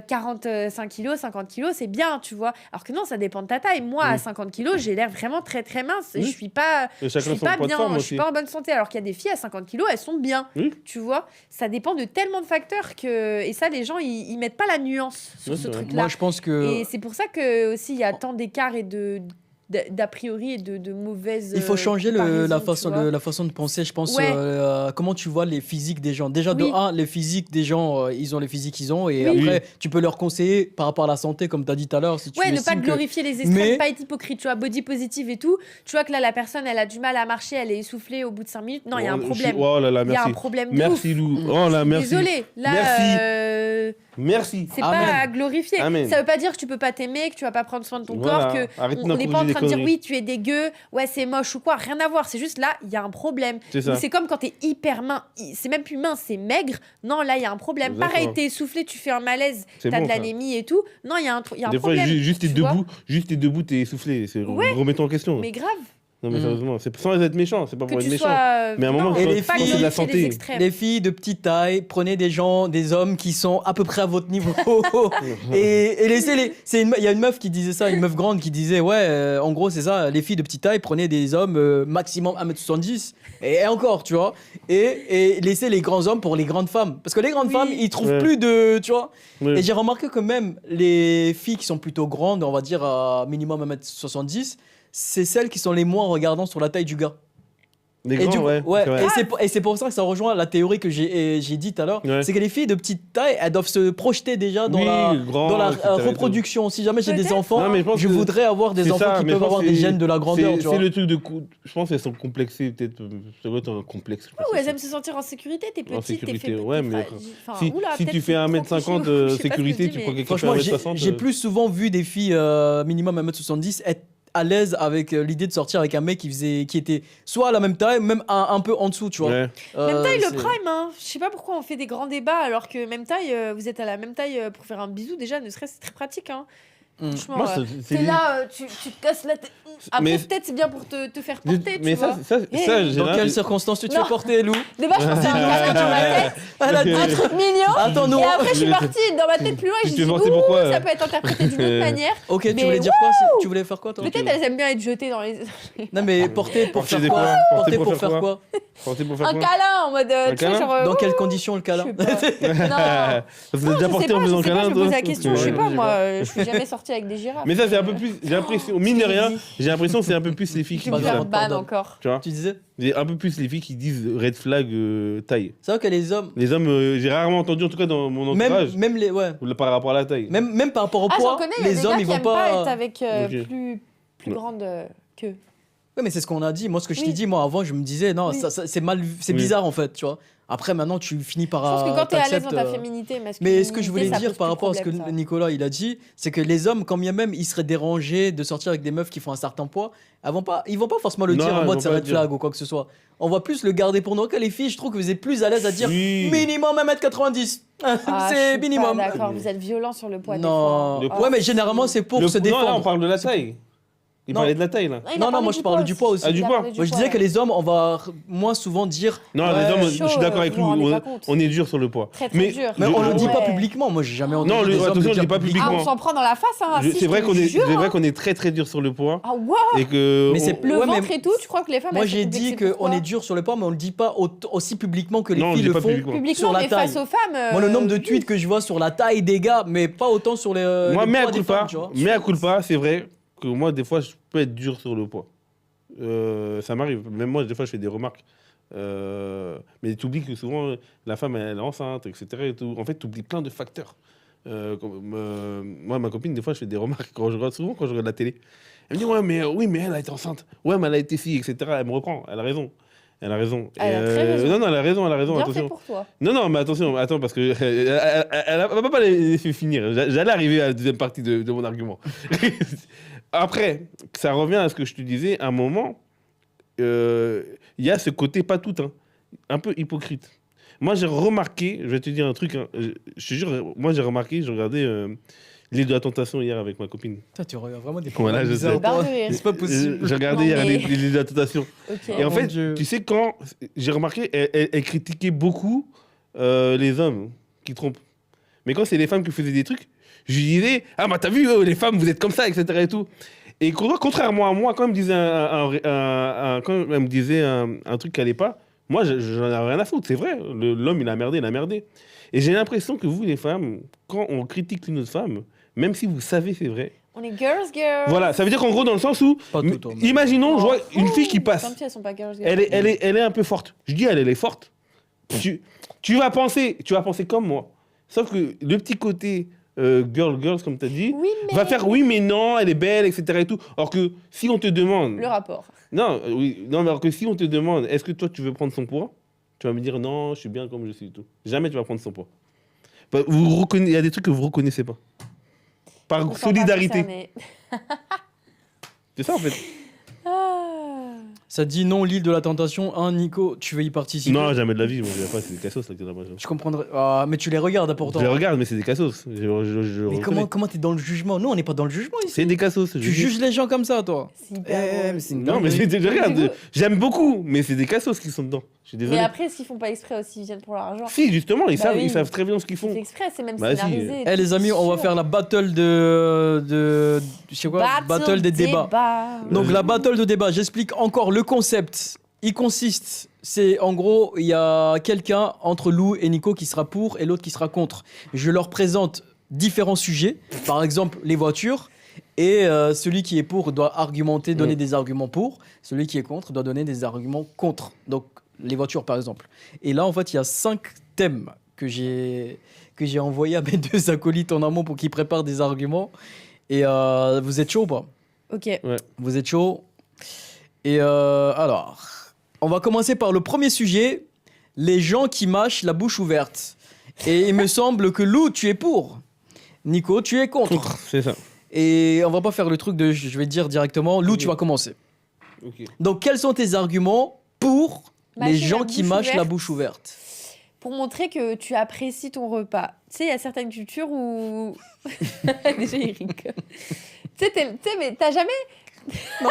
45 kilos, 50 kilos, c'est bien, tu vois. Alors que non, ça dépend de ta taille. Moi, à 50 kilos, j'ai l'air vraiment très, très mince. Je suis pas bien, je suis pas en bonne santé. Alors qu'il y a des filles à 50 kilos, elles sont bien, tu vois. Ça dépend de tellement de facteurs que. Et ça, les gens, ils mettent pas la nuance sur ce truc-là. Moi, je pense que. Et c'est pour ça que aussi, il y a tant d'écart et d'a priori et de mauvaises. Il faut changer la façon de penser, je pense. Comment tu vois les physiques des gens? Déjà, de un, les physiques des gens, ils ont les physiques qu'ils ont. Et après, tu peux leur conseiller par rapport à la santé, comme tu as dit tout à l'heure. Si tu ne pas glorifier les extrêmes, pas être hypocrite. Tu vois, body positive et tout. Tu vois que là, la personne, elle a du mal à marcher, elle est essoufflée au bout de 5 minutes. Non, il y a un problème. Oh là là, merci. Il y a un problème. Merci, Lou. Oh là, merci. Désolée. Là, merci. C'est pas à glorifier. Amen. Ça veut pas dire que tu peux pas t'aimer, que tu vas pas prendre soin de ton corps, que on n'est pas en train de dire oui, tu es dégueu, ouais, c'est moche ou quoi. Rien à voir. C'est juste là, il y a un problème. C'est comme quand t'es hyper mince. C'est même plus mince, c'est maigre. Non, là, il y a un problème. Exactement. Pareil, t'es essoufflé, tu fais un malaise, t'as de l'anémie et tout. Non, il y a un problème. Des fois, juste t'es debout, t'es essoufflé. Remets-toi en question. Mais grave. Non, mais sérieusement, c'est sans être méchant, c'est pas pour être méchant. Mais à un moment, c'est de la santé. Les filles de petite taille, prenez des hommes qui sont à peu près à votre niveau. et laissez-les. Il y a une meuf qui disait ça, une meuf grande qui disait, en gros, c'est ça, les filles de petite taille, prenez des hommes maximum 1m70. Et encore, tu vois. Et laissez les grands hommes pour les grandes femmes. Parce que les grandes femmes, ils trouvent plus de. Tu vois. Et j'ai remarqué que même les filles qui sont plutôt grandes, on va dire à minimum 1m70, c'est celles qui sont les moins regardants sur la taille du gars. Les grands, et c'est pour ça que ça rejoint la théorie que j'ai dit tout à l'heure. C'est que les filles de petite taille, elles doivent se projeter déjà dans la reproduction. Si jamais j'ai des enfants, je voudrais avoir des enfants qui peuvent avoir des gènes de la grandeur. C'est le truc de... Je pense qu'elles sont complexées, peut-être. Ça doit être un complexe. Ouais, elles aiment se sentir en sécurité. T'es petite, t'es faible. Ouais, mais si tu fais 1m50 de sécurité, tu crois que quelqu'un fait 1m60. J'ai plus souvent vu des filles minimum 1m70 être à l'aise avec l'idée de sortir avec un mec qui était soit à la même taille, même un peu en dessous, tu vois. Même taille, le prime, hein. Je sais pas pourquoi on fait des grands débats alors que même taille, vous êtes à la même taille pour faire un bisou, déjà, ne serait-ce c'est très pratique, hein. Franchement, t'es là, tu te casses la tête. Après, peut-être c'est bien pour te faire porter, tu vois. Dans quelles circonstances tu te fais porter, Lou? De base, je pensais à un câlin sur ma tête, un truc mignon. Et après, je suis partie dans ma tête plus loin et je me suis dit, ça peut être interprété d'une autre manière. Ok, tu voulais dire quoi? Tu voulais faire quoi, toi? Peut-être elles aiment bien être jetées dans les. Non, mais porter pour faire quoi? Porter pour faire quoi? Un câlin en mode. Dans quelles conditions le câlin? Non. Vous avez déjà porté en faisant câlin? Je pose la question, je sais pas, moi, je suis jamais sortie sorti avec des girafes. Mais ça, c'est un peu plus. J'ai l'impression, mine de rien, j'ai l'impression que c'est un peu plus les filles qui Tu me disent faire ça. ban encore. Tu vois, Tu disais j'ai un peu plus les filles qui disent red flag taille. C'est vrai que les hommes. Les hommes, j'ai rarement entendu, en tout cas dans mon entourage, Même les. Ouais. par rapport à la taille. Même par rapport au Ah, j'en poids, connais, il y a les des hommes, gars ils qui vont aiment pas être pas. avec Ok. plus Ouais. grande queue. Ouais, mais c'est ce qu'on a dit. Moi, ce que je t'ai Oui. dit, moi, avant, je me disais, non, Oui. c'est mal, c'est Oui. bizarre, en fait, tu vois. Après, maintenant, tu finis par. Je pense que quand t'es à l'aise dans ta t'acceptes, féminité, Mais ce que je voulais ça dire pose par plus rapport à ce que problème, ça. Nicolas il a dit, c'est que les hommes, quand bien même ils seraient dérangés de sortir avec des meufs qui font un certain poids, ils vont pas forcément le Non, dire en ils mode vont c'est pas le red dire. flag ou quoi que ce soit. On va plus le garder pour nous. Que les filles, je trouve que vous êtes plus à l'aise à dire Oui. minimum 1m90. Ah, je c'est suis minimum. pas d'accord, vous êtes violent sur le poids Non. des fois. Ouais, mais généralement c'est pour se Non, là, on défendre. parle de la taille. Il Non. parlait de la taille, là. Ah, il a Non, parlé moi, je parle du poids aussi. Ah, du poids. Moi, je disais que les hommes, on va moins souvent dire. Non, ouais, les hommes, chaud, je suis d'accord avec vous vous lui. rendez pas compte. On est dur sur le poids. Très, très Mais- dur. Mais on le dit Ouais. pas publiquement. Moi, j'ai jamais entendu Non, des hommes attention, le je dire dis pas Ah, publiquement. on s'en prend dans la face, hein. Si, C'est vrai je qu'on te est, jure, c'est vrai hein. qu'on est très très dur sur le poids. Ah, waouh. Et que. Mais c'est- Le Ouais, ventre mais- et tout, tu crois que les femmes. Moi, elles j'ai sont dit complexées qu'on est pourquoi dur sur le poids, mais on le dit pas aussi publiquement que les Non, on le filles dit le pas font. publiquement. Publiquement, sur la mais taille. face aux femmes. Moi, le nombre de oui. tweets que je vois sur la taille des gars, mais pas autant sur les. Moi, le mais à poids des culpa, femmes, tu vois. mais à culpa, c'est vrai que moi, des fois, je peux être dur sur le poids. Ça m'arrive. Même moi, des fois, je fais des remarques. Mais tu oublies que souvent, la femme, elle est enceinte, etc. Et tout. En fait, tu oublies plein de facteurs. Moi, ma copine, des fois, je fais des remarques quand je regarde la télé. Elle me dit, ouais, mais oui, mais elle a été enceinte. Ouais, mais elle a été fille, etc. Elle me reprend. Elle a raison. Elle a raison. Elle a très raison. Non, elle a raison, Bien attention. fait pour toi. Non, mais attention, attends, parce que elle va pas les laisser finir. J'allais arriver à la deuxième partie de mon argument. Après, ça revient à ce que je te disais, à un moment, il y a ce côté pas tout, hein, un peu hypocrite. Moi, j'ai remarqué, je vais te dire un truc, hein, je te jure, moi j'ai remarqué, j'ai regardé L'île de la Tentation hier avec ma copine. Toi, tu regardes vraiment des Voilà, je sais. Barre de rire. C'est pas possible. J'ai regardé Non, hier mais- l'île de la Tentation. Ok. Et en mon fait, Dieu. tu sais, quand j'ai remarqué, elle critiquait beaucoup les hommes qui trompent. Mais quand c'est les femmes qui faisaient des trucs, je lui disais, ah bah t'as vu, les femmes, vous êtes comme ça, etc. Et tout. Et contrairement à moi, quand elle me disait quand elle me disait un truc qui allait pas, moi, j'en avais rien à foutre. C'est vrai, l'homme, il a merdé. Et j'ai l'impression que vous, les femmes, quand on critique une autre femme, même si vous savez c'est vrai, On est girls. voilà, ça veut dire qu'en gros, dans le sens où, Pas tout, toi, mais- imaginons, je vois une fille qui passe. Tant pis, elles sont pas girls. Elle est un peu forte. Je dis, elle est forte. Tu vas penser comme moi. Sauf que le petit côté girls, comme tu as dit, Oui, mais. va faire oui, mais non, elle est belle, etc. Et tout. Alors que si on te demande. Le rapport. Non, mais alors que si on te demande, est-ce que toi tu veux prendre son poids, tu vas me dire non, je suis bien comme je suis et tout. Jamais tu vas prendre son poids. Il y a des trucs que vous reconnaissez pas. Par On sent pas solidarité. concerné. C'est ça en fait. Ah. Ça dit non, l'île de la tentation. Nico, tu veux y participer? Non, jamais de la vie. Moi, je vais pas, c'est des cassos là que t'as là-bas. Je comprendrais. Ah, mais tu les regardes pourtant. Je les regarde, mais c'est des cassos. Mais reconnais. comment t'es dans le jugement? Nous, on n'est pas dans le jugement ici. C'est des cassos. Tu juges les gens comme ça, toi? C'est hyper drôle. mais c'est une Non, mais dinguerie. je regarde. Mais J'aime beaucoup, mais c'est des cassos qui sont dedans. Je suis désolé. Mais après, s'ils font pas exprès aussi, ils viennent pour leur argent. Si, justement, ils Bah oui. savent très bien ce qu'ils C'est font. exprès, c'est même Bah si. scénarisé. Eh les amis, on va faire la battle de je sais quoi, battle des débats. Donc la battle de débat, j'explique encore le concept. Il consiste, c'est en gros, il y a quelqu'un entre Lou et Nico qui sera pour et l'autre qui sera contre. Je leur présente différents sujets, par exemple les voitures, et celui qui est pour doit argumenter, donner des arguments pour, celui qui est contre doit donner des arguments contre. Donc les voitures par exemple. Et là en fait, il y a 5 thèmes que j'ai envoyés à mes 2 acolytes en amont pour qu'ils préparent des arguments. Et vous êtes chaud ou pas? Ok. Vous êtes chaud? Et alors, on va commencer par le premier sujet, les gens qui mâchent la bouche ouverte. Et il me semble que Lou, tu es pour. Nico, tu es contre. C'est ça. Et on va pas faire le truc de, je vais te dire directement, Lou, tu vas commencer. Ok. Donc, quels sont tes arguments pour Mâcher les la gens qui bouche mâchent la ouverte. bouche ouverte? Pour montrer que tu apprécies ton repas. Tu sais, il y a certaines cultures où. Déjà, il rigole. Tu sais, mais t'as jamais. Non,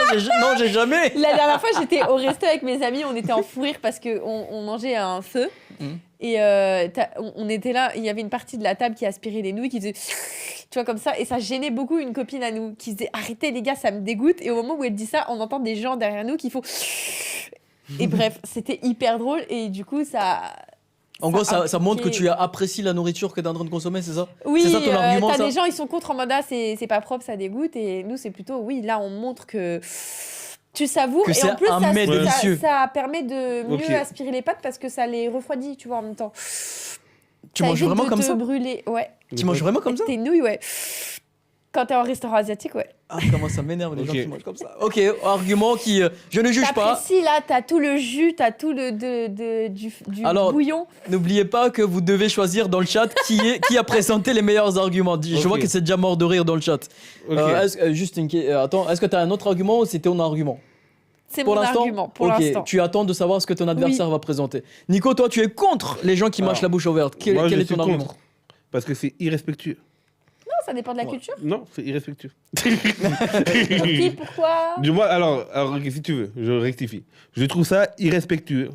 j'ai jamais. La dernière fois, j'étais au resto avec mes amis, on était en fou rire parce qu'on mangeait à un feu. Et on était là, il y avait une partie de la table qui aspirait les nouilles, qui faisait. Tu vois, comme ça. Et ça gênait beaucoup une copine à nous qui disait arrêtez les gars, ça me dégoûte. Et au moment où elle dit ça, on entend des gens derrière nous qui font. Et bref, c'était hyper drôle. Et du coup, ça. En gros, ça montre que tu apprécies la nourriture que tu es en train de consommer, c'est ça? Oui, c'est ça ton argument, t'as ça des gens, ils sont contre en mode c'est pas propre, ça dégoûte. Et nous, c'est plutôt, oui, là, on montre que tu savoures. Que et en plus, un mets délicieux. ça permet de mieux aspirer les pâtes parce que ça les refroidit, tu vois, en même temps. Tu manges vraiment comme ça? Brûler, ouais. Tu manges vraiment comme ça? Tes nouilles, ouais. Quand t'es en restaurant asiatique, ouais. Ah, comment ça m'énerve les gens qui mangent comme ça. Ok, argument qui... je ne juge pas. Si là, t'as tout le jus, t'as tout du Alors, bouillon. N'oubliez pas que vous devez choisir dans le chat qui a présenté les meilleurs arguments. Je vois que c'est déjà mort de rire dans le chat. Juste attends, est-ce que t'as un autre argument ou c'était ton argument? C'est mon argument, pour l'instant. Tu attends de savoir ce que ton adversaire va présenter. Nico, toi, tu es contre les gens qui mâchent la bouche ouverte. Quel est ton argument? Parce que c'est irrespectueux. Non, ça dépend de la culture. Non, c'est irrespectueux. Ok, pourquoi? Alors, si tu veux, je rectifie. Je trouve ça irrespectueux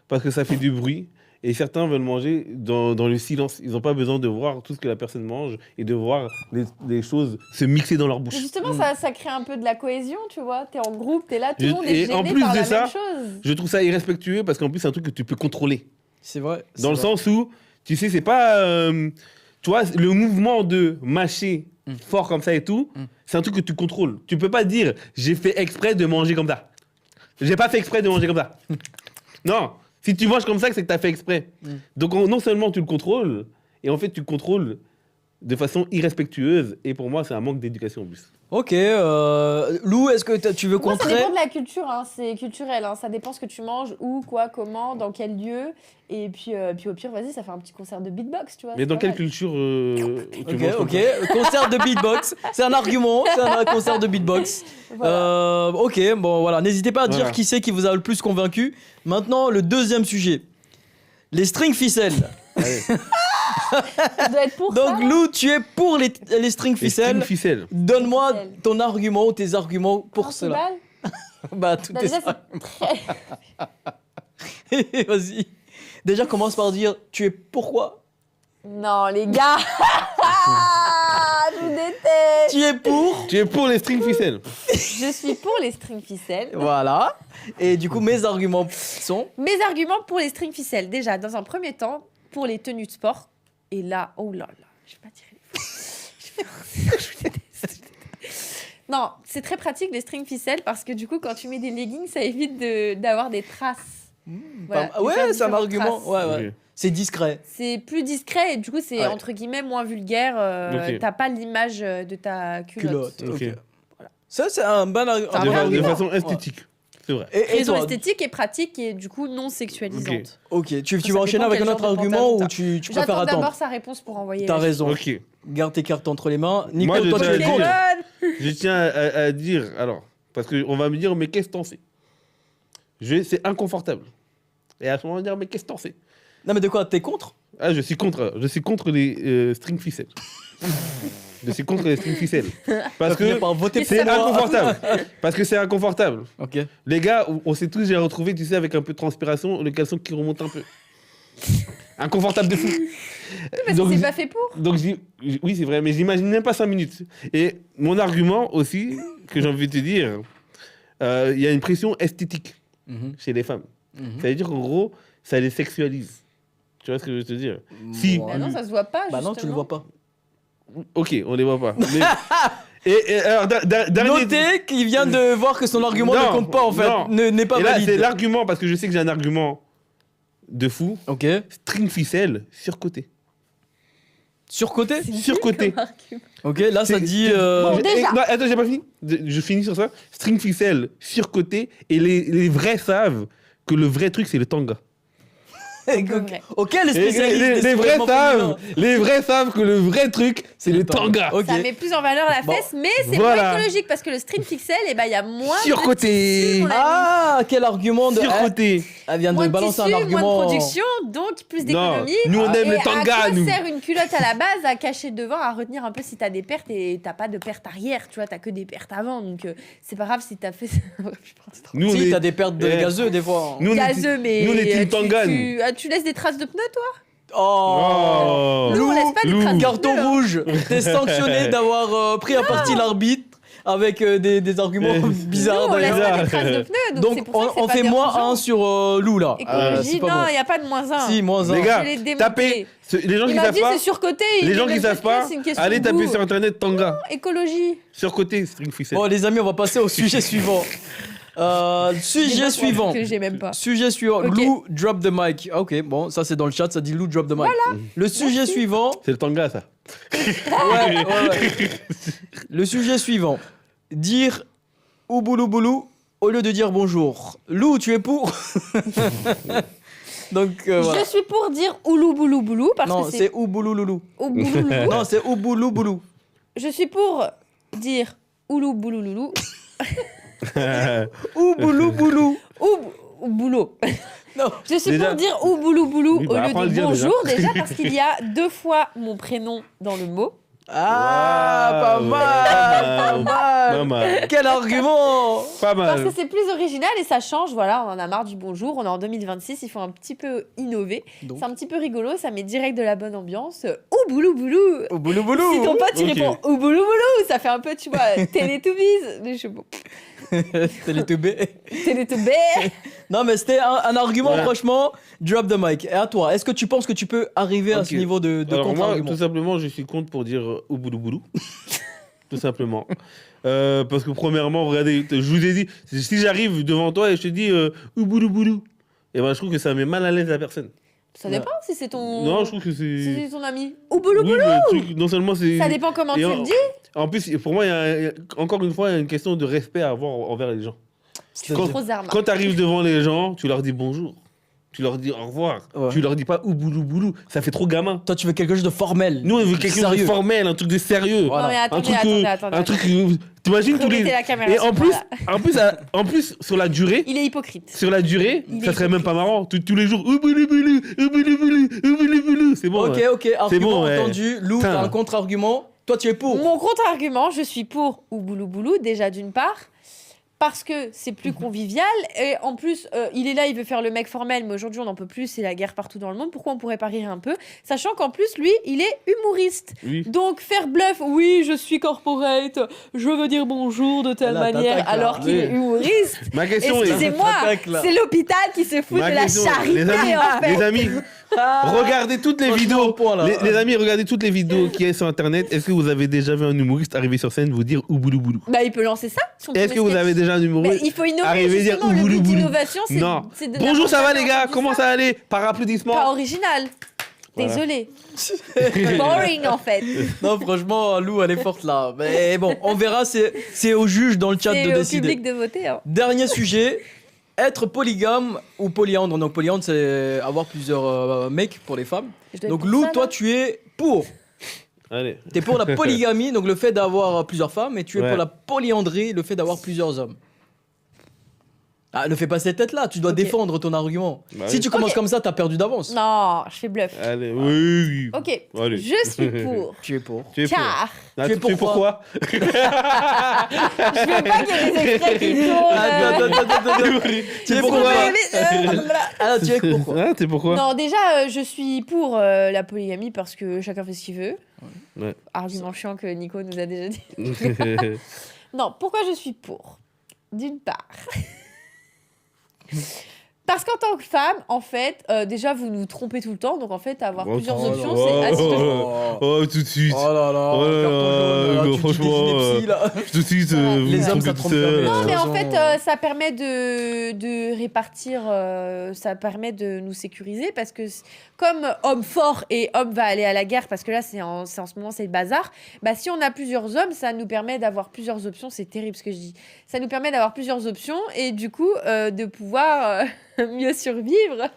parce que ça fait du bruit et certains veulent manger dans le silence. Ils n'ont pas besoin de voir tout ce que la personne mange et de voir les choses se mixer dans leur bouche. Justement, ça crée un peu de la cohésion, tu vois. T'es en groupe, t'es là, tout le monde est gêné en plus par de la ça, même chose. je trouve ça irrespectueux parce qu'en plus, c'est un truc que tu peux contrôler. C'est vrai. Dans le sens où, tu sais, c'est pas... tu vois, le mouvement de mâcher fort comme ça et tout, c'est un truc que tu contrôles. Tu peux pas dire, j'ai fait exprès de manger comme ça. J'ai pas fait exprès de manger comme ça. Non, si tu manges comme ça, c'est que tu as fait exprès. Donc non seulement tu le contrôles, et en fait tu le contrôles de façon irrespectueuse. Et pour moi, c'est un manque d'éducation en plus. Ok, Lou, est-ce que tu veux contrer? Ça dépend de la culture, hein. C'est culturel. Hein. Ça dépend ce que tu manges, où, quoi, comment, dans quel lieu. Et puis au pire, vas-y, ça fait un petit concert de beatbox, tu vois. Mais dans quelle culture Ok, concert de beatbox. C'est un argument, c'est un concert de beatbox. Voilà. Ok, bon voilà, n'hésitez pas à dire qui c'est qui vous a le plus convaincu. Maintenant, le deuxième sujet. Les strings ficelles. Ça doit être pour donc, ça, Lou, tu es pour les strings ficelles. Donne-moi ton argument ou tes arguments pour cela. Bah, tout est ça. Vas-y. Déjà, commence par dire, tu es pourquoi? Non, les gars. Je vous déteste. Tu es pour? Tu es pour les strings ficelles. Je suis pour les strings ficelles. Voilà. Et du coup, mes arguments sont? Mes arguments pour les strings ficelles. Déjà, dans un premier temps, pour les tenues de sport. Et là, oh là là, je vais pas tirer les je déteste. Non, c'est très pratique les strings ficelles parce que du coup, quand tu mets des leggings, ça évite d'avoir des traces. Voilà, ouais, c'est un argument. Ouais. C'est discret. C'est plus discret et du coup, c'est entre guillemets moins vulgaire. T'as pas l'image de ta culotte. Okay. Voilà. Ça, c'est un bon argument. De façon esthétique. C'est vrai. Raison esthétique et pratique et du coup non sexualisante. Ok, tu vas enchaîner avec un autre argument ou tu préfères attendre? J'attends d'abord sa réponse pour envoyer. T'as raison. Ok. Garde tes cartes entre les mains. Nico, moi, toi, tu es contre. Je tiens à dire, alors, parce qu'on va me dire, mais qu'est-ce que t'en sais? C'est inconfortable. Et à ce moment, on va me dire, mais qu'est-ce que t'en sais? Non, mais de quoi? T'es contre? Ah, je suis contre les strings ficelles. Je suis contre les strings ficelles. Parce que c'est inconfortable. Parce que c'est inconfortable. Ok. Les gars, on s'est tous déjà retrouvés, tu sais, avec un peu de transpiration, le caleçon qui remonte un peu. Inconfortable de fou. Parce que c'est pas fait pour. Donc, oui, c'est vrai, mais j'imagine même pas 5 minutes. Et mon argument aussi, que j'ai envie de te dire, il y a une pression esthétique chez les femmes. Ça veut dire qu'en gros, ça les sexualise. Tu vois ce que je veux te dire? Si. Bah non, ça se voit pas. Bah non, tu le vois pas. Ok, on les voit pas. Mais... alors, notez qu'il vient de voir que son argument ne compte pas en fait, n'est pas valide. C'est l'argument, parce que je sais que j'ai un argument de fou. Ok. String ficelle surcoté. Surcoté? Surcoté. Ok, là ça dit. Bon, déjà. Non, attends, j'ai pas fini. Je finis sur ça. String ficelle surcoté et les vrais savent que le vrai truc c'est le tanga. Ok, les spécialistes. Les vrais savent que le vrai truc, c'est le tanga. Okay. Ça met plus en valeur la fesse, mais c'est moins écologique parce que le string ficelle, il y a moins surcoté. Ah, quel argument de surcoté. Elle vient de balancer un argument. Moins de production, donc plus d'économie. Nous on aime le tanga. À quoi sert une culotte à la base à cacher devant, à retenir un peu si t'as des pertes et t'as pas de pertes arrière, tu vois, t'as que des pertes avant, donc c'est pas grave si t'as fait. Si t'as des pertes de gazeux des fois. Gazeux, mais nous on est team tanga. Tu laisses des traces de pneus, toi? Oh, Nous, on laisse pas des traces de carton pneus, rouge. T'es sanctionné d'avoir pris à partie l'arbitre. avec des arguments bizarres Nous, on laisse d'ailleurs. pas des traces de pneus. Donc c'est pour ça que c'est on pas fait moins dérangeant. 1 sur Lou là. Écologie, c'est pas non, bon. il n'y a pas de moins 1. Si, moins 1. Les gars, Je l'ai démonté. tapez. Les gens Il qui m'a savent dit pas. c'est surcoté. Les gens qui savent pas, allez taper sur internet Tanga. Écologie. Surcoté, string ficelle. Bon les amis, on va passer au sujet suivant. Sujet suivant. Que j'ai même pas. Sujet suivant. Ok. Lou, drop the mic. Ah, ok, bon, ça c'est dans le chat, ça dit Lou, drop the mic. Voilà. Le sujet suivant. C'est le Tanga, ça. Ouais. Le sujet suivant. Dire ouboulou boulou au lieu de dire bonjour. Lou, tu es pour? Donc voilà. Je suis pour dire oulou boulou boulou parce Non, que c'est ouboulou loulou. ouboulou loulou. Non, c'est ouboulou boulou. Je suis pour dire oulou boulou loulou. Ouboulou boulou. Ou boulot. Non. Je suis Déjà- pour dire ou boulou boulou Oui, au bah, lieu apprends à le de dire, bonjour déjà parce qu'il y a 2 fois mon prénom dans le mot. Ah, pas Waouh, mal, Pas mal. Quel argument. Pas Parce que mal. c'est plus original et ça change, voilà, on en a marre du bonjour, on est en 2026, il faut un petit peu innover. Donc. C'est un petit peu rigolo, ça met direct de la bonne ambiance. Ou boulou boulou. Ouboulou boulou. Si ton pote il Ok. répond ou boulou boulou, ça fait un peu, tu vois, Teletubbies. Je sais pas. Télétoubé. Teletubbies. Non, mais c'était un argument, Voilà. franchement, drop the mic. Et à toi, est-ce que tu penses que tu peux arriver à ce Ok. niveau de Alors moi, contre-argument? tout simplement, je suis contre pour dire ouboulou boulou. Tout simplement. Parce que premièrement, regardez, je vous ai dit, si j'arrive devant toi et je te dis ouboulou boulou, et ben je trouve que ça met mal à l'aise la personne. Ça dépend si c'est ton. Non, je trouve que Si c'est. c'est ton ami. Ou boulou Oui, boulou. mais le truc, non seulement c'est. Ça dépend comment Et tu en- le dis. En plus, pour moi, encore une fois, il y a une question de respect à avoir envers les gens. Quand, Gros armes. quand tu arrives devant les gens, tu leur dis bonjour. Tu leur dis au revoir. Ouais. Tu leur dis pas ouboulou boulou. Ça fait trop gamin. Toi, tu veux quelque chose de formel. Nous, on veut quelque chose de Sérieux. formel, un truc de sérieux. Voilà. Non mais Un attendez, truc. attendez. Un truc. T'imagines tous les. Remettez la caméra Et sur en moi, plus, là. en plus, sur la durée. Il est hypocrite. Sur la durée, Il ça est serait même pas marrant. Tous les jours, ouboulou boulou, ouboulou boulou, ouboulou boulou. C'est bon. Ok, ouais. ok, argument bon, ouais. entendu. Lou, Putain. t'as un contre-argument. Toi, tu es pour. Mon contre-argument, je suis pour ou boulou boulou, déjà d'une part, parce que c'est plus convivial, et en plus, il est là, il veut faire le mec formel, mais aujourd'hui on n'en peut plus, c'est la guerre partout dans le monde, pourquoi on pourrait pas rire un peu? Sachant qu'en plus, lui, il est humoriste. Oui. Donc faire bluff, oui, je suis corporate, je veux dire bonjour de telle Là, manière, t'attaques, là. alors qu'il est humoriste. Ma question est. Excusez-moi, T'attaques, là. c'est l'hôpital qui se fout Ma de la question, charité, les amis, en fait. les amis, regardez toutes les Franchement, vidéos. au point, là. Les amis, regardez toutes les vidéos qu'il y a sur internet. Est-ce que vous avez déjà vu un humoriste arriver sur scène vous dire ouboulou boulou? Bah, il peut lancer ça. son Est-ce que premier vous avez sketch. déjà un Mais humoriste il faut innover, arriver dire justement, le ouboulou but boulou? d'innovation, c'est Non. c'est de Bonjour, ça va les n'avoir gars? jamais Comment entendu ça allait? Par applaudissement. Pas original. Voilà. Désolé. Boring en fait. Non, franchement, Lou, elle est forte là. Mais bon, on verra, c'est au juge dans le chat de C'est au décider. public de voter. Hein. Dernier sujet, être polygame ou polyandre. Donc polyandre, c'est avoir plusieurs mecs pour les femmes. Je dois Donc être Lou, pour ça, toi, là. tu es pour. Allez. T'es pour la polygamie, donc le fait d'avoir plusieurs femmes, et tu es Ouais. pour la polyandrie, le fait d'avoir plusieurs hommes. Ah, ne fais pas cette tête-là, tu dois Ok. défendre ton argument. Bah Si oui. tu commences Ok. comme ça, t'as perdu d'avance. Non, je fais bluff. Allez, oui. Ok, Allez. je suis pour. Tu es pour. Tu es pour. Car Ah, Tu es tu es pourquoi? je veux pas qu'il y ait des extraits qui tournent. Attends. Tu es pour quoi Ah, tu es pour quoi Ah, t'es pourquoi? Non, déjà, je suis pour la polygamie parce que chacun fait ce qu'il veut. Ouais. Argument chiant que Nico nous a déjà dit. Non, pourquoi je suis pour? D'une part. Parce qu'en tant que femme, en fait, déjà, vous nous trompez tout le temps. Donc, en fait, avoir Oh, plusieurs oh, options, oh, c'est... oh, Ah, si, oh, oh, tout de suite. Oh là là, Oh là carton jaune, là, là, tu dis franchement, des inepties, là. Tout de suite, Ouais. vous Les me hommes, trompez ça tout trompe seul. jamais. Non, mais en raison, fait, ça permet de répartir, ça permet de nous sécuriser parce que comme homme fort et homme va aller à la guerre, parce que là, c'est en ce moment, c'est le bazar, bah, si on a plusieurs hommes, ça nous permet d'avoir plusieurs options. C'est terrible ce que je dis. Ça nous permet d'avoir plusieurs options et du coup, de pouvoir mieux survivre.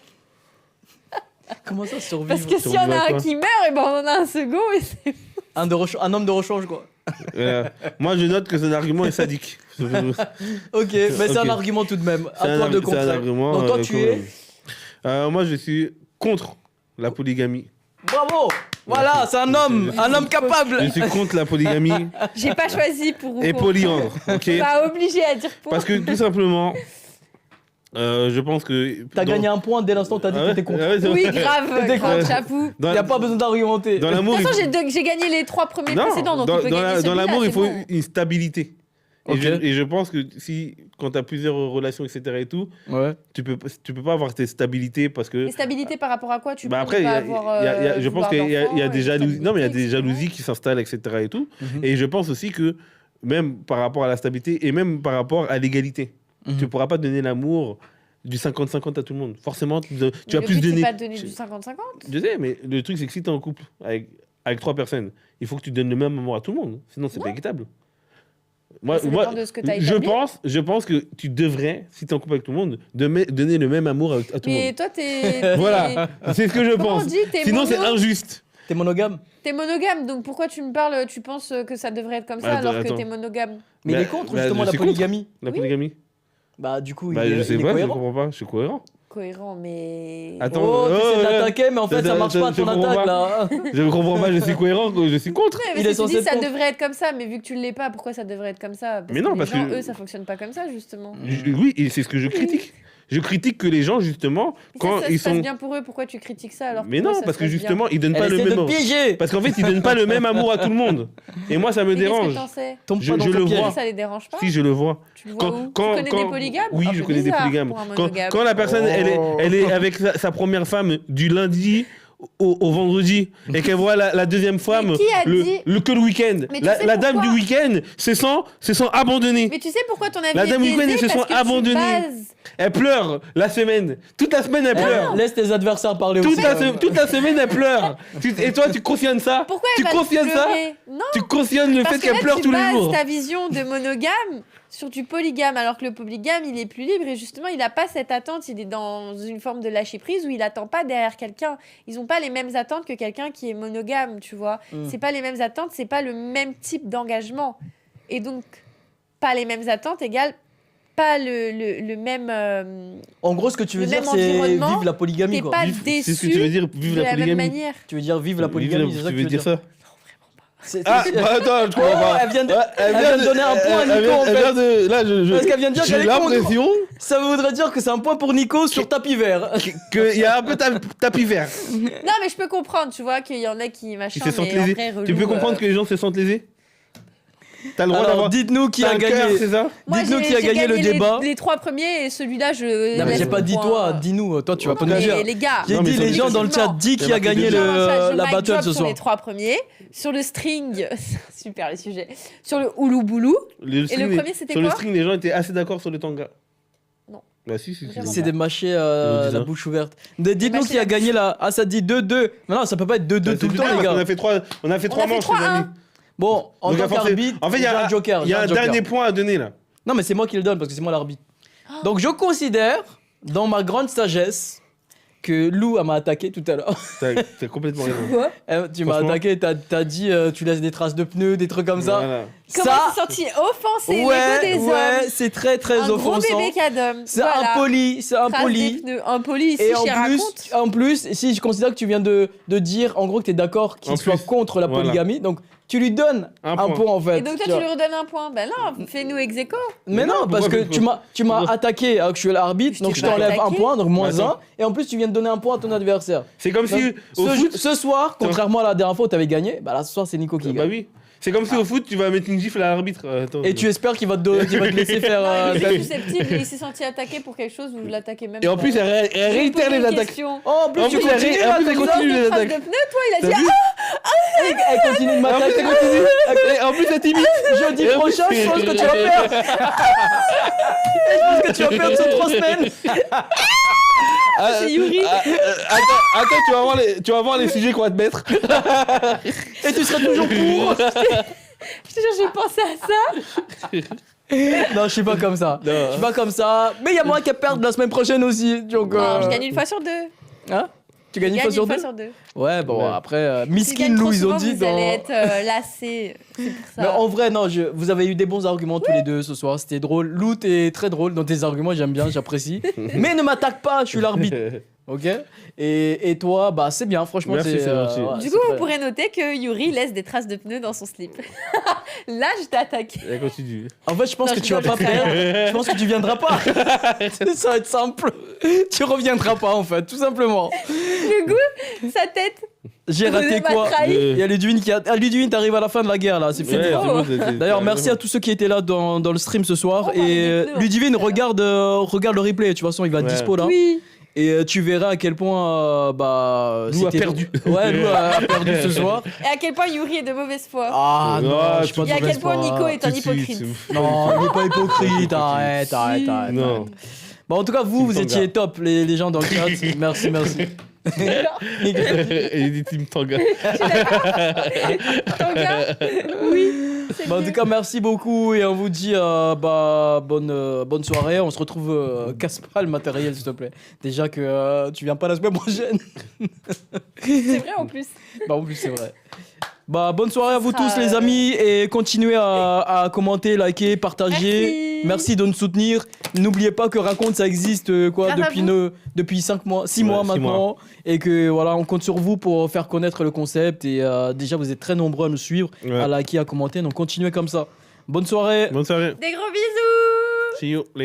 Comment ça, survivre Parce que s'il y en Survivre à a un quoi qui meurt, et ben on en a un second. Et c'est... un homme de rechange, quoi. Moi, je note que cet argument est sadique. Ok, mais c'est un Ok. argument tout de même. C'est À un toi de c'est un contraire. argument, Donc toi, quand tu es... même. Moi, je suis contre la polygamie. Bravo. Voilà, c'est un homme capable. Je suis contre la polygamie J'ai pas choisi pour ou et contre. polyandre. Ok. Pas obligé à dire pour. Parce que tout simplement, je pense que. T'as gagné un point dès l'instant où t'as dit Ah que ouais t'étais contre. Ah ouais, c'est Oui, vrai. grave, T'es grave, contre. j'avoue. Dans, Y a pas besoin d'argumenter. dans De l'amour, toute il façon, faut... j'ai gagné les 3 premiers Non, précédents, donc dans, il peut dans gagner la- dans celui-là, l'amour, il c'est faut bon. une stabilité. Et je pense que quand tu as plusieurs relations, etc. et tout, tu peux pas avoir tes stabilités parce que... Et stabilité par rapport à quoi tu après, je pense qu'il y a des jalousies. Non, mais il y a des jalousies qui s'installent, etc. et tout. Et je pense aussi que même par rapport à la stabilité et même par rapport à l'égalité, tu ne pourras pas donner l'amour du 50-50 à tout le monde. Forcément, tu vas plus donner... c'est pas de donner du 50-50. Je sais, mais le truc, c'est que si tu es en couple avec 3 personnes, il faut que tu donnes le même amour à tout le monde. Sinon, c'est pas équitable. Je pense que tu devrais, si tu es en couple avec tout le monde, donner le même amour à tout le monde. Mais toi, t'es... Voilà, c'est ce que je pense. Sinon, c'est injuste. T'es monogame. T'es monogame, donc pourquoi tu me parles, tu penses que ça devrait être comme ça alors que t'es monogame? Mais il est contre justement la polygamie. La polygamie. Bah du coup, je sais pas, je comprends pas, je suis cohérent. Cohérent, mais... Attends, t'essaies de l'attaquer, mais en fait ça marche pas ton attaque là. Je ne comprends pas, je suis cohérent, je suis contre. Ouais, mais tu dis ça devrait être comme ça, mais vu que tu ne l'es pas, pourquoi ça devrait être comme ça? Mais non, parce que eux, ça fonctionne pas comme ça justement. Oui, et c'est ce que je critique. Je critique que les gens, justement, quand ils sont... Ça se passe bien pour eux, pourquoi tu critiques ça alors? Mais non, parce que justement, ils donnent pas le même amour. Parce qu'en fait, ils donnent pas le même amour à tout le monde. Et moi, ça me dérange. Je le vois. Ça les dérange pas? Si, je le vois. Tu le vois où? Tu connais des polygames? Oui, je connais des polygames. Quand la personne, elle est avec sa première femme du lundi au vendredi et qu'elle voit la deuxième femme que le week-end. La dame du week-end se sent abandonnée. Mais tu sais pourquoi ton avis la dame du week-end se sent abandonnée. Elle pleure la semaine. Toute la semaine, elle pleure. Laisse tes adversaires parler aussi. Toute la semaine, elle pleure. Et toi, tu cautionnes ça? Pourquoi tu cautionnes ça? Non. Tu cautionnes le fait qu'elle pleure tous les jours. Tu bases ta vision de monogame sur du polygame, alors que le polygame, il est plus libre et justement, il n'a pas cette attente. Il est dans une forme de lâcher-prise où il n'attend pas derrière quelqu'un. Ils n'ont pas les mêmes attentes que quelqu'un qui est monogame, tu vois. C'est pas les mêmes attentes, c'est pas le même type d'engagement. Et donc, pas les mêmes attentes égale pas le même... En gros, ce que tu veux dire, c'est vive la polygamie. T'es pas déçu c'est ce que tu veux dire, vive la polygamie. De la même manière. Tu veux dire vive la polygamie, c'est ça que tu veux dire ça? Attends, je comprends pas. Elle vient de donner un point à Nico en fait. Parce qu'elle vient de dire j'ai l'impression. Ça voudrait dire que c'est un point pour Nico sur tapis vert. Qu'il y a un peu tapis vert. Non, mais je peux comprendre, tu vois, qu'il y en a qui machin. Se sentent lésés. Tu peux comprendre que les gens se sentent lésés? T'as le droit d'avoir. Dites-nous qui a gagné. Dites-nous qui a gagné le débat. Les 3 premiers et celui-là, je. Non, mais j'ai pas dit toi, dis-nous. Toi, tu vas pas nous dire. Les gars. J'ai dit les gens dans le chat, dis qui a gagné la battle ce soir. Sur les 3 premiers, sur le string, super les sujets, sur le Oulou Boulou. Et le premier, c'était quoi? Sur le string, les gens étaient assez d'accord sur le tanga. Non. Bah si. C'est des mâchés la bouche ouverte. Dites-nous qui a gagné la. Ah, ça dit 2-2. Mais non, ça peut pas être 2-2 tout le temps, les gars. On a fait 3 manches, les amis. Bon, en tant qu'arbitre, en fait, il y a un joker. Il y a un dernier point à donner là. Non, mais c'est moi qui le donne parce que c'est moi l'arbitre. Donc, je considère, dans ma grande sagesse, que Lou m'a attaqué tout à l'heure. T'as complètement raison. Quoi? Tu m'as attaqué, t'as dit tu laisses des traces de pneus, des trucs comme ça. Voilà. Comment tu t'es senti offensé, l'ego des hommes? Ouais, c'est très offensant. Un gros bébé cadom. C'est impoli, c'est impoli. Impoli, et en plus, si je considère que tu viens de dire, en gros, que t'es d'accord qu'il soit contre la polygamie, donc tu lui donnes un point en fait. Et donc toi, tu lui redonnes un point. Ben non, fais-nous ex aequo. Mais non, parce que tu m'as attaqué alors que je suis l'arbitre, donc je t'enlève un point, donc -1. Et en plus, tu viens de donner un point à ton adversaire. C'est comme si ce soir, contrairement à la dernière fois où tu avais gagné, bah là ce soir c'est Nico qui gagne. Bah oui. C'est comme si au foot, tu vas mettre une gifle à l'arbitre. Et tu espères qu'il va te laisser faire. Il est susceptible, il s'est senti attaqué pour quelque chose où je l'attaquais même. Et en plus, elle réitère les attaques. Oh, en plus, tu continues. Elle continue les attaques. De pneus, toi, il a dit. Elle continue de m'attaquer. En plus, elle t'imite. Jeudi prochain, je pense que tu vas perdre. Je pense que tu vas perdre sur 3 semaines. C'est Yuri. Attends, tu vas voir les sujets qu'on va te mettre. Et tu seras toujours pour. Je te jure, j'ai pensé à ça. Non, je suis pas comme ça. Je suis pas comme ça. Mais il y a moyen qu'elle perde la semaine prochaine aussi. Donc, non, je gagne une fois sur 2. Hein? Tu gagnes une fois sur 2? Ouais, bon, après, Miskin Lou, ils ont dit. Vous allez être lassés. C'est pour ça. Mais en vrai, non, vous avez eu des bons arguments tous les deux ce soir. C'était drôle. Lou, t'es très drôle dans tes arguments, j'aime bien, j'apprécie. Mais ne m'attaque pas, je suis l'arbitre. Ok? Et toi, bah c'est bien, franchement. Merci, c'est gentil. Du coup, vous pourrez noter que Yuri laisse des traces de pneus dans son slip. Là, je t'ai attaqué. Elle continue. En fait, je pense que tu vas pas perdre. Je pense que tu viendras pas. Ça va être simple. Tu reviendras pas, en fait, tout simplement. Le goût, sa tête. J'ai raté quoi? Il y a Ludwig qui a... Ludwig, t'arrives à la fin de la guerre là, c'est fini. D'ailleurs, merci à tous ceux qui étaient là dans le stream ce soir. Et Ludwig, regarde le replay, de toute façon, il va être dispo là. Oui. Et tu verras à quel point Lou a perdu. Ouais, Lou a perdu ce soir. Et à quel point Yuri est de mauvaise foi. Ah non, je suis pas de Et à mauvaise quel point foi. Nico est un hypocrite. Non, il n'est pas hypocrite, arrête. Non. Bon, en tout cas, vous étiez top, les gens dans le chat. Merci. Il dit Team Tanga. Tanga. Oui. Bah, en tout cas, merci beaucoup et on vous dit bonne soirée. On se retrouve. Casse pas le matériel, s'il te plaît. Déjà que tu viens pas la semaine prochaine. C'est vrai en plus. Bah, en plus, c'est vrai. Bah, bonne soirée à vous tous, les amis. Et continuez à commenter, liker, partager. Merci de nous soutenir. N'oubliez pas que Raconte, ça existe depuis 6 mois maintenant. Et que voilà, on compte sur vous pour faire connaître le concept. Et déjà, vous êtes très nombreux à nous suivre, à liker, à commenter. Donc, continuez comme ça. Bonne soirée. Bonne soirée. Des gros bisous. See you later.